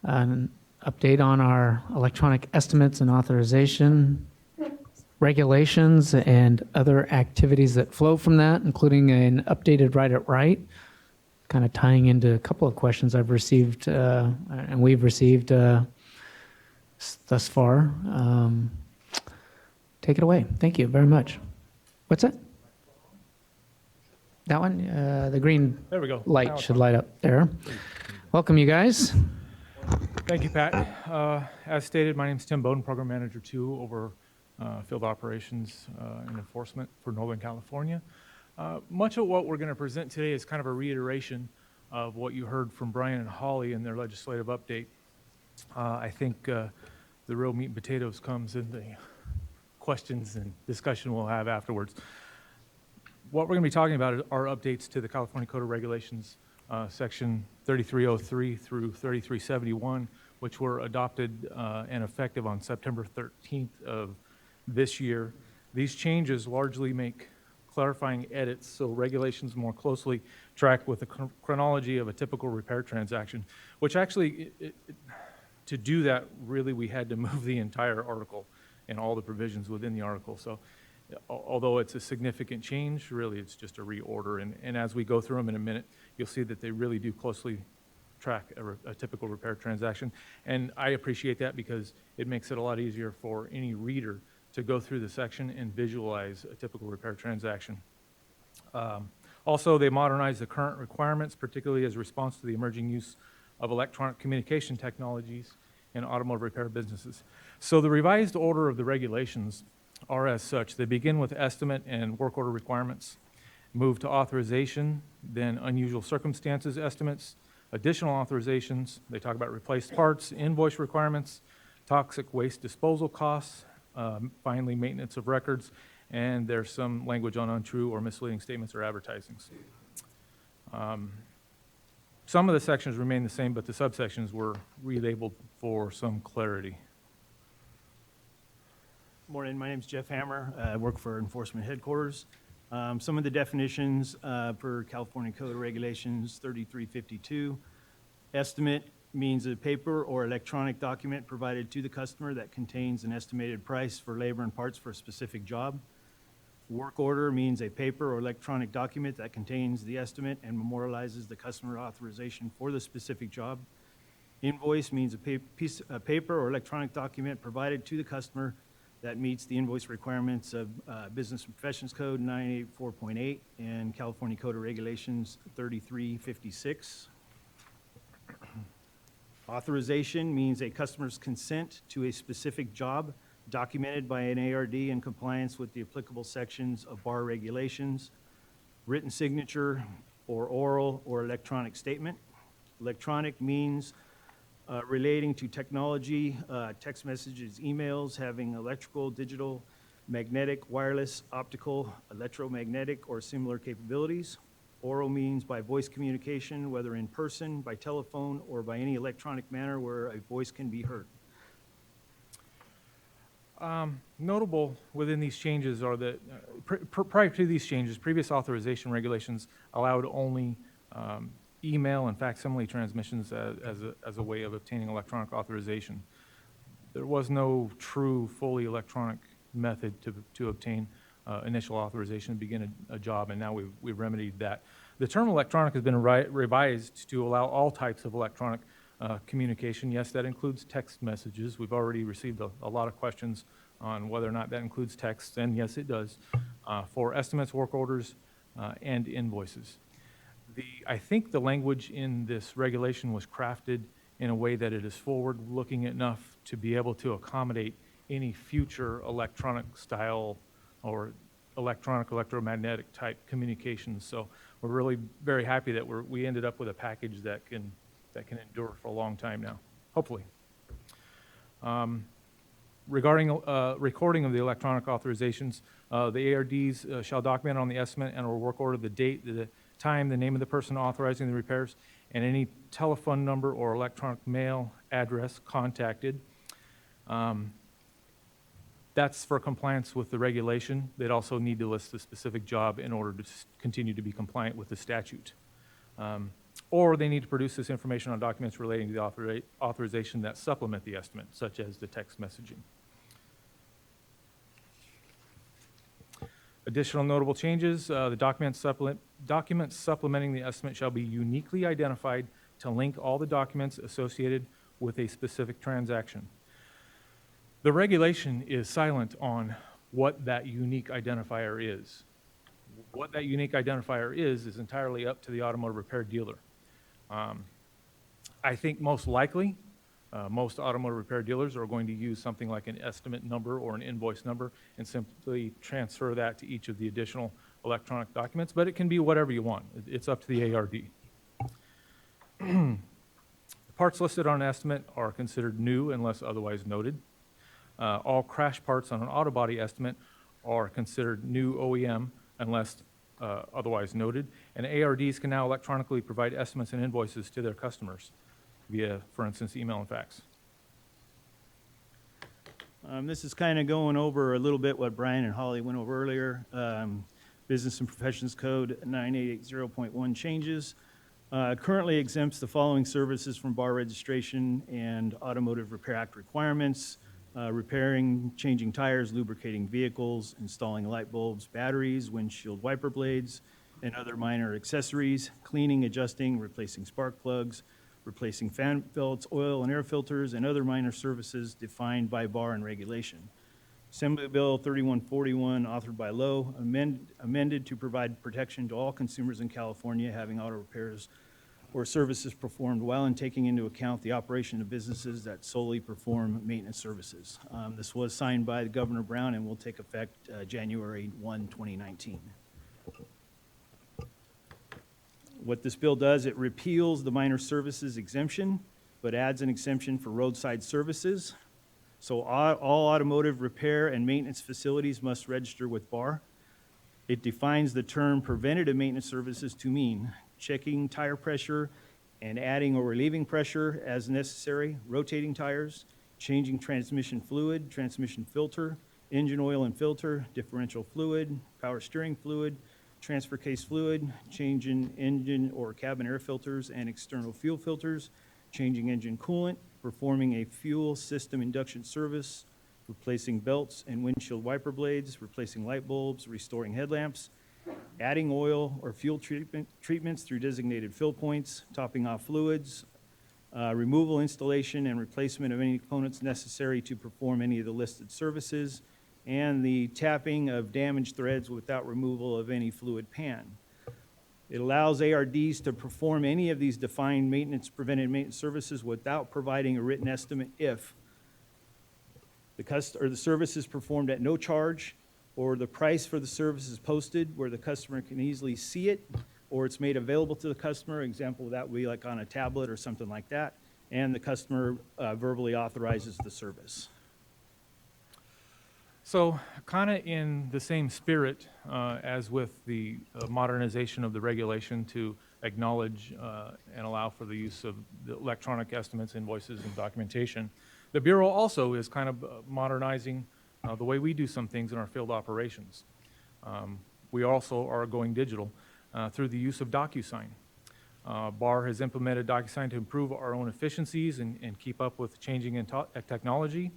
An update on our electronic estimates and authorization regulations and other activities that flow from that, including an updated Right at Right, kind of tying into a couple of questions I've received and we've received thus far. Take it away. Thank you very much. What's that? That one? The green There we go. light Now it's should on. light up there. Welcome, you guys. Thank you, Pat. As stated, my name is Tim Bowden, Program Manager 2 over Field Operations and Enforcement for Northern California. Much of what we're going to present today is kind of a reiteration of what you heard from Brian and Holly in their legislative update. I think the real meat and potatoes comes in the questions and discussion we'll have afterwards. What we're going to be talking about are updates to the California Code of Regulations, Section 3303 through 3371, which were adopted and effective on September 13th of this year. These changes largely make clarifying edits so regulations more closely track with the chronology of a typical repair transaction, which actually, to do that, really we had to move the entire article and all the provisions within the article. So although it's a significant change, really it's just a reorder. And as we go through them in a minute, you'll see that they really do closely track a typical repair transaction. And I appreciate that because it makes it a lot easier for any reader to go through the section and visualize a typical repair transaction. Also, they modernize the current requirements, particularly as a response to the emerging use of electronic communication technologies in automotive repair businesses. So the revised order of the regulations are as such. They begin with estimate and work order requirements, move to authorization, then unusual circumstances estimates, additional authorizations. They talk about replaced parts, invoice requirements, toxic waste disposal costs, finally maintenance of records, and there's some language on untrue or misleading statements or advertisings. Some of the sections remain the same, but the subsections were relabeled for some clarity. Morning, my name is Jeff Hammer. I work for Enforcement Headquarters. Some of the definitions per California Code of Regulations 3352. Estimate means a paper or electronic document provided to the customer that contains an estimated price for labor and parts for a specific job. Work order means a paper or electronic document that contains the estimate and memorializes the customer authorization for the specific job. Invoice means a piece of paper or electronic document provided to the customer that meets the invoice requirements of Business and Professions Code 984.8 and California Code of Regulations 3356. Authorization means a customer's consent to a specific job documented by an ARD in compliance with the applicable sections of bar regulations, written signature, or oral or electronic statement. Electronic means relating to technology, text messages, emails, having electrical, digital, magnetic, wireless, optical, electromagnetic, or similar capabilities. Oral means by voice communication, whether in person, by telephone, or by any electronic manner where a voice can be heard. Notable within these changes are that prior to these changes, previous authorization regulations allowed only email and facsimile transmissions as a way of obtaining electronic authorization. There was no true, fully electronic method to obtain initial authorization to begin a job, and now we've remedied that. The term electronic has been revised to allow all types of electronic communication. Yes, that includes text messages. We've already received a lot of questions on whether or not that includes text, and yes, it does, for estimates, work orders, and invoices. I think the language in this regulation was crafted in a way that it is forward-looking enough to be able to accommodate any future electronic style or electromagnetic type communications. So we're really very happy that we ended up with a package that can endure for a long time now, hopefully. Regarding recording of the electronic authorizations, the ARDs shall document on the estimate and or work order the date, the time, the name of the person authorizing the repairs, and any telephone number or electronic mail address contacted. That's for compliance with the regulation. They'd also need to list the specific job in order to continue to be compliant with the statute. Or they need to produce this information on documents relating to the authorization that supplement the estimate, such as the text messaging. Additional notable changes, the documents supplementing the estimate shall be uniquely identified to link all the documents associated with a specific transaction. The regulation is silent on what that unique identifier is. What that unique identifier is entirely up to the automotive repair dealer. I think most likely, most automotive repair dealers are going to use something like an estimate number or an invoice number and simply transfer that to each of the additional electronic documents, but it can be whatever you want. It's up to the ARD. Parts listed on an estimate are considered new unless otherwise noted. All crash parts on an auto body estimate are considered new OEM unless otherwise noted, and ARDs can now electronically provide estimates and invoices to their customers via, for instance, email and fax. This is kind of going over a little bit what Brian and Holly went over earlier. Business and Professions Code 9880.1 changes. Currently exempts the following services from bar registration and Automotive Repair Act requirements: repairing, changing tires, lubricating vehicles, installing light bulbs, batteries, windshield wiper blades, and other minor accessories, cleaning, adjusting, replacing spark plugs, replacing fan belts, oil and air filters, and other minor services defined by bar and regulation. Assembly Bill 3141, authored by Lowe, amended to provide protection to all consumers in California having auto repairs or services performed while in taking into account the operation of businesses that solely perform maintenance services. This was signed by Governor Brown and will take effect January 1, 2019. What this bill does, it repeals the minor services exemption, but adds an exemption for roadside services. So all automotive repair and maintenance facilities must register with BAR. It defines the term preventative maintenance services to mean checking tire pressure and adding or relieving pressure as necessary, rotating tires, changing transmission fluid, transmission filter, engine oil and filter, differential fluid, power steering fluid, transfer case fluid, changing engine or cabin air filters and external fuel filters, changing engine coolant, performing a fuel system induction service, replacing belts and windshield wiper blades, replacing light bulbs, restoring headlamps, adding oil or fuel treatments through designated fill points, topping off fluids, removal, installation, and replacement of any components necessary to perform any of the listed services, and the tapping of damaged threads without removal of any fluid pan. It allows ARDs to perform any of these defined preventive maintenance services without providing a written estimate if the service is performed at no charge, or the price for the service is posted where the customer can easily see it, or it's made available to the customer. Example of that would be like on a tablet or something like that, and the customer verbally authorizes the service. So kind of in the same spirit as with the modernization of the regulation to acknowledge and allow for the use of the electronic estimates, invoices, and documentation, the Bureau also is kind of modernizing the way we do some things in our field operations. We also are going digital through the use of DocuSign. BAR has implemented DocuSign to improve our own efficiencies and keep up with changing technology.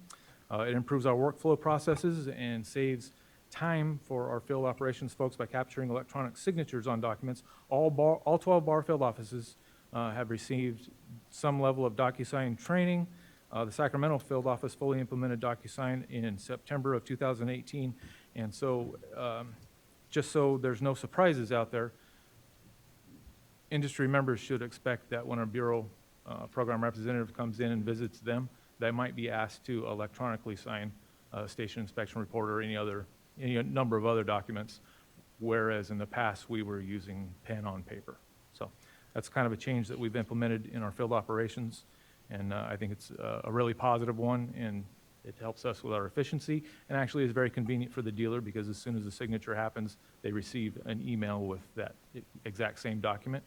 It improves our workflow processes and saves time for our field operations folks by capturing electronic signatures on documents. All 12 BAR field offices have received some level of DocuSign training. The Sacramento field office fully implemented DocuSign in September of 2018. And so just so there's no surprises out there, industry members should expect that when our Bureau program representative comes in and visits them, they might be asked to electronically sign a station inspection report or any number of other documents, whereas in the past we were using pen on paper. So that's kind of a change that we've implemented in our field operations, and I think it's a really positive one, and it helps us with our efficiency, and actually is very convenient for the dealer because as soon as the signature happens, they receive an email with that exact same document.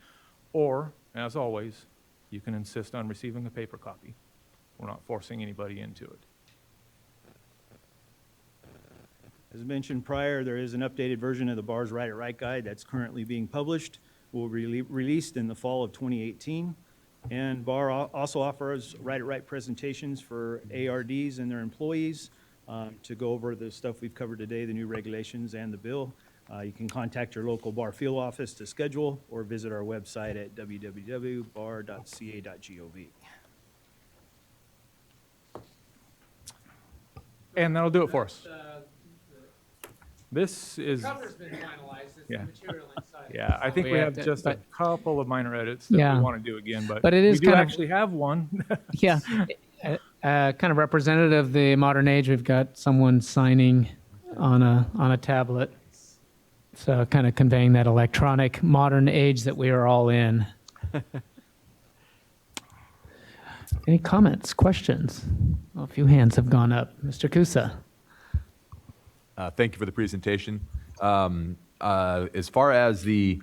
Or, as always, you can insist on receiving a paper copy. We're not forcing anybody into it. As mentioned prior, there is an updated version of the BAR's Right at Right Guide that's currently being published. Will be released in the fall of 2018. And BAR also offers Right at Right presentations for ARDs and their employees to go over the stuff we've covered today, the new regulations and the bill. You can contact your local BAR field office to schedule or visit our website at www.bar.ca.gov. And that'll do it for us. This is, Cover's been finalized, it's yeah. the material inside. yeah, I think we have just a couple of minor edits that Yeah. we want to do again, but But it is we do kind of- actually have one. Yeah, kind of representative of the modern age. We've got someone signing on a tablet, so kind of conveying that electronic modern age that we are all in. Any comments, questions? Well, a few hands have gone up. Mr. Kusa. Thank you for the presentation. As far as the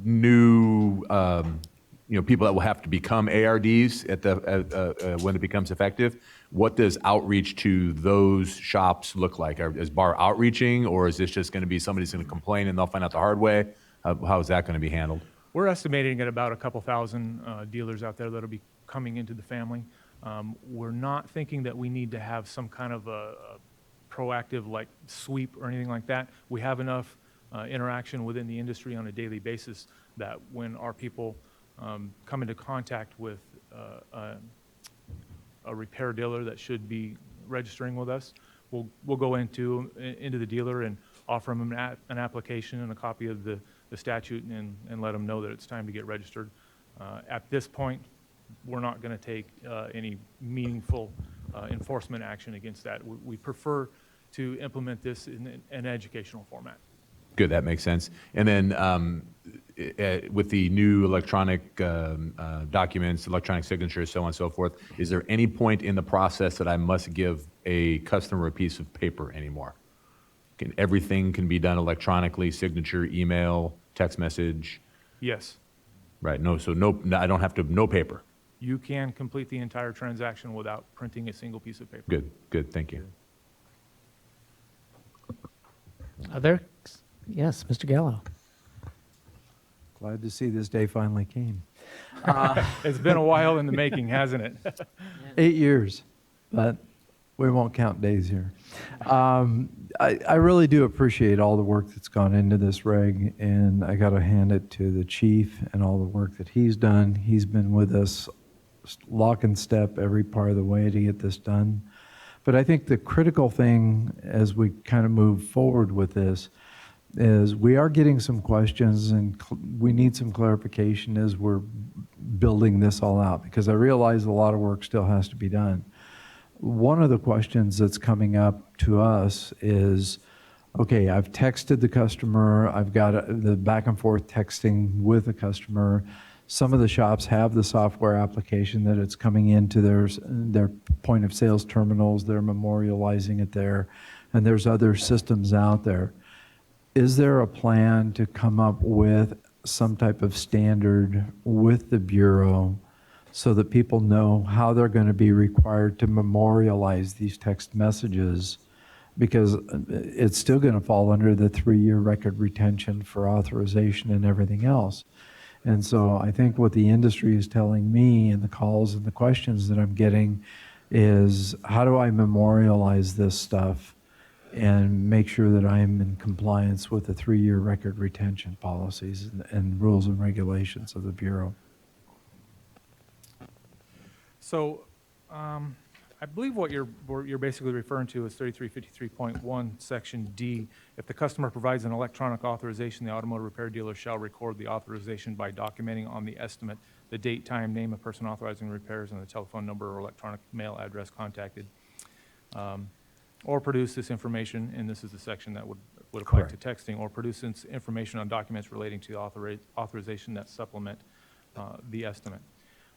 new, people that will have to become ARDs when it becomes effective, what does outreach to those shops look like? Is BAR outreaching, or is this just going to be somebody's going to complain and they'll find out the hard way? How is that going to be handled? We're estimating at about a couple thousand dealers out there that'll be coming into the family. We're not thinking that we need to have some kind of a proactive like sweep or anything like that. We have enough interaction within the industry on a daily basis that when our people come into contact with a repair dealer that should be registering with us, we'll go into the dealer and offer them an application and a copy of the statute and let them know that it's time to get registered. At this point, we're not going to take any meaningful enforcement action against that. We prefer to implement this in an educational format. Good, that makes sense. And then with the new electronic documents, electronic signatures, so on and so forth, is there any point in the process that I must give a customer a piece of paper anymore? Everything can be done electronically, signature, email, text message? Yes. Right, I don't have to, no paper. You can complete the entire transaction without printing a single piece of paper. Good, thank you. Other? Yes, Mr. Gallo. Glad to see this day finally came. It's been a while in the making, hasn't it? 8 years, but we won't count days here. I really do appreciate all the work that's gone into this reg, and I got to hand it to the chief and all the work that he's done. He's been with us lock and step every part of the way to get this done. But I think the critical thing as we kind of move forward with this is we are getting some questions and we need some clarification as we're building this all out, because I realize a lot of work still has to be done. One of the questions that's coming up to us is, okay, I've texted the customer, I've got the back and forth texting with the customer. Some of the shops have the software application that it's coming into their point of sales terminals, they're memorializing it there, and there's other systems out there. Is there a plan to come up with some type of standard with the Bureau so that people know how they're going to be required to memorialize these text messages? Because it's still going to fall under the 3-year record retention for authorization and everything else. And so I think what the industry is telling me and the calls and the questions that I'm getting is, how do I memorialize this stuff and make sure that I'm in compliance with the 3-year record retention policies and rules and regulations of the Bureau? So I believe what you're basically referring to is 3353.1, Section D. If the customer provides an electronic authorization, the automotive repair dealer shall record the authorization by documenting on the estimate the date, time, name of person authorizing repairs, and the telephone number or electronic mail address contacted. Or produce this information, and this is the section that would apply to texting, or produce information on documents relating to the authorization that supplement the estimate.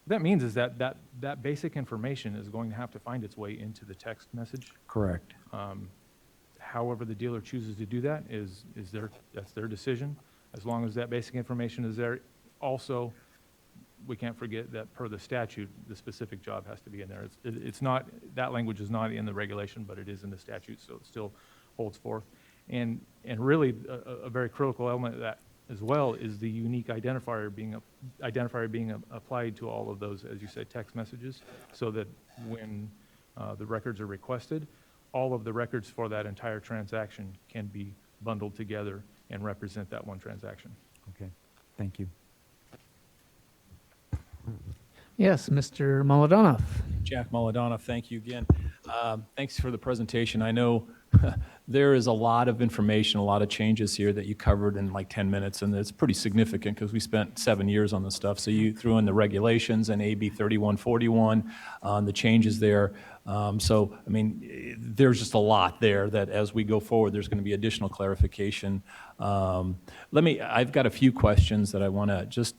What that means is that basic information is going to have to find its way into the text message. Correct. However the dealer chooses to do that that's their decision. As long as that basic information is there. Also, we can't forget that per the statute, the specific job has to be in there. It's not, that language is not in the regulation, but it is in the statute, so it still holds forth. And really, a very critical element of that as well is the unique identifier being applied to all of those, as you said, text messages, so that when the records are requested, all of the records for that entire transaction can be bundled together and represent that one transaction. Okay, thank you. Yes, Mr. Molodonov. Jack Molodonov, thank you again. Thanks for the presentation. I know there is a lot of information, a lot of changes here that you covered in like 10 minutes, and it's pretty significant because we spent 7 years on this stuff. So you threw in the regulations and AB 3141, the changes there. So, I mean, there's just a lot there that as we go forward, there's going to be additional clarification. I've got a few questions that I want to just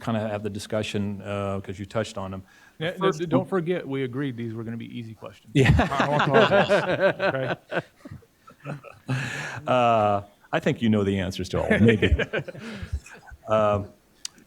kind of have the discussion because you touched on them. Yeah, don't forget, we agreed these were going to be easy questions. Yeah. Okay? I think you know the answers to all, maybe.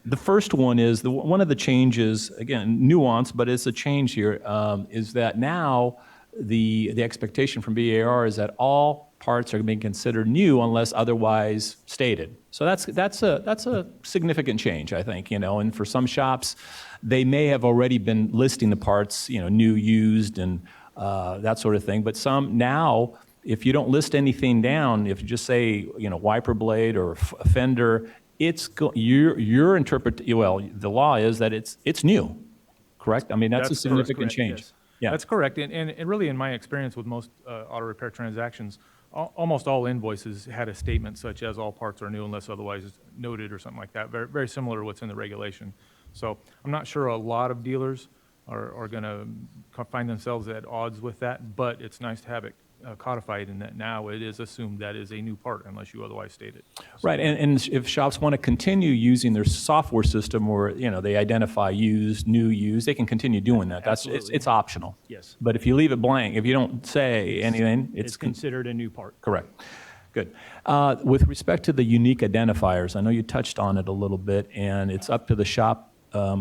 The first one is, one of the changes, again, nuance, but it's a change here, is that now the expectation from BAR is that all parts are being considered new unless otherwise stated. So that's a significant change, I think, and for some shops, they may have already been listing the parts, new, used, and that sort of thing. But some now, if you don't list anything down, if you just say, wiper blade or fender, your interpretation, well, the law is that it's new, correct? I mean, that's a significant change. Yes. Yeah. That's correct. And really, in my experience with most auto repair transactions, almost all invoices had a statement such as all parts are new unless otherwise noted or something like that. Very, very similar to what's in the regulation. So I'm not sure a lot of dealers are going to find themselves at odds with that, but it's nice to have it codified in that now it is assumed that is a new part unless you otherwise state it. So. Right, and if shops want to continue using their software system where, they identify used, new, used, they can continue doing that. It's optional. Yes. But if you leave it blank, if you don't say anything, It's considered a new part. Correct. Good. With respect to the unique identifiers, I know you touched on it a little bit, and it's up to the shop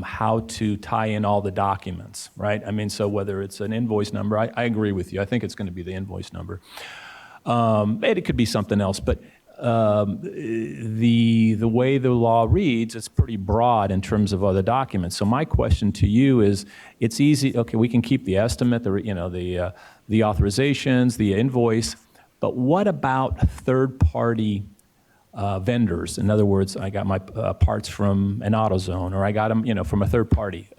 how to tie in all the documents, right? I mean, so whether it's an invoice number, I agree with you. I think it's going to be the invoice number. And it could be something else, but the way the law reads, it's pretty broad in terms of other documents. So my question to you is, it's easy. Okay, we can keep the estimate, the authorizations, the invoice, but what about third-party vendors? In other words, I got my parts from an AutoZone, or I got them, from a third party.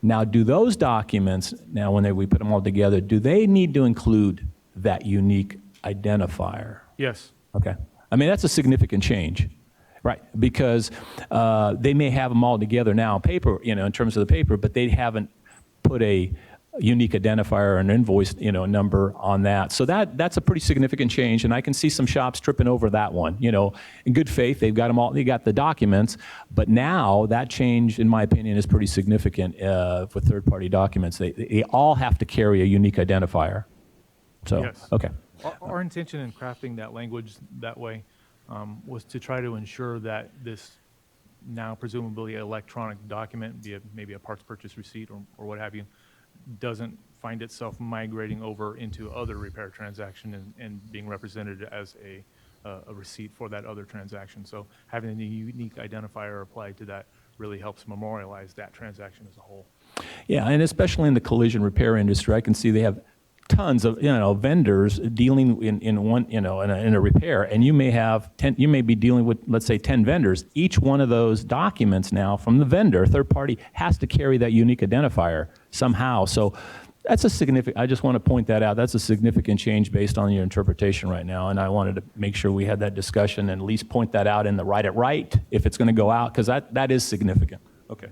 Now, do those documents, now when we put them all together, do they need to include that unique identifier? Yes. Okay. I mean, that's a significant change, right? Because they may have them all together now on paper, in terms of the paper, but they haven't put a unique identifier or an invoice, number on that. So that's a pretty significant change, and I can see some shops tripping over that one. In good faith, they've got them all, they got the documents, but now that change, in my opinion, is pretty significant for third-party documents. They all have to carry a unique identifier. So, Yes. okay. Our intention in crafting that language that way was to try to ensure that this now presumably electronic document, be it maybe a parts purchase receipt or what have you, doesn't find itself migrating over into other repair transaction and being represented as a receipt for that other transaction. So having a unique identifier applied to that really helps memorialize that transaction as a whole. Yeah, and especially in the collision repair industry, I can see they have tons of vendors dealing in a repair, and you may be dealing with, let's say, 10 vendors. Each one of those documents now from the vendor, third party, has to carry that unique identifier somehow. So that's a significant, I just want to point that out. That's a significant change based on your interpretation right now, and I wanted to make sure we had that discussion and at least point that out in the write it right if it's going to go out, because that is significant. Okay.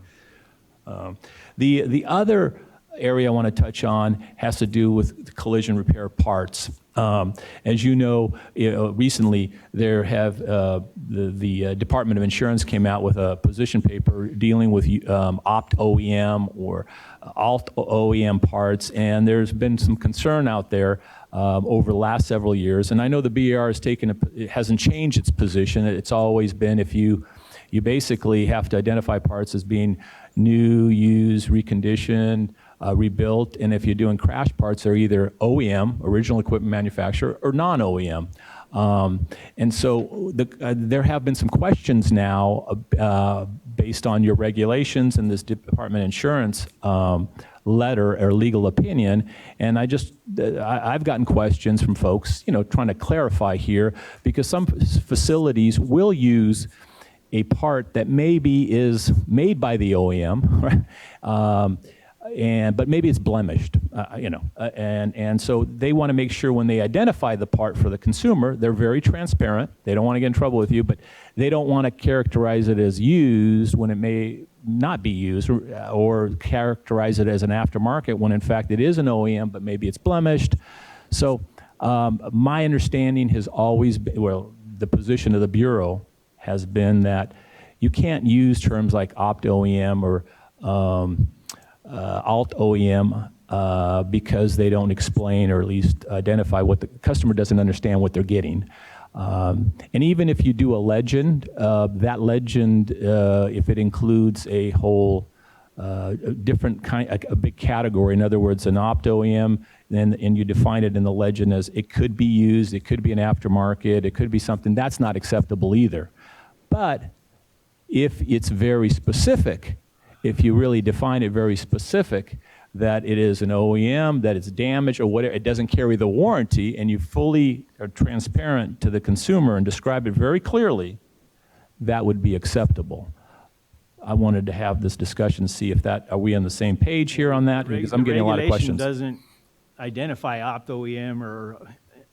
The other area I want to touch on has to do with collision repair parts. As you know, recently there have the Department of Insurance came out with a position paper dealing with opt OEM or alt OEM parts, and there's been some concern out there over the last several years. And I know the BAR has it hasn't changed its position. It's always been if you basically have to identify parts as being new, used, reconditioned, rebuilt, and if you're doing crash parts, they're either OEM, original equipment manufacturer, or non-OEM. And so there have been some questions now based on your regulations and this Department of Insurance letter or legal opinion, and I've gotten questions from folks, trying to clarify here, because some facilities will use a part that maybe is made by the OEM, right? But maybe it's blemished, and so they want to make sure when they identify the part for the consumer, they're very transparent. They don't want to get in trouble with you, but they don't want to characterize it as used when it may not be used, or characterize it as an aftermarket when in fact it is an OEM, but maybe it's blemished. So my understanding has always been, the position of the Bureau has been that you can't use terms like opt OEM or alt OEM because they don't explain or at least identify what the customer doesn't understand what they're getting. And even if you do a legend, that legend, if it includes a whole different kind, a big category, in other words, an opt OEM, and you define it in the legend as it could be used, it could be an aftermarket, it could be something, that's not acceptable either. But if it's very specific, if you really define it very specific, that it is an OEM, that it's damaged or whatever, it doesn't carry the warranty, and you fully are transparent to the consumer and describe it very clearly, that would be acceptable. I wanted to have this discussion, see if are we on the same page here on that? Because I'm getting a lot of questions. The regulation doesn't identify opt OEM or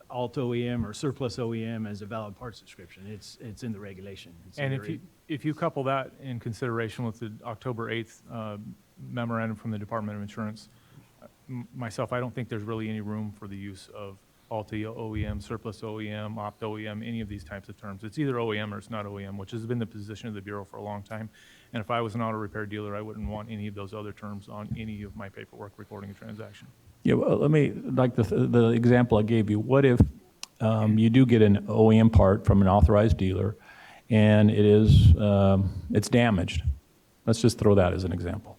alt OEM or surplus OEM as a valid parts description. It's in the regulation. And if you couple that in consideration with the October 8th memorandum from the Department of Insurance, myself, I don't think there's really any room for the use of alt OEM, surplus OEM, opt OEM, any of these types of terms. It's either OEM or it's not OEM, which has been the position of the Bureau for a long time. And if I was an auto repair dealer, I wouldn't want any of those other terms on any of my paperwork recording a transaction. Yeah, well, let me, like the example I gave you, what if you do get an OEM part from an authorized dealer and it's damaged? Let's just throw that as an example.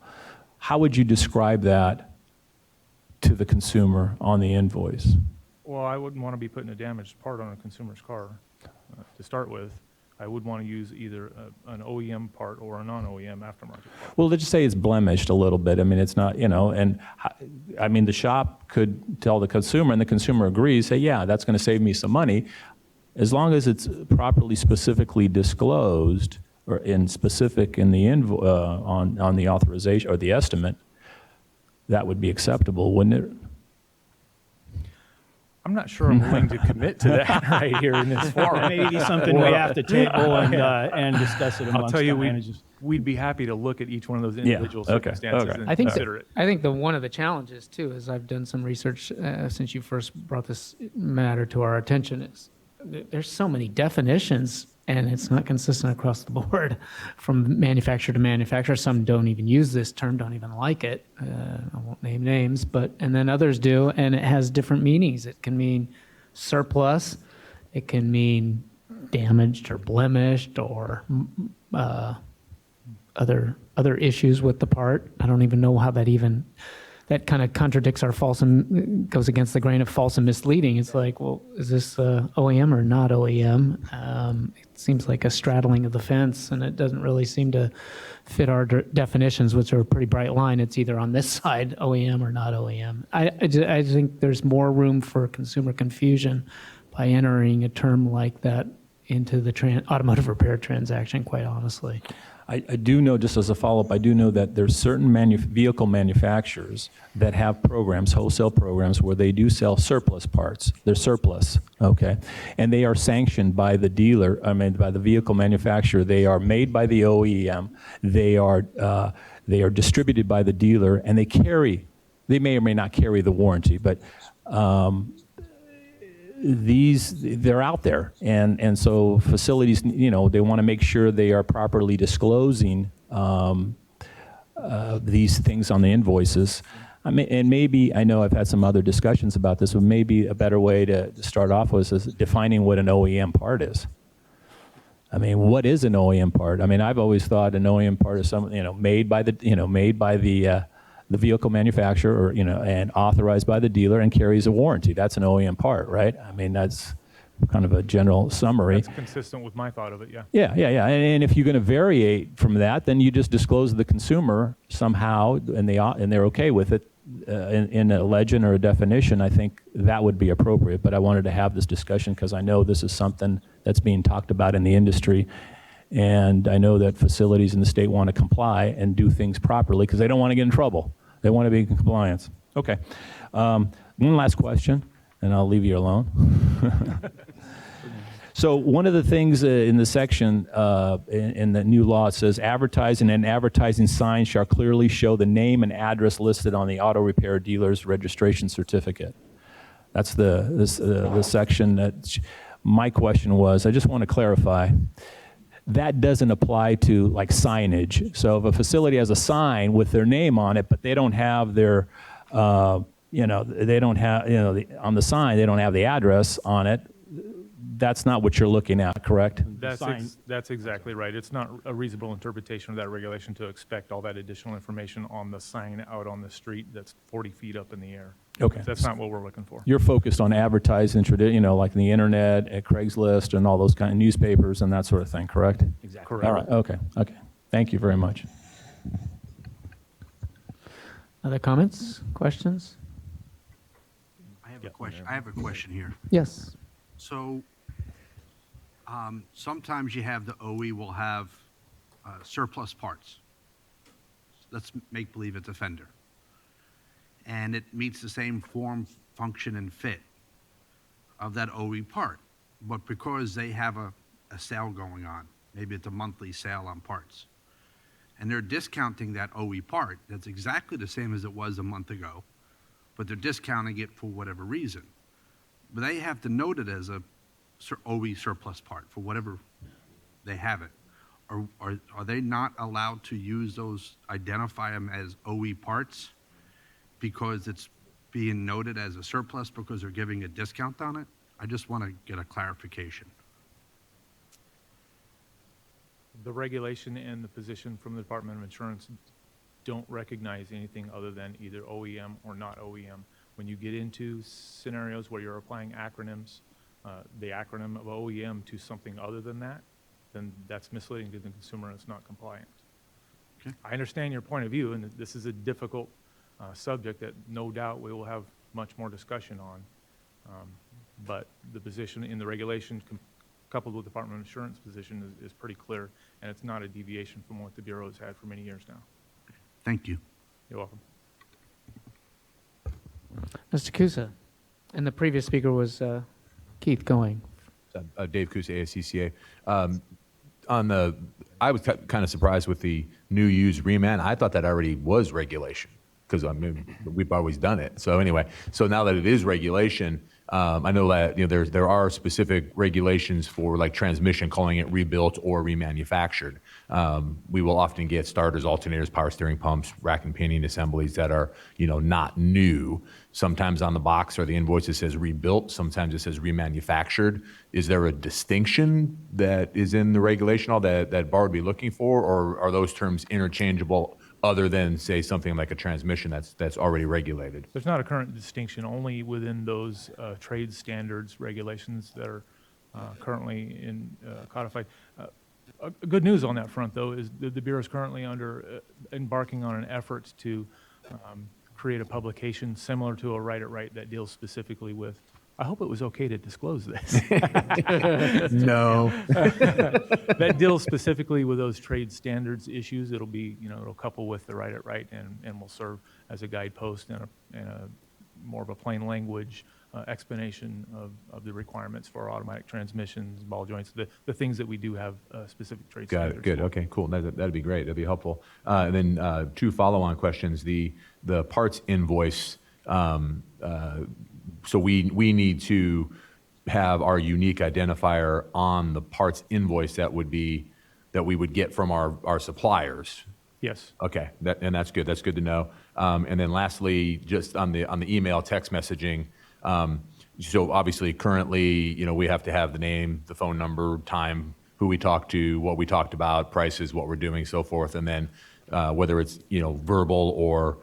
How would you describe that to the consumer on the invoice? Well, I wouldn't want to be putting a damaged part on a consumer's car to start with. I would want to use either an OEM part or a non-OEM aftermarket part. Well, let's just say it's blemished a little bit. I mean, it's not, and I mean, the shop could tell the consumer, and the consumer agrees, say, yeah, that's going to save me some money, as long as it's properly specifically disclosed or in specific in the on the authorization or the estimate, that would be acceptable, wouldn't it? I'm not sure I'm willing to commit to that right here in this forum. That may be something we have to table and discuss it I'll amongst tell you, the managers. we'd be happy to look at each one of those individual circumstances and I think consider it. I think one of the challenges too is I've done some research since you first brought this matter to our attention is there's so many definitions and it's not consistent across the board from manufacturer to manufacturer. Some don't even use this term, don't even like it. I won't name names, and then others do, and it has different meanings. It can mean surplus, it can mean damaged or blemished or other issues with the part. I don't even know how that kind of contradicts our false and goes against the grain of false and misleading. It's like, well, is this OEM or not OEM? It seems like a straddling of the fence, and it doesn't really seem to fit our definitions, which are a pretty bright line. It's either on this side, OEM or not OEM. I think there's more room for consumer confusion by entering a term like that into the automotive repair transaction, quite honestly. I do know, just as a follow-up, I do know that there's certain vehicle manufacturers that have programs, wholesale programs, where they do sell surplus parts. They're surplus, okay? And they are sanctioned by the dealer, by the vehicle manufacturer. They are made by the OEM. They are distributed by the dealer, and they may or may not carry the warranty, but they're out there, and so facilities, they want to make sure they are properly disclosing these things on the invoices. And maybe, I know I've had some other discussions about this, but maybe a better way to start off with is defining what an OEM part is. What is an OEM part? I've always thought an OEM part is something, made by the vehicle manufacturer, and authorized by the dealer and carries a warranty. That's an OEM part, right? That's kind of a general summary. That's consistent with my thought of it, yeah. Yeah. And if you're going to variate from that, then you just disclose to the consumer somehow, and they're okay with it in a legend or a definition. I think that would be appropriate. But I wanted to have this discussion because I know this is something that's being talked about in the industry. And I know that facilities in the state want to comply and do things properly because they don't want to get in trouble. They want to be in compliance. Okay. One last question, and I'll leave you alone. So one of the things in the section in the new law, it says advertising and advertising signs shall clearly show the name and address listed on the auto repair dealer's registration certificate. That's the section that my question was. I just want to clarify. That doesn't apply to like signage. So if a facility has a sign with their name on it, but they don't have their, on the sign, they don't have the address on it, that's not what you're looking at, correct? That's exactly right. It's not a reasonable interpretation of that regulation to expect all that additional information on the sign out on the street that's 40 feet up in the air. Okay. That's not what we're looking for. You're focused on advertising, like the internet, at Craigslist, and all those kind of newspapers and that sort of thing, correct? Exactly. Correct. All right, okay. Thank you very much. Other comments, questions? I have a question here. Yes. So sometimes you have the OE will have surplus parts. Let's make believe it's a fender. And it meets the same form, function, and fit of that OE part. But because they have a sale going on, maybe it's a monthly sale on parts, and they're discounting that OE part that's exactly the same as it was a month ago, but they're discounting it for whatever reason. But they have to note it as a OE surplus part for whatever they have it. Are they not allowed to use those, identify them as OE parts because it's being noted as a surplus because they're giving a discount on it? I just want to get a clarification. The regulation and the position from the Department of Insurance don't recognize anything other than either OEM or not OEM. When you get into scenarios where you're applying acronyms, the acronym of OEM to something other than that, then that's misleading to the consumer and it's not compliant. Okay. I understand your point of view, and this is a difficult subject that no doubt we will have much more discussion on. But the position in the regulation coupled with the Department of Insurance position is pretty clear, and it's not a deviation from what the Bureau has had for many years now. Thank you. You're welcome. Mr. Kusa. And the previous speaker was Keith Going. Dave Kusa, ASCCA. I was kind of surprised with the new use remand. I thought that already was regulation because I mean we've always done it. So anyway, so now that it is regulation, I know that there are specific regulations for like transmission, calling it rebuilt or remanufactured. We will often get starters, alternators, power steering pumps, rack and pinion assemblies that are not new. Sometimes on the box or the invoice it says rebuilt. Sometimes it says remanufactured. Is there a distinction that is in the regulation all that BAR would be looking for, or are those terms interchangeable? Other than say something like a transmission that's already regulated. There's not a current distinction, only within those trade standards regulations that are currently codified. Good news on that front, though, is the Bureau is currently embarking on an effort to create a publication similar to a Right at Right that deals specifically with. I hope it was okay to disclose this. No. That deals specifically with those trade standards issues. It'll be, it'll couple with the Right at Right and will serve as a guidepost and a more of a plain language explanation of the requirements for automatic transmissions, ball joints, the things that we do have specific trade Got standards. it. Good. for. Okay. Cool. That'd be great. That'd be helpful. And then 2 follow-on questions. The parts invoice. So we need to have our unique identifier on the parts invoice that we would get from our suppliers. Yes. Okay, and that's good. That's good to know. And then lastly, just on the email text messaging. So obviously, currently, we have to have the name, the phone number, time, who we talked to, what we talked about, prices, what we're doing, so forth, and then whether it's verbal or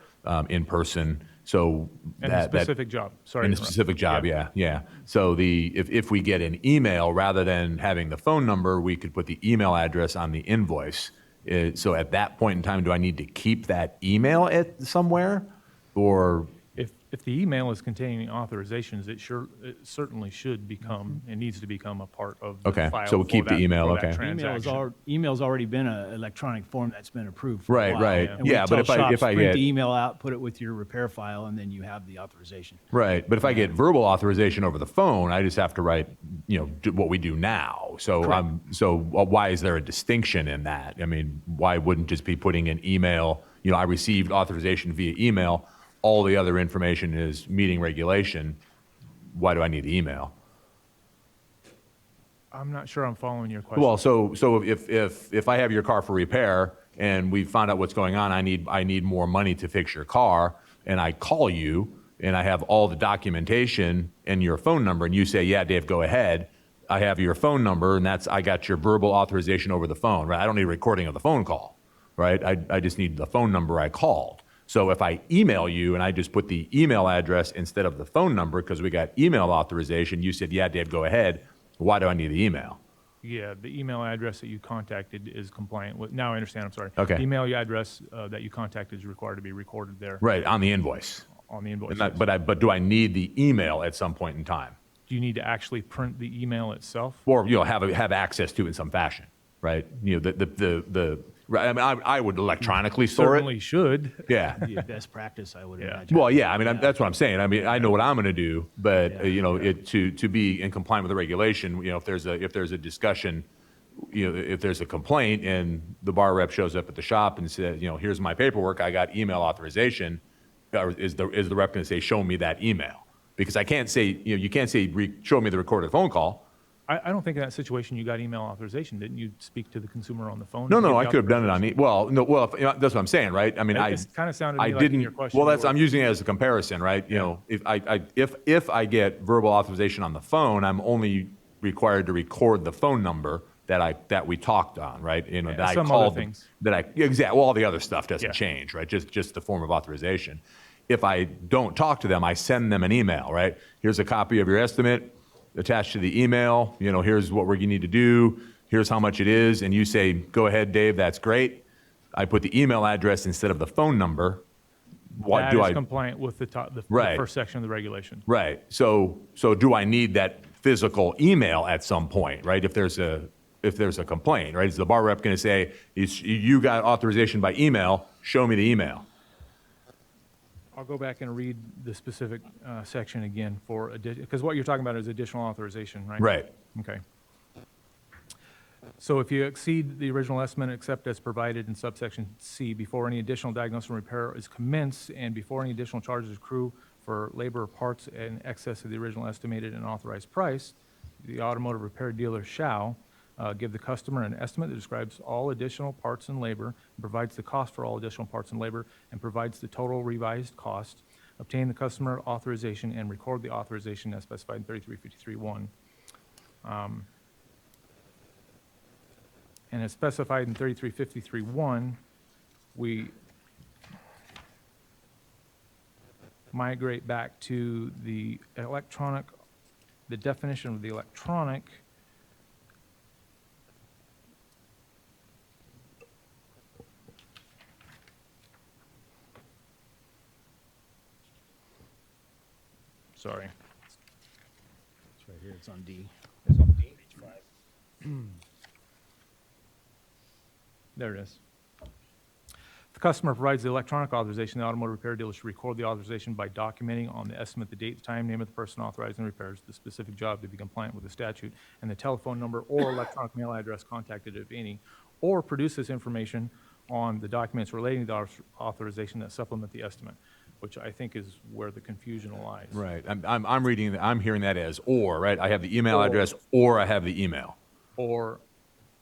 in person. So And the specific job. Sorry. in to the interrupt. specific job, yeah. So if we get an email rather than having the phone number, we could put the email address on the invoice. So at that point in time, do I need to keep that email somewhere, or? If the email is containing authorizations, it certainly should become and needs to become a part of the Okay, file. so we'll keep the email, for that okay. transaction. Email's already been an electronic form that's been approved for a Right, while. right. And we Yeah, but tell if shops, I print get- the email out, put it with your repair file, and then you have the authorization. Right, but if I get verbal authorization over the phone, I just have to write, do what we do now. So why is there a distinction in that? I mean, why wouldn't just be putting an email? I received authorization via email. All the other information is meeting regulation. Why do I need the email? I'm not sure I'm following your question. Well, so if I have your car for repair and we found out what's going on, I need more money to fix your car, and I call you and I have all the documentation and your phone number, and you say, yeah, Dave, go ahead. I have your phone number, and I got your verbal authorization over the phone, right? I don't need a recording of the phone call, right? I just need the phone number I called. So if I email you and I just put the email address instead of the phone number because we got email authorization, you said, yeah, Dave, go ahead. Why do I need the email? Yeah, the email address that you contacted is compliant with, now I understand, I'm sorry. Okay. The email address that you contacted is required to be recorded there. Right, on the invoice. On the invoice. And but do I need the email at some point in time? Do you need to actually print the email itself? Or, have access to it in some fashion, right? Right, I mean, I would electronically store Certainly it. should. Yeah. Be a best practice, I would imagine. Well, yeah, I mean, that's what I'm saying. I mean, I know what I'm going to do, but, to be in compliance with the regulation, if there's a discussion, if there's a complaint and the bar rep shows up at the shop and says, here's my paperwork, I got email authorization, is the rep going to say, show me that email? Because I can't say, you can't say, show me the recorded phone call. I don't think in that situation you got email authorization. Didn't you speak to the consumer on the phone? No, I could have done it on that's what I'm saying, right? I mean, It kind of sounded to I me like didn't. in your question. Well, you were- I'm using it as a comparison, right? If I get verbal authorization on the phone, I'm only required to record the phone number that we talked on, right? That I some called. other things. Exactly. Well, all the other stuff doesn't Yeah. change, right? Just the form of authorization. If I don't talk to them, I send them an email, right? Here's a copy of your estimate attached to the email. Here's what we need to do. Here's how much it is, and you say, go ahead, Dave. That's great. I put the email address instead of the phone number. That is compliant with the Right. first section of the regulation. Right. So do I need that physical email at some point, right? If there's a complaint, right? Is the bar rep going to say, you got authorization by email? Show me the email. I'll go back and read the specific section again for because what you're talking about is additional authorization, right? Right. Okay. So if you exceed the original estimate except as provided in subsection C, before any additional diagnosis and repair is commenced and before any additional charges accrue for labor or parts in excess of the original estimated and authorized price, the automotive repair dealer shall give the customer an estimate that describes all additional parts and labor, and provides the cost for all additional parts and labor, and provides the total revised cost, obtain the customer authorization, and record the authorization as specified in 3353-1. And as specified in 3353-1, we migrate back to the electronic, the definition of the electronic sorry. It's right here, it's on D. It's on D. There it is. The customer provides the electronic authorization. The automotive repair dealer should record the authorization by documenting on the estimate the date, the time, name of the person authorizing the repairs, the specific job to be compliant with the statute, and the telephone number or electronic mail address contacted, if any, or produce this information on the documents relating to the authorization that supplement the estimate, which I think is where the confusion lies. Right. I'm reading, I'm hearing that as or, right? I have the email Or. address or I have the email. Or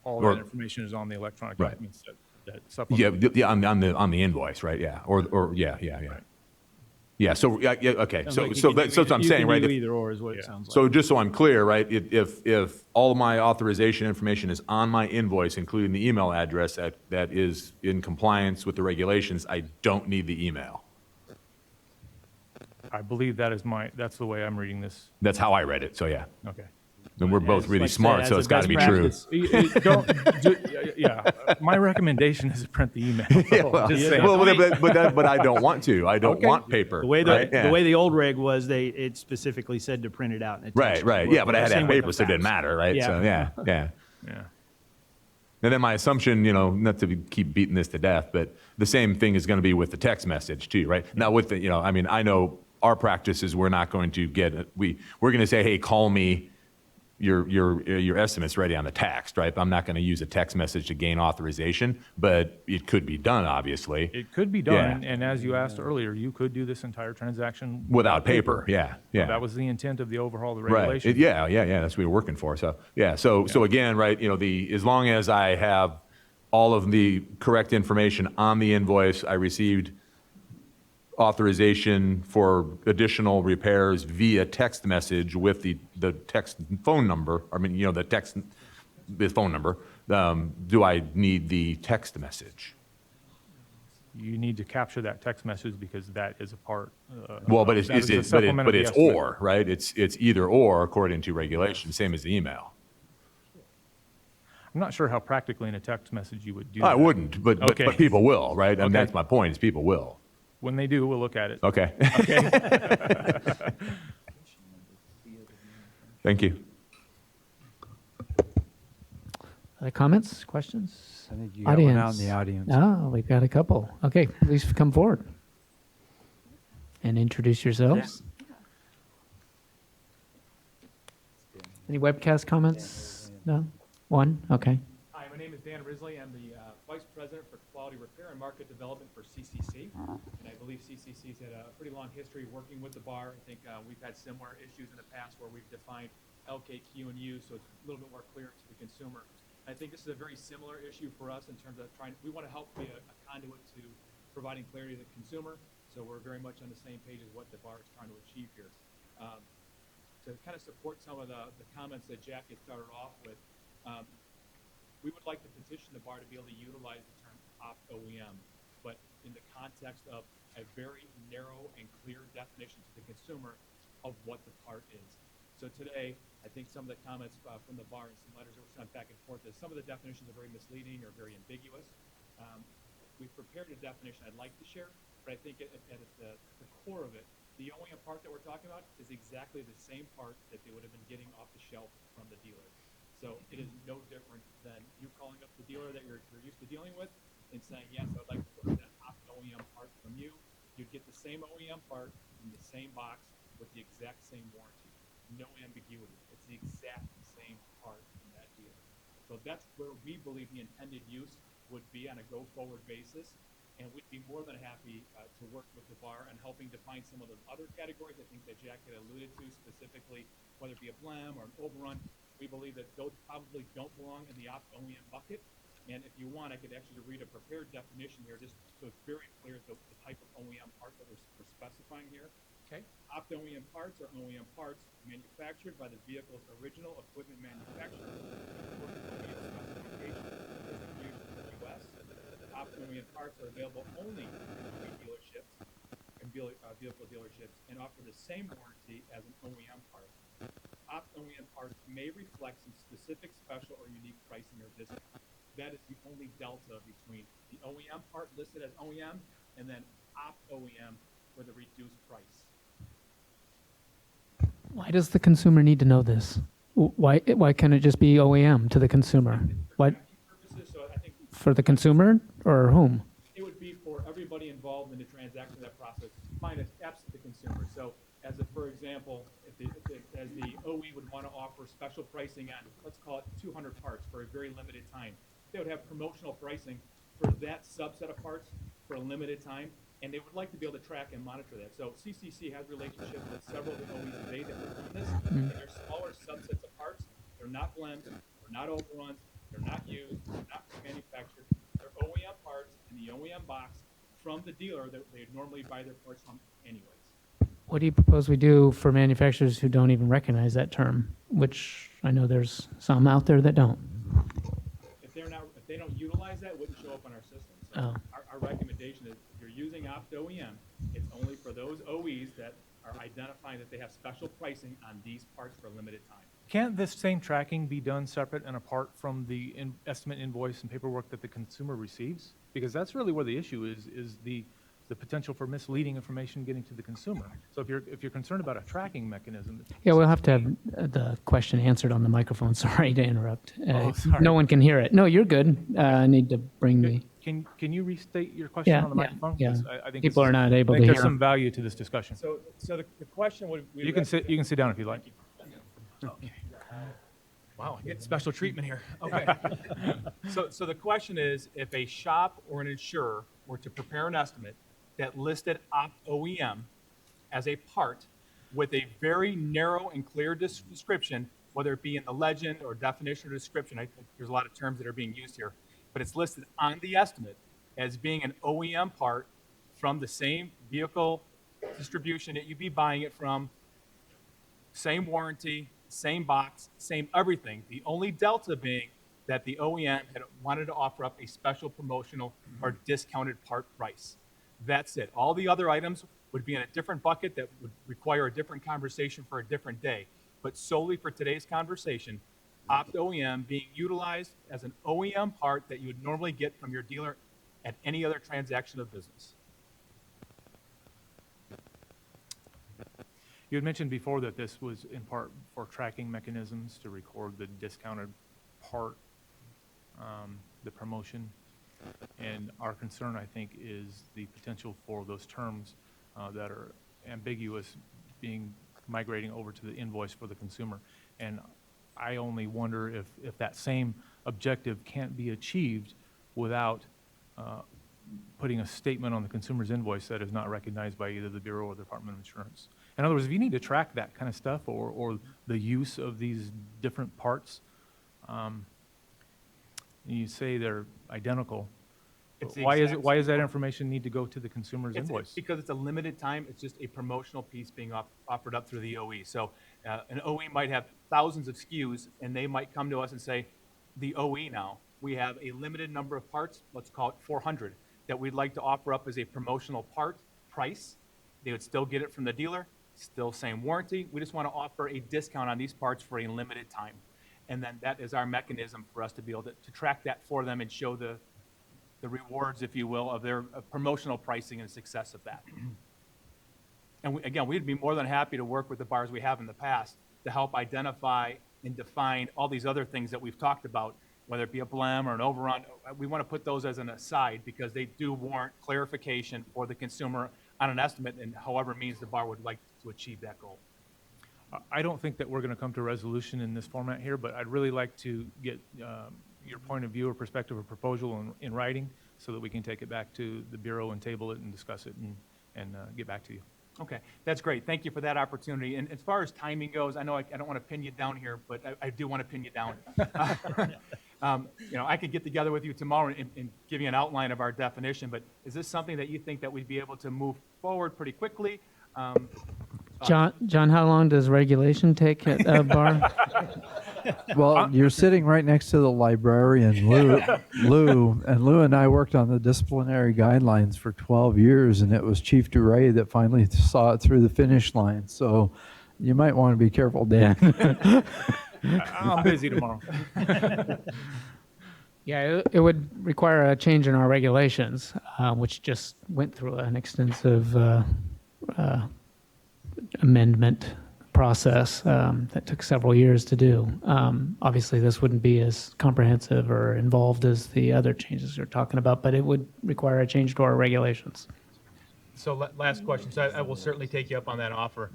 all Or- that information is on the electronic Right. documents that Yeah, supplement. yeah, on the invoice, right? Yeah. Or yeah. Right. Yeah. So yeah, okay. Sounds So like you so can that's do what I'm you saying, can right? do If- either or is what it Yeah. sounds like. So just so I'm clear, right, if all my authorization information is on my invoice, including the email address that is in compliance with the regulations, I don't need the email. I believe that's the way I'm reading this. That's how I read it, so yeah. Okay. And we're both As, really like I said, smart, as so a it's got to best be practice. Yeah, my recommendation is to print the email. true. Well, Just saying. but I don't want to. I don't Okay. want paper. The way right? Yeah. the way the old reg was, it specifically said to print it out and attach it. Right. We're- Yeah, but I had to we're have same with paper, the so it didn't fax. matter, right? Yeah. So yeah. Yeah. And then my assumption, not to keep beating this to death, but the same thing is going to be with the text message too, right? Now with the, I know our practice is we're not going to we're going to say, hey, call me your estimates ready on the text, right? I'm not going to use a text message to gain authorization, but it could be done, obviously. It could be done, and as you asked earlier, you could do this entire transaction Without paper, yeah. That was the intent of the overhaul of the Right. regulation. Yeah. That's what we're working for. So, yeah. So again, right, as long as I have all of the correct information on the invoice, I received authorization for additional repairs via text message with the text phone number, the phone number, do I need the text message? You need to capture that text message because that is a part. Well, but that is a supplement of the it's estimate. or, right? It's either or according to regulation, same as the email. I'm not sure how practically in a text message you would do I that. wouldn't, but Okay. people will, right? And Okay. that's my point, is people will. When they do, we'll look at it. Okay. Okay. Thank you. Other comments, questions? I think you got one out in the audience. Oh, we've got a couple. Okay, please come forward and introduce yourselves. Any webcast comments? No? One? Okay. Hi, my name is Dan Risley. I'm the Vice President for Quality Repair and Market Development for CCC. And I believe CCC's had a pretty long history working with the bar. I think we've had similar issues in the past where we've defined LKQ and U, so it's a little bit more clear to the consumer. I think this is a very similar issue for us in terms of we want to help be a conduit to providing clarity to the consumer. So we're very much on the same page as what the bar is trying to achieve here. To kind of support some of the comments that Jack had started off with, we would like to petition the bar to be able to utilize the term opt OEM, but in the context of a very narrow and clear definition to the consumer of what the part is. So today, I think some of the comments from the bar and some letters that were sent back and forth is some of the definitions are very misleading or very ambiguous. We've prepared a definition I'd like to share, but I think at the core of it, the OEM part that we're talking about is exactly the same part that they would have been getting off the shelf from the dealer. So it is no different than you calling up the dealer that you're used to dealing with and saying, yes, I'd like to put that opt OEM part from you. You'd get the same same OEM part in the same box with the exact same warranty. No ambiguity. It's the exact same part in that deal. So that's where we believe the intended use would be on a go-forward basis. And we'd be more than happy to work with the bar on helping define some of those other categories. I think that Jack had alluded to, specifically whether it be a blem or an overrun. We believe that those probably don't belong in the opt OEM bucket. And if you want, I could actually read a prepared definition here, just so it's very clear the type of OEM part that we're specifying here. Okay. Opt OEM parts are OEM parts manufactured by the vehicle's original equipment manufacturer. OEM specification isn't used in the U.S. Opt OEM parts are available only in dealerships and vehicle dealerships and offer the same warranty as an OEM part. Opt OEM parts may reflect some specific special or unique pricing or discount. That is the only delta between the OEM part listed as OEM and then opt OEM for the reduced price. Why does the consumer need to know this? Why can't it just be OEM to the consumer? What, Purposes, so I think for the consumer or whom? it would be for everybody involved in the transaction of that process, minus absent the consumer. So as a, for example, as the OE would want to offer special pricing on, let's call it 200 parts for a very limited time. They would have promotional pricing for that subset of parts for a limited time, and they would like to be able to track and monitor that. So CCC has relationships with several of the OEs today that work on this, and they're smaller subsets of parts. They're not blends, they're not overruns, they're not used, they're not manufactured. They're OEM parts in the OEM box from the dealer that they normally buy their parts from anyways. What do you propose we do for manufacturers who don't even recognize that term, which I know there's some out there that don't? If they don't utilize that, it wouldn't show up on our system. So our recommendation is if you're using opt OEM, it's only for those OEs that are identifying that they have special pricing on these parts for a limited time. Can't this same tracking be done separate and apart from the estimate invoice and paperwork that the consumer receives? Because that's really where the issue is the potential for misleading information getting to the consumer. So if you're concerned about a tracking mechanism. Yeah, we'll have to have the question answered on the microphone. Sorry to interrupt. Sorry. No one can hear it. No, you're good. I need to bring the... Can you restate your question on the microphone? Yeah. 'Cause I think People are not able to there's hear. some value to this discussion. So the question would... You can sit down if you like. Okay. Wow, I get special treatment here. Okay. So the question is, if a shop or an insurer were to prepare an estimate that listed opt OEM as a part with a very narrow and clear description, whether it be in the legend or definition or description, I think there's a lot of terms that are being used here, but it's listed on the estimate as being an OEM part from the same vehicle distribution that you'd be buying it from, same warranty, same box, same everything. The only delta being that the OEM had wanted to offer up a special promotional or discounted part price. That's it. All the other items would be in a different bucket that would require a different conversation for a different day. But solely for today's conversation, opt OEM being utilized as an OEM part that you would normally get from your dealer at any other transaction of business. You had mentioned before that this was in part for tracking mechanisms to record the discounted part, the promotion. And our concern, I think, is the potential for those terms that are ambiguous migrating over to the invoice for the consumer. And I only wonder if that same objective can't be achieved without putting a statement on the consumer's invoice that is not recognized by either the Bureau or the Department of Insurance. In other words, if you need to track that kind of stuff or the use of these different parts, you say they're identical. Why does that information need to go to the consumer's invoice? Because it's a limited time. It's just a promotional piece being offered up through the OE. So an OE might have thousands of SKUs, and they might come to us and say, the OE now, we have a limited number of parts, let's call it 400, that we'd like to offer up as a promotional part price. They would still get it from the dealer, still same warranty. We just want to offer a discount on these parts for a limited time. And then that is our mechanism for us to be able to track that for them and show the rewards, if you will, of their promotional pricing and success of that. And again, we'd be more than happy to work with the bars we have in the past to help identify and define all these other things that we've talked about, whether it be a blem or an overrun. We want to put those as an aside because they do warrant clarification for the consumer on an estimate and however means the bar would like to achieve that goal. I don't think that we're going to come to a resolution in this format here, but I'd really like to get your point of view or perspective or proposal in writing so that we can take it back to the Bureau and table it and discuss it and get back to you. Okay, that's great. Thank you for that opportunity. And as far as timing goes, I know I don't want to pin you down here, but I do want to pin you down. I could get together with you tomorrow and give you an outline of our definition, but is this something that you think that we'd be able to move forward pretty quickly? John, how long does regulation take at a bar? Well, you're sitting right next to the librarian, Lou, and Lou and I worked on the disciplinary guidelines for 12 years, and it was Chief Duray that finally saw it through the finish line. So you might want to be careful, Dan. I'm busy tomorrow. Yeah, it would require a change in our regulations, which just went through an extensive amendment process that took several years to do. Obviously, this wouldn't be as comprehensive or involved as the other changes you're talking about, but it would require a change to our regulations. So last question. So I will certainly take you up on that offer.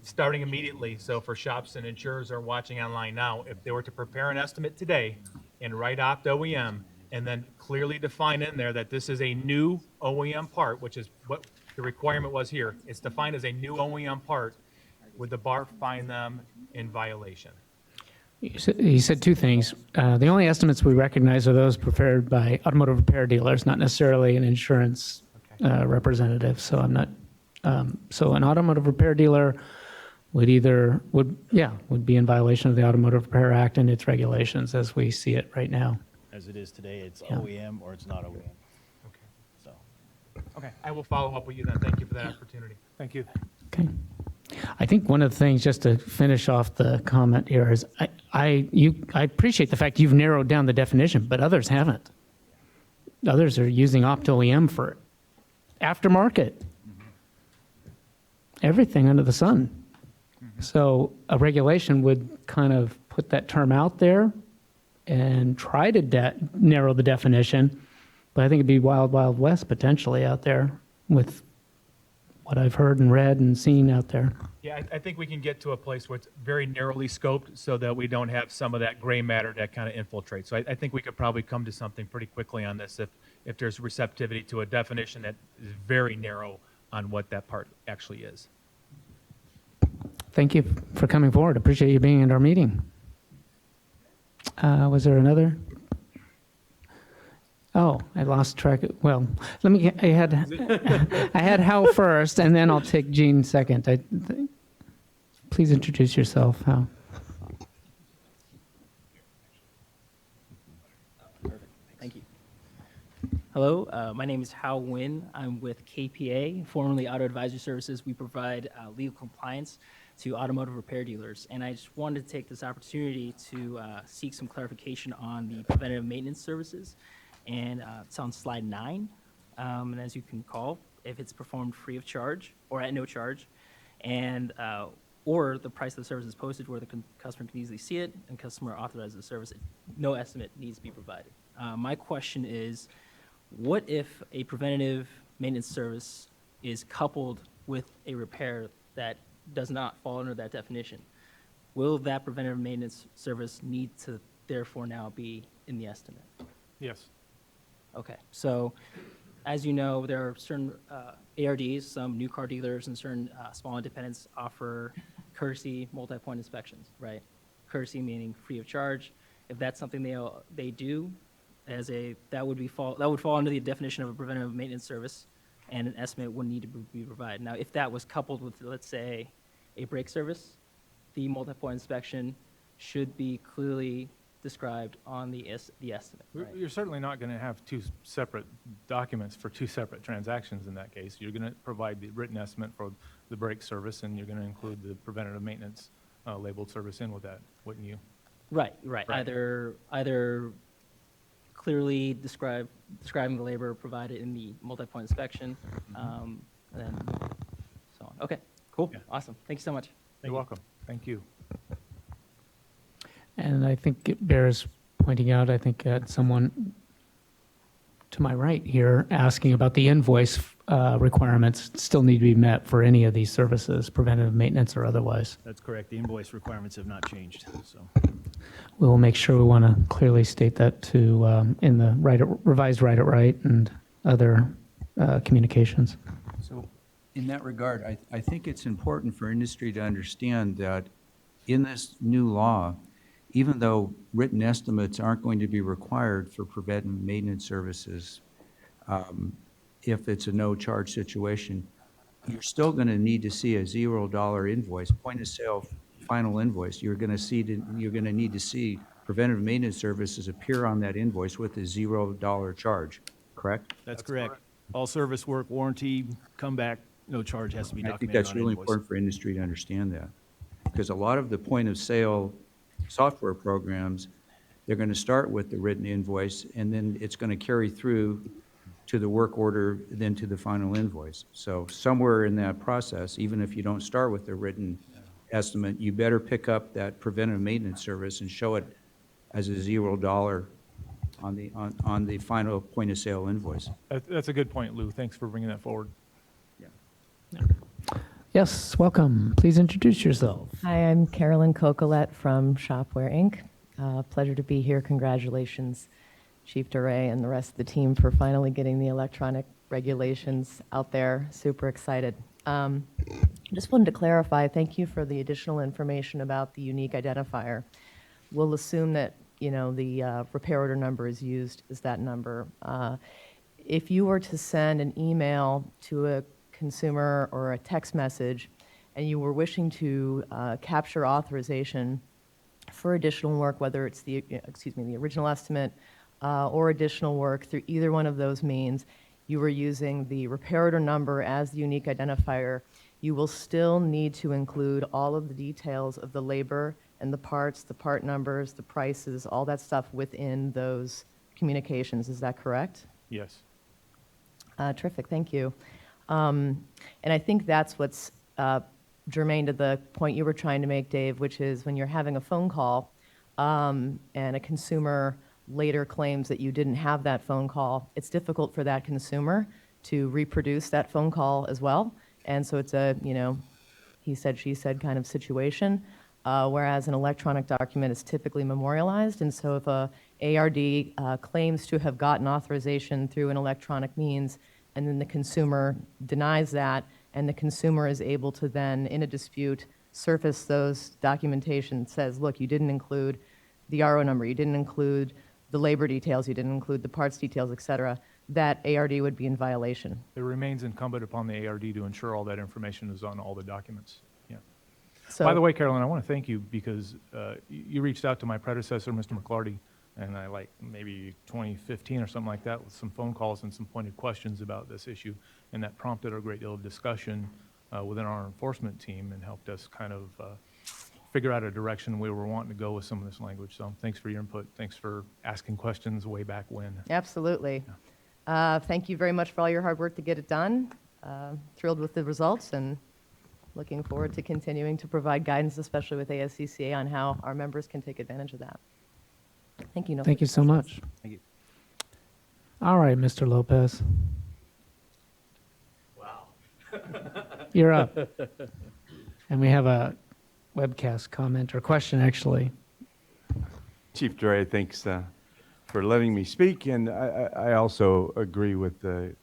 Starting immediately, so for shops and insurers are watching online now, if they were to prepare an estimate today and write opt OEM and then clearly define in there that this is a new OEM part, which is what the requirement was here, it's defined as a new OEM part, would the bar find them in violation? He said two things. The only estimates we recognize are those prepared by automotive repair dealers, not necessarily an insurance representative. So I'm not. So an automotive repair dealer would be in violation of the Automotive Repair Act and its regulations as we see it right now. As it is today, it's Yeah. OEM or it's not OEM. Okay. So, Okay, I will follow up with you then. Thank you for that opportunity. Thank you. Okay. I think one of the things, just to finish off the comment here, is I appreciate the fact you've narrowed down the definition, but others haven't. Others are using opt-OEM for aftermarket. Everything under the sun. So a regulation would kind of put that term out there and try to narrow the definition, but I think it'd be wild, wild west potentially out there with what I've heard and read and seen out there. Yeah, I think we can get to a place where it's very narrowly scoped so that we don't have some of that gray matter that kind of infiltrates. So I think we could probably come to something pretty quickly on this if there's receptivity to a definition that is very narrow on what that part actually is. Thank you for coming forward. Appreciate you being at our meeting. Was there another? Oh, I lost track. Well, I had Hal first, and then I'll take Gene second. Please introduce yourself, Hal. Thank you. Hello, my name is Hal Nguyen. I'm with KPA, formerly Auto Advisory Services. We provide legal compliance to automotive repair dealers. And I just wanted to take this opportunity to seek some clarification on the preventative maintenance services. And it's on slide 9. And as you can recall, if it's performed free of charge or at no charge, and or the price of the service is posted where the customer can easily see it and customer authorizes the service, no estimate needs to be provided. My question is, what if a preventative maintenance service is coupled with a repair that does not fall under that definition? Will that preventative maintenance service need to therefore now be in the estimate? Yes. Okay, so as you know, there are certain ARDs, some new car dealers and certain small independents offer courtesy multi-point inspections, right? Courtesy meaning free of charge. If that's something they do, that would fall under the definition of a preventative maintenance service, and an estimate would need to be provided. Now, if that was coupled with, let's say, a brake service, the multi-point inspection should be clearly described on the estimate. Right? You're certainly not going to have two separate documents for two separate transactions in that case. You're going to provide the written estimate for the brake service, and you're going to include the preventative maintenance labeled service in with that, wouldn't you? Right. Either clearly describing the labor provided in the multi-point inspection, and then so on. Okay, cool, Yeah. Awesome. Thank you so much. You're welcome. Thank you. And I think it bears pointing out, I think someone to my right here asking about the invoice requirements still need to be met for any of these services, preventative maintenance or otherwise. That's correct. The invoice requirements have not changed, so. We will make sure we want to clearly state that to in the revised Write It Right and other communications. So in that regard, I think it's important for industry to understand that in this new law, even though written estimates aren't going to be required for preventive maintenance services, if it's a no-charge situation, you're still going to need to see a $0 invoice, point-of-sale final invoice. You're going to need to see preventive maintenance services appear on that invoice with a $0 charge, correct? That's correct. All service work, warranty, comeback, no charge has to be I documented think that's on really invoice. important for industry to understand that. Because a lot of the point-of-sale software programs, they're going to start with the written invoice, and then it's going to carry through to the work order, then to the final invoice. So somewhere in that process, even if you don't start with the written estimate, you better pick up that preventive maintenance service and show it as a $0 on the final point-of-sale invoice. That's a good point, Lou. Thanks for bringing that forward. Yes, welcome. Please introduce yourself. Hi, I'm Carolyn Cocolette from Shopware Inc. Pleasure to be here. Congratulations, Chief DeRay and the rest of the team for finally getting the electronic regulations out there. Super excited. Just wanted to clarify, thank you for the additional information about the unique identifier. We'll assume that, you know, the repair order number is used as that number. If you were to send an email to a consumer or a text message and you were wishing to capture authorization for additional work, whether it's the original estimate or additional work through either one of those means, you were using the repair order number as the unique identifier, you will still need to include all of the details of the labor and the parts, the part numbers, the prices, all that stuff within those communications. Is that correct? Yes. Terrific, thank you. And I think that's what's germane to the point you were trying to make, Dave, which is when you're having a phone call and a consumer later claims that you didn't have that phone call, it's difficult for that consumer to reproduce that phone call as well. And so it's a, you know, he said, she said kind of situation, whereas an electronic document is typically memorialized. And so if a ARD claims to have gotten authorization through an electronic means, and then the consumer denies that, and the consumer is able to then, in a dispute, surface those documentation, says, look, you didn't include the RO number, you didn't include the labor details, you didn't include the parts details, et cetera, that ARD would be in violation. It remains incumbent upon the ARD to ensure all that information is on all the documents. Yeah. So, By the way, Carolyn, I want to thank you because you reached out to my predecessor, Mr. McClarty, and I like maybe 2015 or something like that with some phone calls and some pointed questions about this issue, and that prompted a great deal of discussion within our enforcement team and helped us kind of figure out a direction we were wanting to go with some of this language. So thanks for your input. Thanks for asking questions way back when. absolutely. Thank you very much for all your hard work to get it done. Thrilled with the results and looking forward to continuing to provide guidance, especially with ASCCA, on how our members can take advantage of that. Thank you. No Thank you so much. Thank you. All right, Mr. Lopez. Wow. You're up. And we have a webcast comment or question, actually. Chief DeRay, thanks for letting me speak, and I also agree with the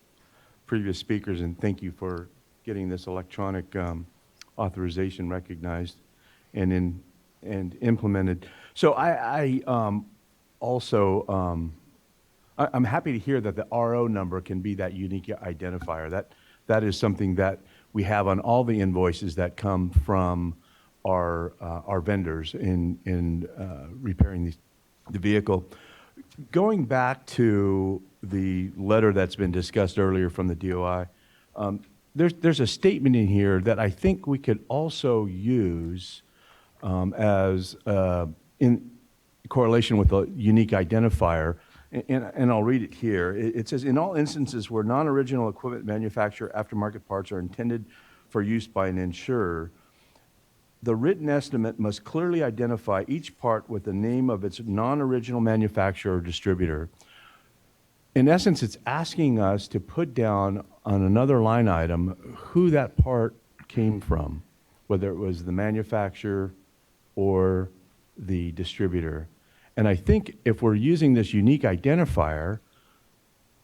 previous speakers, and thank you for getting this electronic authorization recognized and implemented. So I'm happy to hear that the RO number can be that unique identifier. That is something that we have on all the invoices that come from our vendors in repairing the vehicle. Going back to the letter that's been discussed earlier from the DOI, there's a statement in here that I think we could also use as in correlation with the unique identifier, and I'll read it here. It says, in all instances where non-original equipment manufacturer aftermarket parts are intended for use by an insurer, the written estimate must clearly identify each part with the name of its non-original manufacturer or distributor. in essence, it's asking us to put down on another line item who that part came from, whether it was the manufacturer or the distributor. And I think if we're using this unique identifier,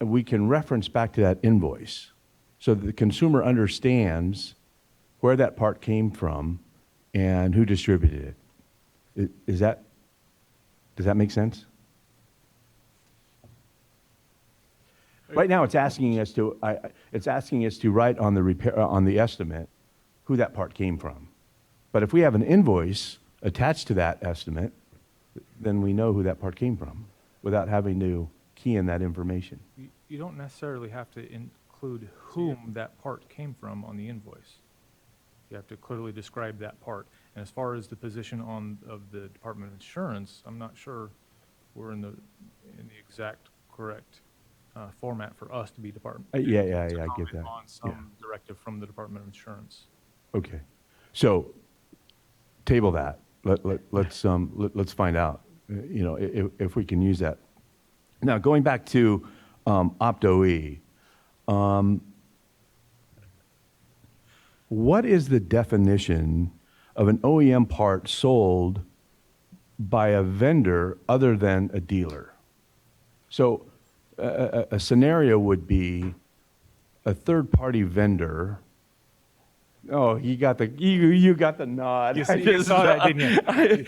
we can reference back to that invoice so that the consumer understands where that part came from and who distributed it. Does that make sense? Right now, it's asking us to write on the estimate who that part came from. But if we have an invoice attached to that estimate, then we know who that part came from without having to key in that information. You don't necessarily have to include whom that part came from on the invoice. You have to clearly describe that part. And as far as the position of the Department of Insurance, I'm not sure we're in the exact correct format for us to be department. I get that. On some directive from the Department of Insurance. Okay, so table that. Let's find out. If we can use that. Now going back to Opto-E, what is the definition of an OEM part sold by a vendor other than a dealer? So a scenario would be a third-party vendor. Oh, you got the nod. You saw that, didn't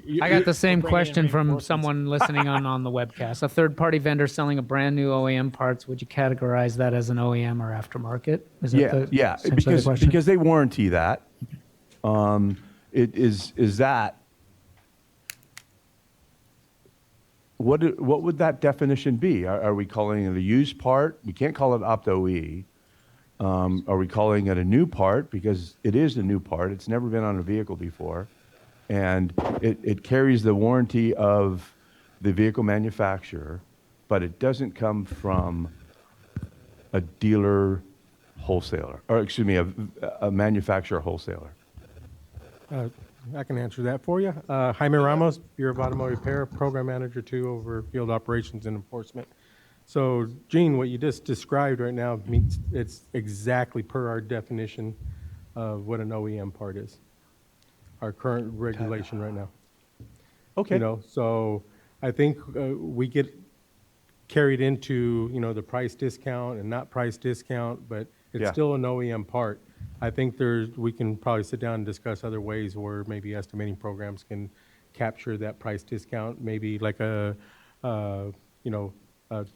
you? I got the same question from someone listening on the webcast. A third-party vendor selling a brand new OEM parts, would you categorize that as an OEM or aftermarket? Is that essentially the question? Because they warranty that. Is that what would that definition be? Are we calling it a used part? We can't call it Opto-E. Are we calling it a new part? Because it is a new part. It's never been on a vehicle before. And it carries the warranty of the vehicle manufacturer, but it doesn't come from a dealer wholesaler, or excuse me, a manufacturer wholesaler. I can answer that for you. Jaime Ramos, Bureau of Automotive Repair, Program Manager 2 over Field Operations and Enforcement. So, Gene, what you just described right now it's exactly per our definition of what an OEM part is. Our current regulation right now. Okay. So I think we get carried into, the price discount and not price discount, but it's still an OEM part. I think we can probably sit down and discuss other ways where maybe estimating programs can capture that price discount, maybe like a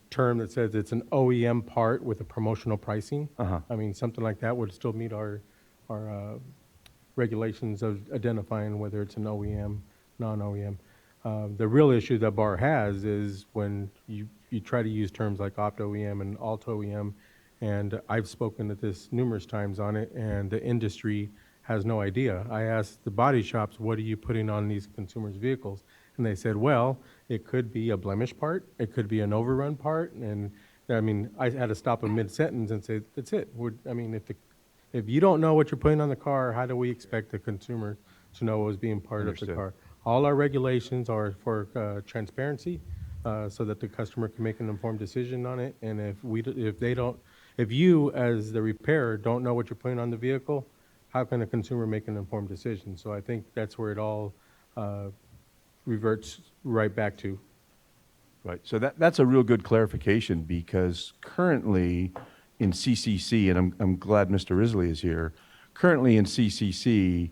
term that says it's an OEM part with a promotional pricing. I mean, something like that would still meet our regulations of identifying whether it's an OEM, non-OEM. The real issue that BAR has is when you try to use terms like Opt-OEM and Alt-OEM, and I've spoken to this numerous times on it, and the industry has no idea. I asked the body shops, what are you putting on these consumers' vehicles? And they said, well, it could be a blemish part, it could be an overrun part, and I mean, I had to stop them mid-sentence and say, that's it. If you don't know what you're putting on the car, how do we expect the consumer to know what was being part of the car? All our regulations are for transparency, so that the customer can make an informed decision on it. And if you as the repairer don't know what you're putting on the vehicle, how can a consumer make an informed decision? So I think that's where it all reverts right back to. Right. So that's a real good clarification, because currently in CCC, and I'm glad Mr. Risley is here, currently in CCC,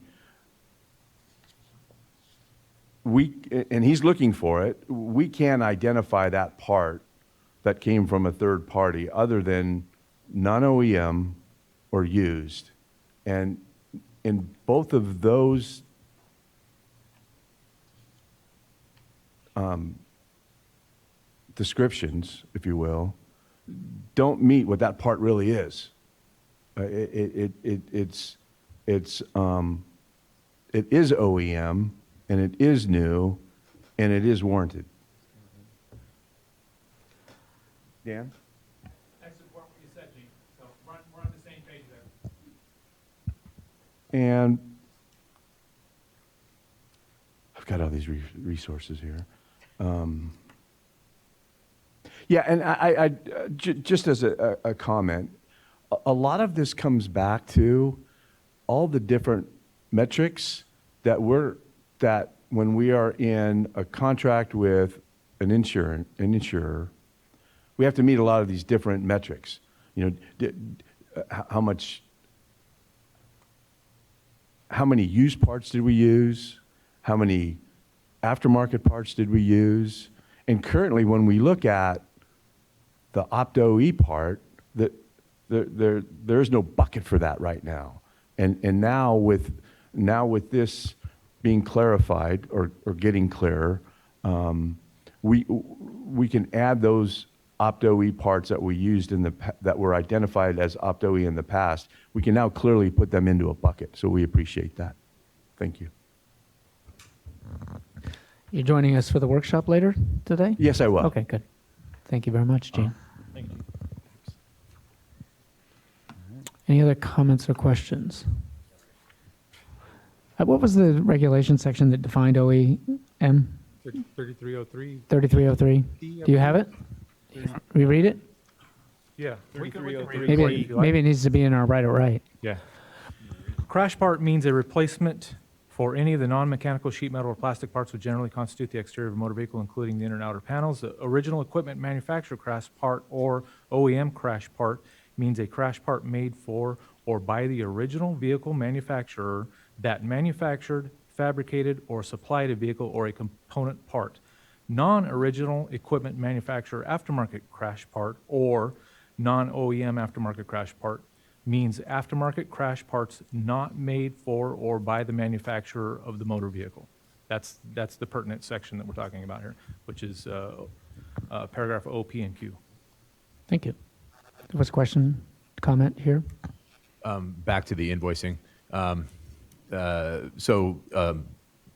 and he's looking for it, we can't identify that part that came from a third party other than non-OEM or used. And in both of those descriptions, if you will, don't meet what that part really is. It is OEM, and it is new, and it is warranted. Dan? I support what you said, Gene. So we're on the same page there. And I've got all these resources here. Yeah, and just as a comment, a lot of this comes back to all the different metrics that when we are in a contract with an insurer, we have to meet a lot of these different metrics. You know, how many used parts did we use? How many aftermarket parts did we use? And currently, when we look at the Opto-E part, there's no bucket for that right now. And now with this being clarified or getting clearer, we can add those Opto-E parts that we used that were identified as Opto-E in the past. We can now clearly put them into a bucket. So we appreciate that. Thank you. You're joining us for the workshop later today? Yes, I will. Okay, good. Thank you very much, Gene. Thank you. Any other comments or questions? What was the regulation section that defined OEM? 3303. 3303. Do you have it? We read it? Yeah. Maybe it needs to be in our right or right. Yeah. Crash part means a replacement for any of the non-mechanical sheet metal or plastic parts which generally constitute the exterior of a motor vehicle, including the inner and outer panels. The original equipment manufacturer crash part or OEM crash part means a crash part made for or by the original vehicle manufacturer that manufactured, fabricated, or supplied a vehicle or a component part. Non-original equipment manufacturer aftermarket crash part or non-OEM aftermarket crash part means aftermarket crash parts not made for or by the manufacturer of the motor vehicle. That's the pertinent section that we're talking about here, which is paragraph O, P, and Q. Thank you. There was a question, comment here? Back to the invoicing.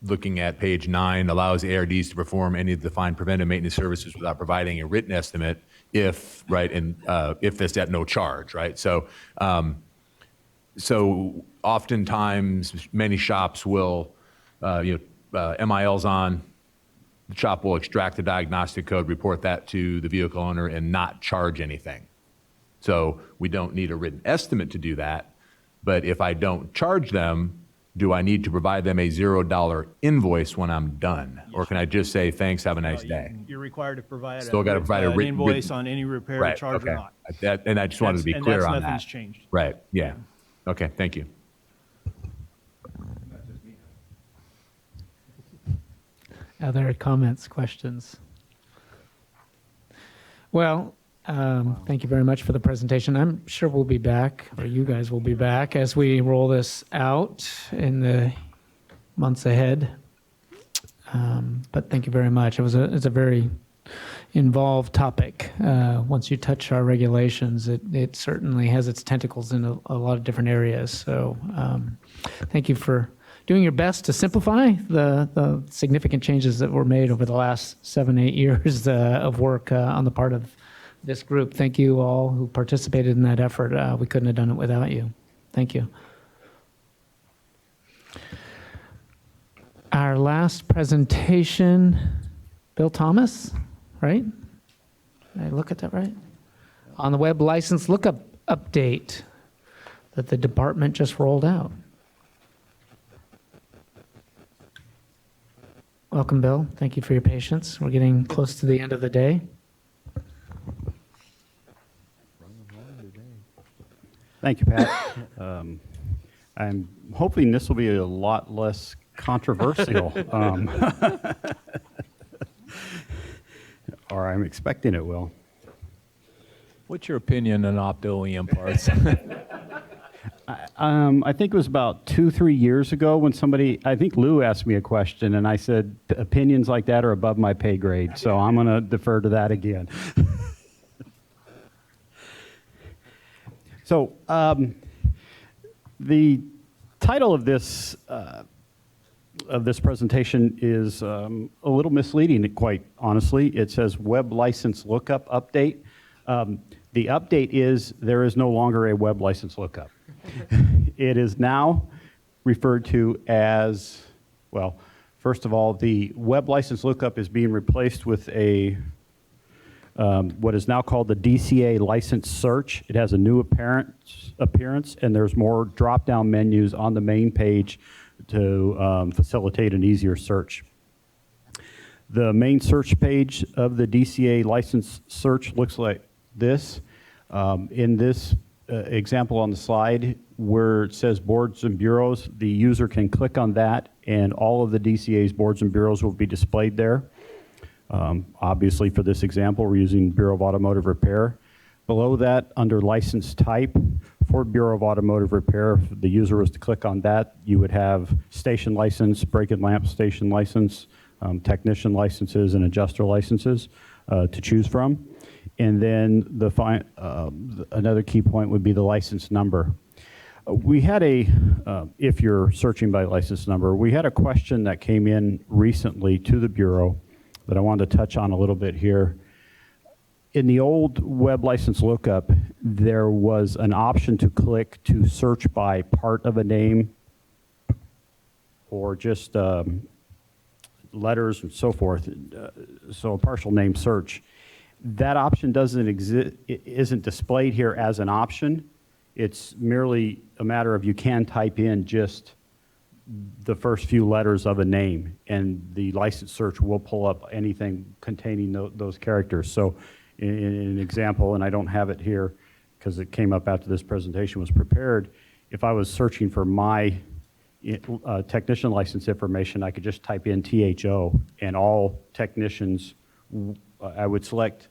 Looking at page 9, allows ARDs to perform any defined preventive maintenance services without providing a written estimate if it's at no charge, right? So oftentimes many shops will, MIL's on, the shop will extract the diagnostic code, report that to the vehicle owner and not charge anything. So we don't need a written estimate to do that. But if I don't charge them, do I need to provide them a $0 invoice when I'm done? Or can I just say, thanks, have a nice day? You're required to provide Still got to provide a an written invoice on any repair, right, charge okay. or not. And I just wanted to be clear on that. Nothing's changed. Right, yeah. Okay, thank you. Other comments, questions? Well, thank you very much for the presentation. I'm sure we'll be back, or you guys will be back, as we roll this out in the months ahead. But thank you very much. It's a very involved topic. Once you touch our regulations, it certainly has its tentacles in a lot of different areas. So thank you for doing your best to simplify the significant changes that were made over the last 7-8 years of work on the part of this group. Thank you all who participated in that effort. We couldn't have done it without you. Thank you. Our last presentation, Bill Thomas, right? Did I look at that right? On the web license lookup update that the department just rolled out. Welcome, Bill. Thank you for your patience. We're getting close to the end of the day. Thank you, Pat. I'm hoping this will be a lot less controversial, or I'm expecting it will. What's your opinion on Opto-EM parts? I think it was about 2-3 years ago when I think Lou asked me a question, and I said opinions like that are above my pay grade, so I'm going to defer to that again. So the title of this presentation is a little misleading, quite honestly. It says Web License Lookup Update. The update is there is no longer a web license lookup. It is now referred to as, well, first of all, the web license lookup is being replaced with a what is now called the DCA license search. It has a new appearance, and there's more drop-down menus on the main page to facilitate an easier search. The main search page of the DCA license search looks like this. In this example on the slide, where it says boards and bureaus, the user can click on that, and all of the DCA's boards and bureaus will be displayed there. Obviously, for this example, we're using Bureau of Automotive Repair. Below that, under license type, for Bureau of Automotive Repair, if the user was to click on that, you would have station license, brake and lamp station license, technician licenses, and adjuster licenses to choose from. And then another key point would be the license number. We had if you're searching by license number, we had a question that came in recently to the Bureau that I wanted to touch on a little bit here. In the old web license lookup, there was an option to click to search by part of a name or just letters and so forth, so a partial name search. That option doesn't exist, isn't displayed here as an option. It's merely a matter of you can type in just the first few letters of a name, and the license search will pull up anything containing those characters. So in an example, and I don't have it here because it came up after this presentation was prepared, if I was searching for my technician license information, I could just type in THO, and all technicians, I would select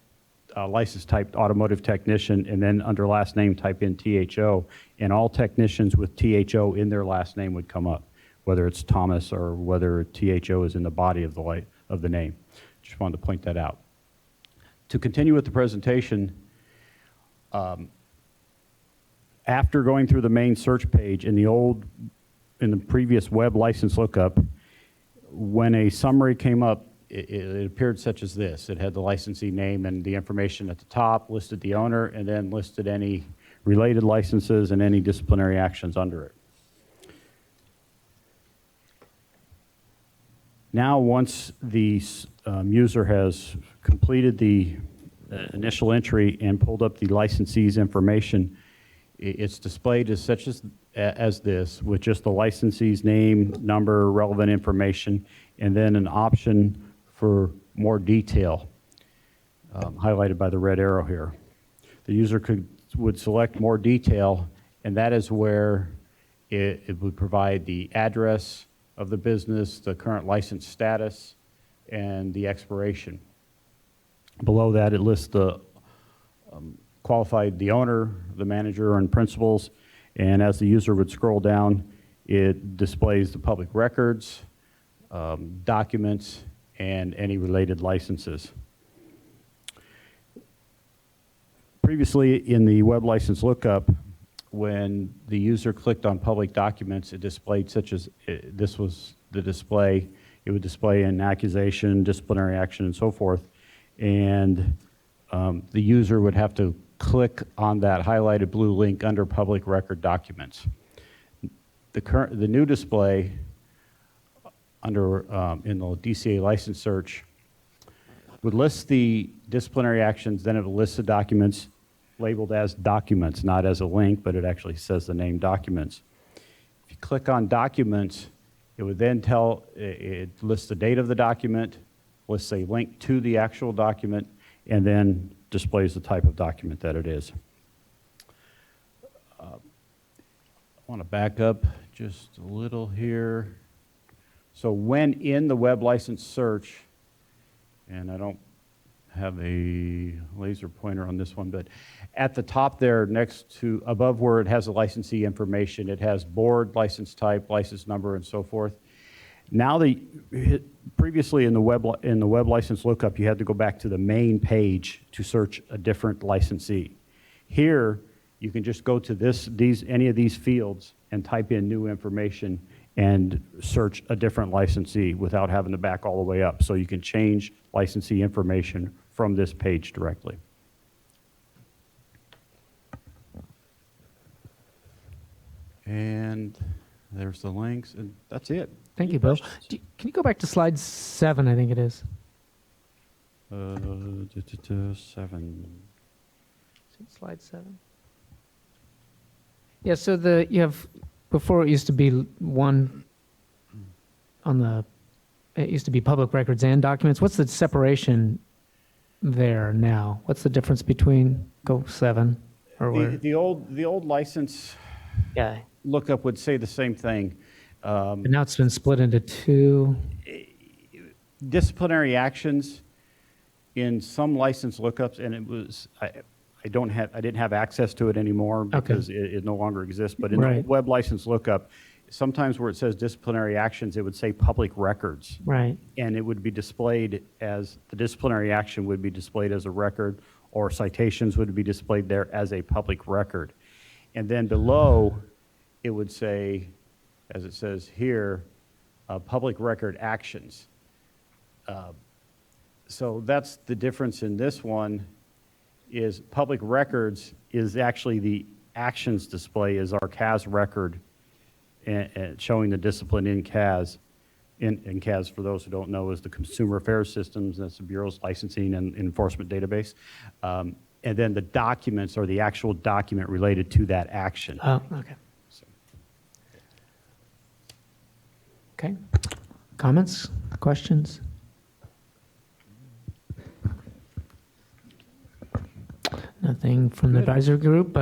license type automotive technician, and then under last name type in THO, and all technicians with THO in their last name would come up, whether it's Thomas or whether THO is in the body of the name. Just wanted to point that out. To continue with the presentation, after going through the main search page in the previous web license lookup, when a summary came up, it appeared such as this. It had the licensee name and the information at the top, listed the owner, and then listed any related licenses and any disciplinary actions under it. Now, once the user has completed the initial entry and pulled up the licensee's information, it's displayed as such as this, with just the licensee's name, number, relevant information, and then an option for more detail, highlighted by the red arrow here. The user would select more detail, and that is where it would provide the address of the business, the current license status, and the expiration. Below that, it lists the the owner, the manager, and principals, and as the user would scroll down, it displays the public records, documents, and any related licenses. Previously, in the web license lookup, when the user clicked on public documents, it displayed such as, this was the display. It would display an accusation, disciplinary action, and so forth. And the user would have to click on that highlighted blue link under public record documents. The new display under in the DCA license search would list the disciplinary actions, then it will list the documents labeled as documents, not as a link, but it actually says the name documents. If you click on documents, it would then it lists the date of the document, lists a link to the actual document, and then displays the type of document that it is. I want to back up just a little here. So when in the web license search, and I don't have a laser pointer on this one, but at the top there, above where it has the licensee information, it has board, license type, license number, and so forth. Now, previously in the web license lookup, you had to go back to the main page to search a different licensee. Here, you can just go to any of these fields and type in new information and search a different licensee without having to back all the way up. So you can change licensee information from this page directly. And there's the links, and that's it. Thank you, Bill. Can you go back to slide 7, I think it is? 7. Slide 7. Yeah, so you have, before it used to be one it used to be public records and documents. What's the separation there now? What's the difference between go 7 or where? The old license Yeah, lookup would say the same thing. but now it's been split into 2. Disciplinary actions in some license lookups, and it was, I didn't have access to it anymore because it no longer exists, but in the Right. web license lookup, sometimes where it says disciplinary actions, it would say public records. Right. And it would be displayed as, the disciplinary action would be displayed as a record, or citations would be displayed there as a public record. And then below, it would say, as it says here, public record actions. So that's the difference in this one, is public records is actually the actions display is our CAS record, and showing the discipline in CAS. In CAS, for those who don't know, is the Consumer Affairs Systems. That's the Bureau's licensing and enforcement database. And then the documents are the actual document related to that action. Oh, okay. Okay. Comments, questions? Nothing from the advisory group.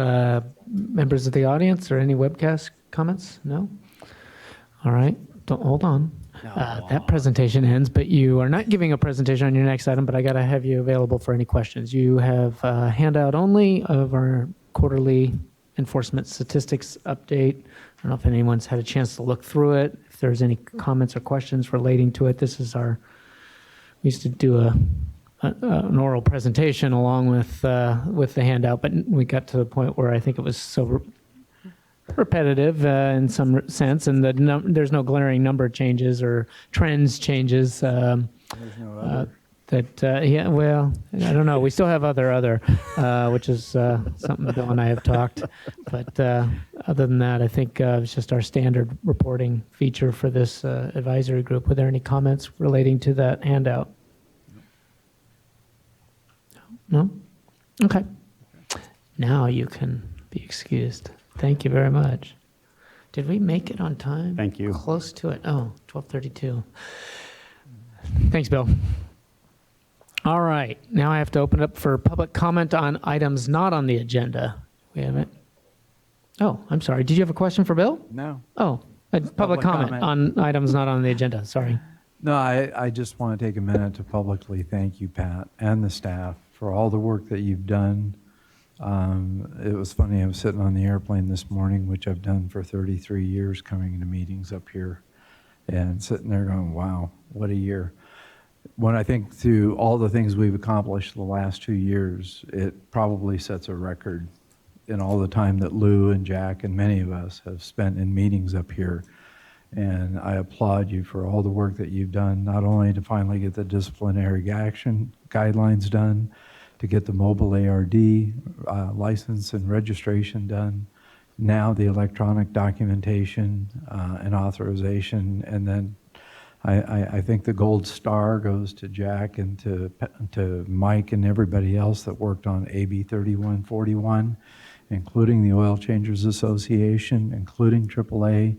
Members of the audience or any webcast comments? No? All right. Don't, hold on. That presentation ends, but you are not giving a presentation on your next item, but I got to have you available for any questions. You have a handout only of our quarterly enforcement statistics update. I don't know if anyone's had a chance to look through it. If there's any comments or questions relating to it, this is we used to do an oral presentation along with the handout, but we got to the point where I think it was so repetitive in some sense, and there's no glaring number changes or trends changes. There's no other. Yeah, well, I don't know. We still have other, which is something Bill and I have talked. But other than that, I think it's just our standard reporting feature for this advisory group. Were there any comments relating to that handout? No? Okay. Now you can be excused. Thank you very much. Did we make it on time? Thank you. Close to it. Oh, 12:32. Thanks, Bill. All right. Now I have to open up for public comment on items not on the agenda. We haven't. Oh, I'm sorry. Did you have a question for Bill? No. Oh, public comment on items not on the agenda. Sorry. No, I just want to take a minute to publicly thank you, Pat, and the staff for all the work that you've done. It was funny, I was sitting on the airplane this morning, which I've done for 33 years, coming into meetings up here, and sitting there going, wow, what a year. When I think through all the things we've accomplished the last 2 years, it probably sets a record in all the time that Lou and Jack and many of us have spent in meetings up here. And I applaud you for all the work that you've done, not only to finally get the disciplinary action guidelines done, to get the mobile ARD license and registration done, now the electronic documentation and authorization, and then I think the gold star goes to Jack and to Mike and everybody else that worked on AB 3141, including the Oil Changers Association, including AAA.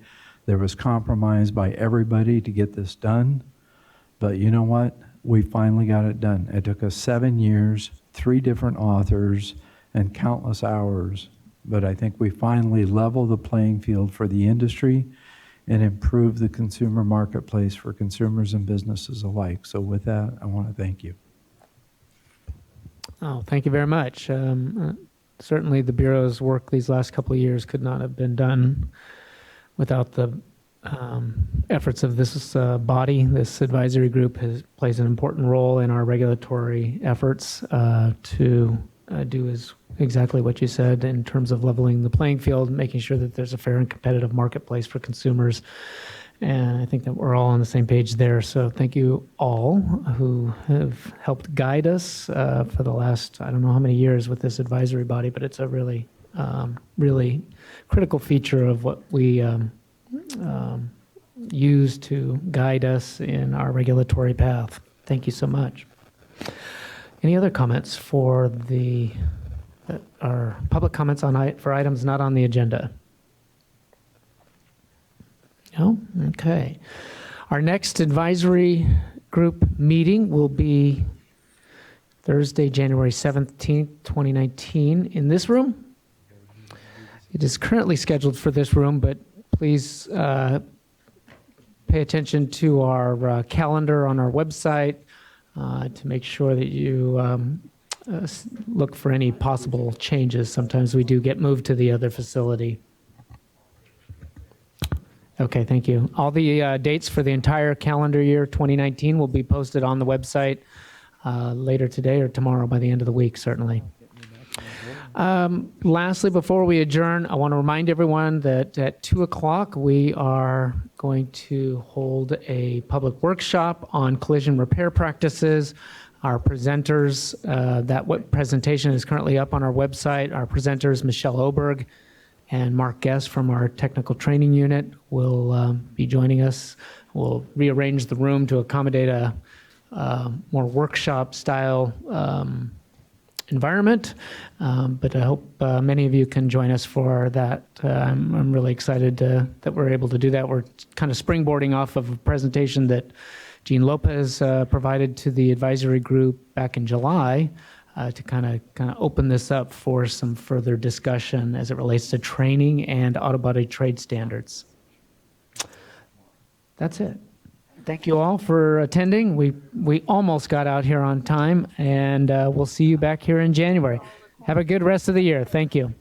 There was compromise by everybody to get this done, but you know what? We finally got it done. It took us 7 years, 3 different authors, and countless hours, but I think we finally leveled the playing field for the industry and improved the consumer marketplace for consumers and businesses alike. So with that, I want to thank you. Oh, thank you very much. Certainly the Bureau's work these last couple of years could not have been done without the efforts of this body. This advisory group plays an important role in our regulatory efforts to do exactly what you said in terms of leveling the playing field, making sure that there's a fair and competitive marketplace for consumers. And I think that we're all on the same page there. So thank you all who have helped guide us for the last, I don't know how many years with this advisory body, but it's a really, really critical feature of what we use to guide us in our regulatory path. Thank you so much. Any other comments for our public comments for items not on the agenda? No? Okay. Our next advisory group meeting will be Thursday, January 17th, 2019, in this room. It is currently scheduled for this room, but please pay attention to our calendar on our website to make sure that you look for any possible changes. Sometimes we do get moved to the other facility. Okay, thank you. All the dates for the entire calendar year 2019 will be posted on the website later today or tomorrow by the end of the week, certainly. Lastly, before we adjourn, I want to remind everyone that at 2 o'clock we are going to hold a public workshop on collision repair practices. Our presenters, presentation is currently up on our website. Our presenters, Michelle Oberg and Mark Guest from our technical training unit, will be joining us. We'll rearrange the room to accommodate a more workshop style environment, but I hope many of you can join us for that. I'm really excited that we're able to do that. We're kind of springboarding off of a presentation that Gene Lopez provided to the advisory group back in July to kind of open this up for some further discussion as it relates to training and auto body trade standards. That's it. Thank you all for attending. We almost got out here on time, and we'll see you back here in January. Have a good rest of the year. Thank you.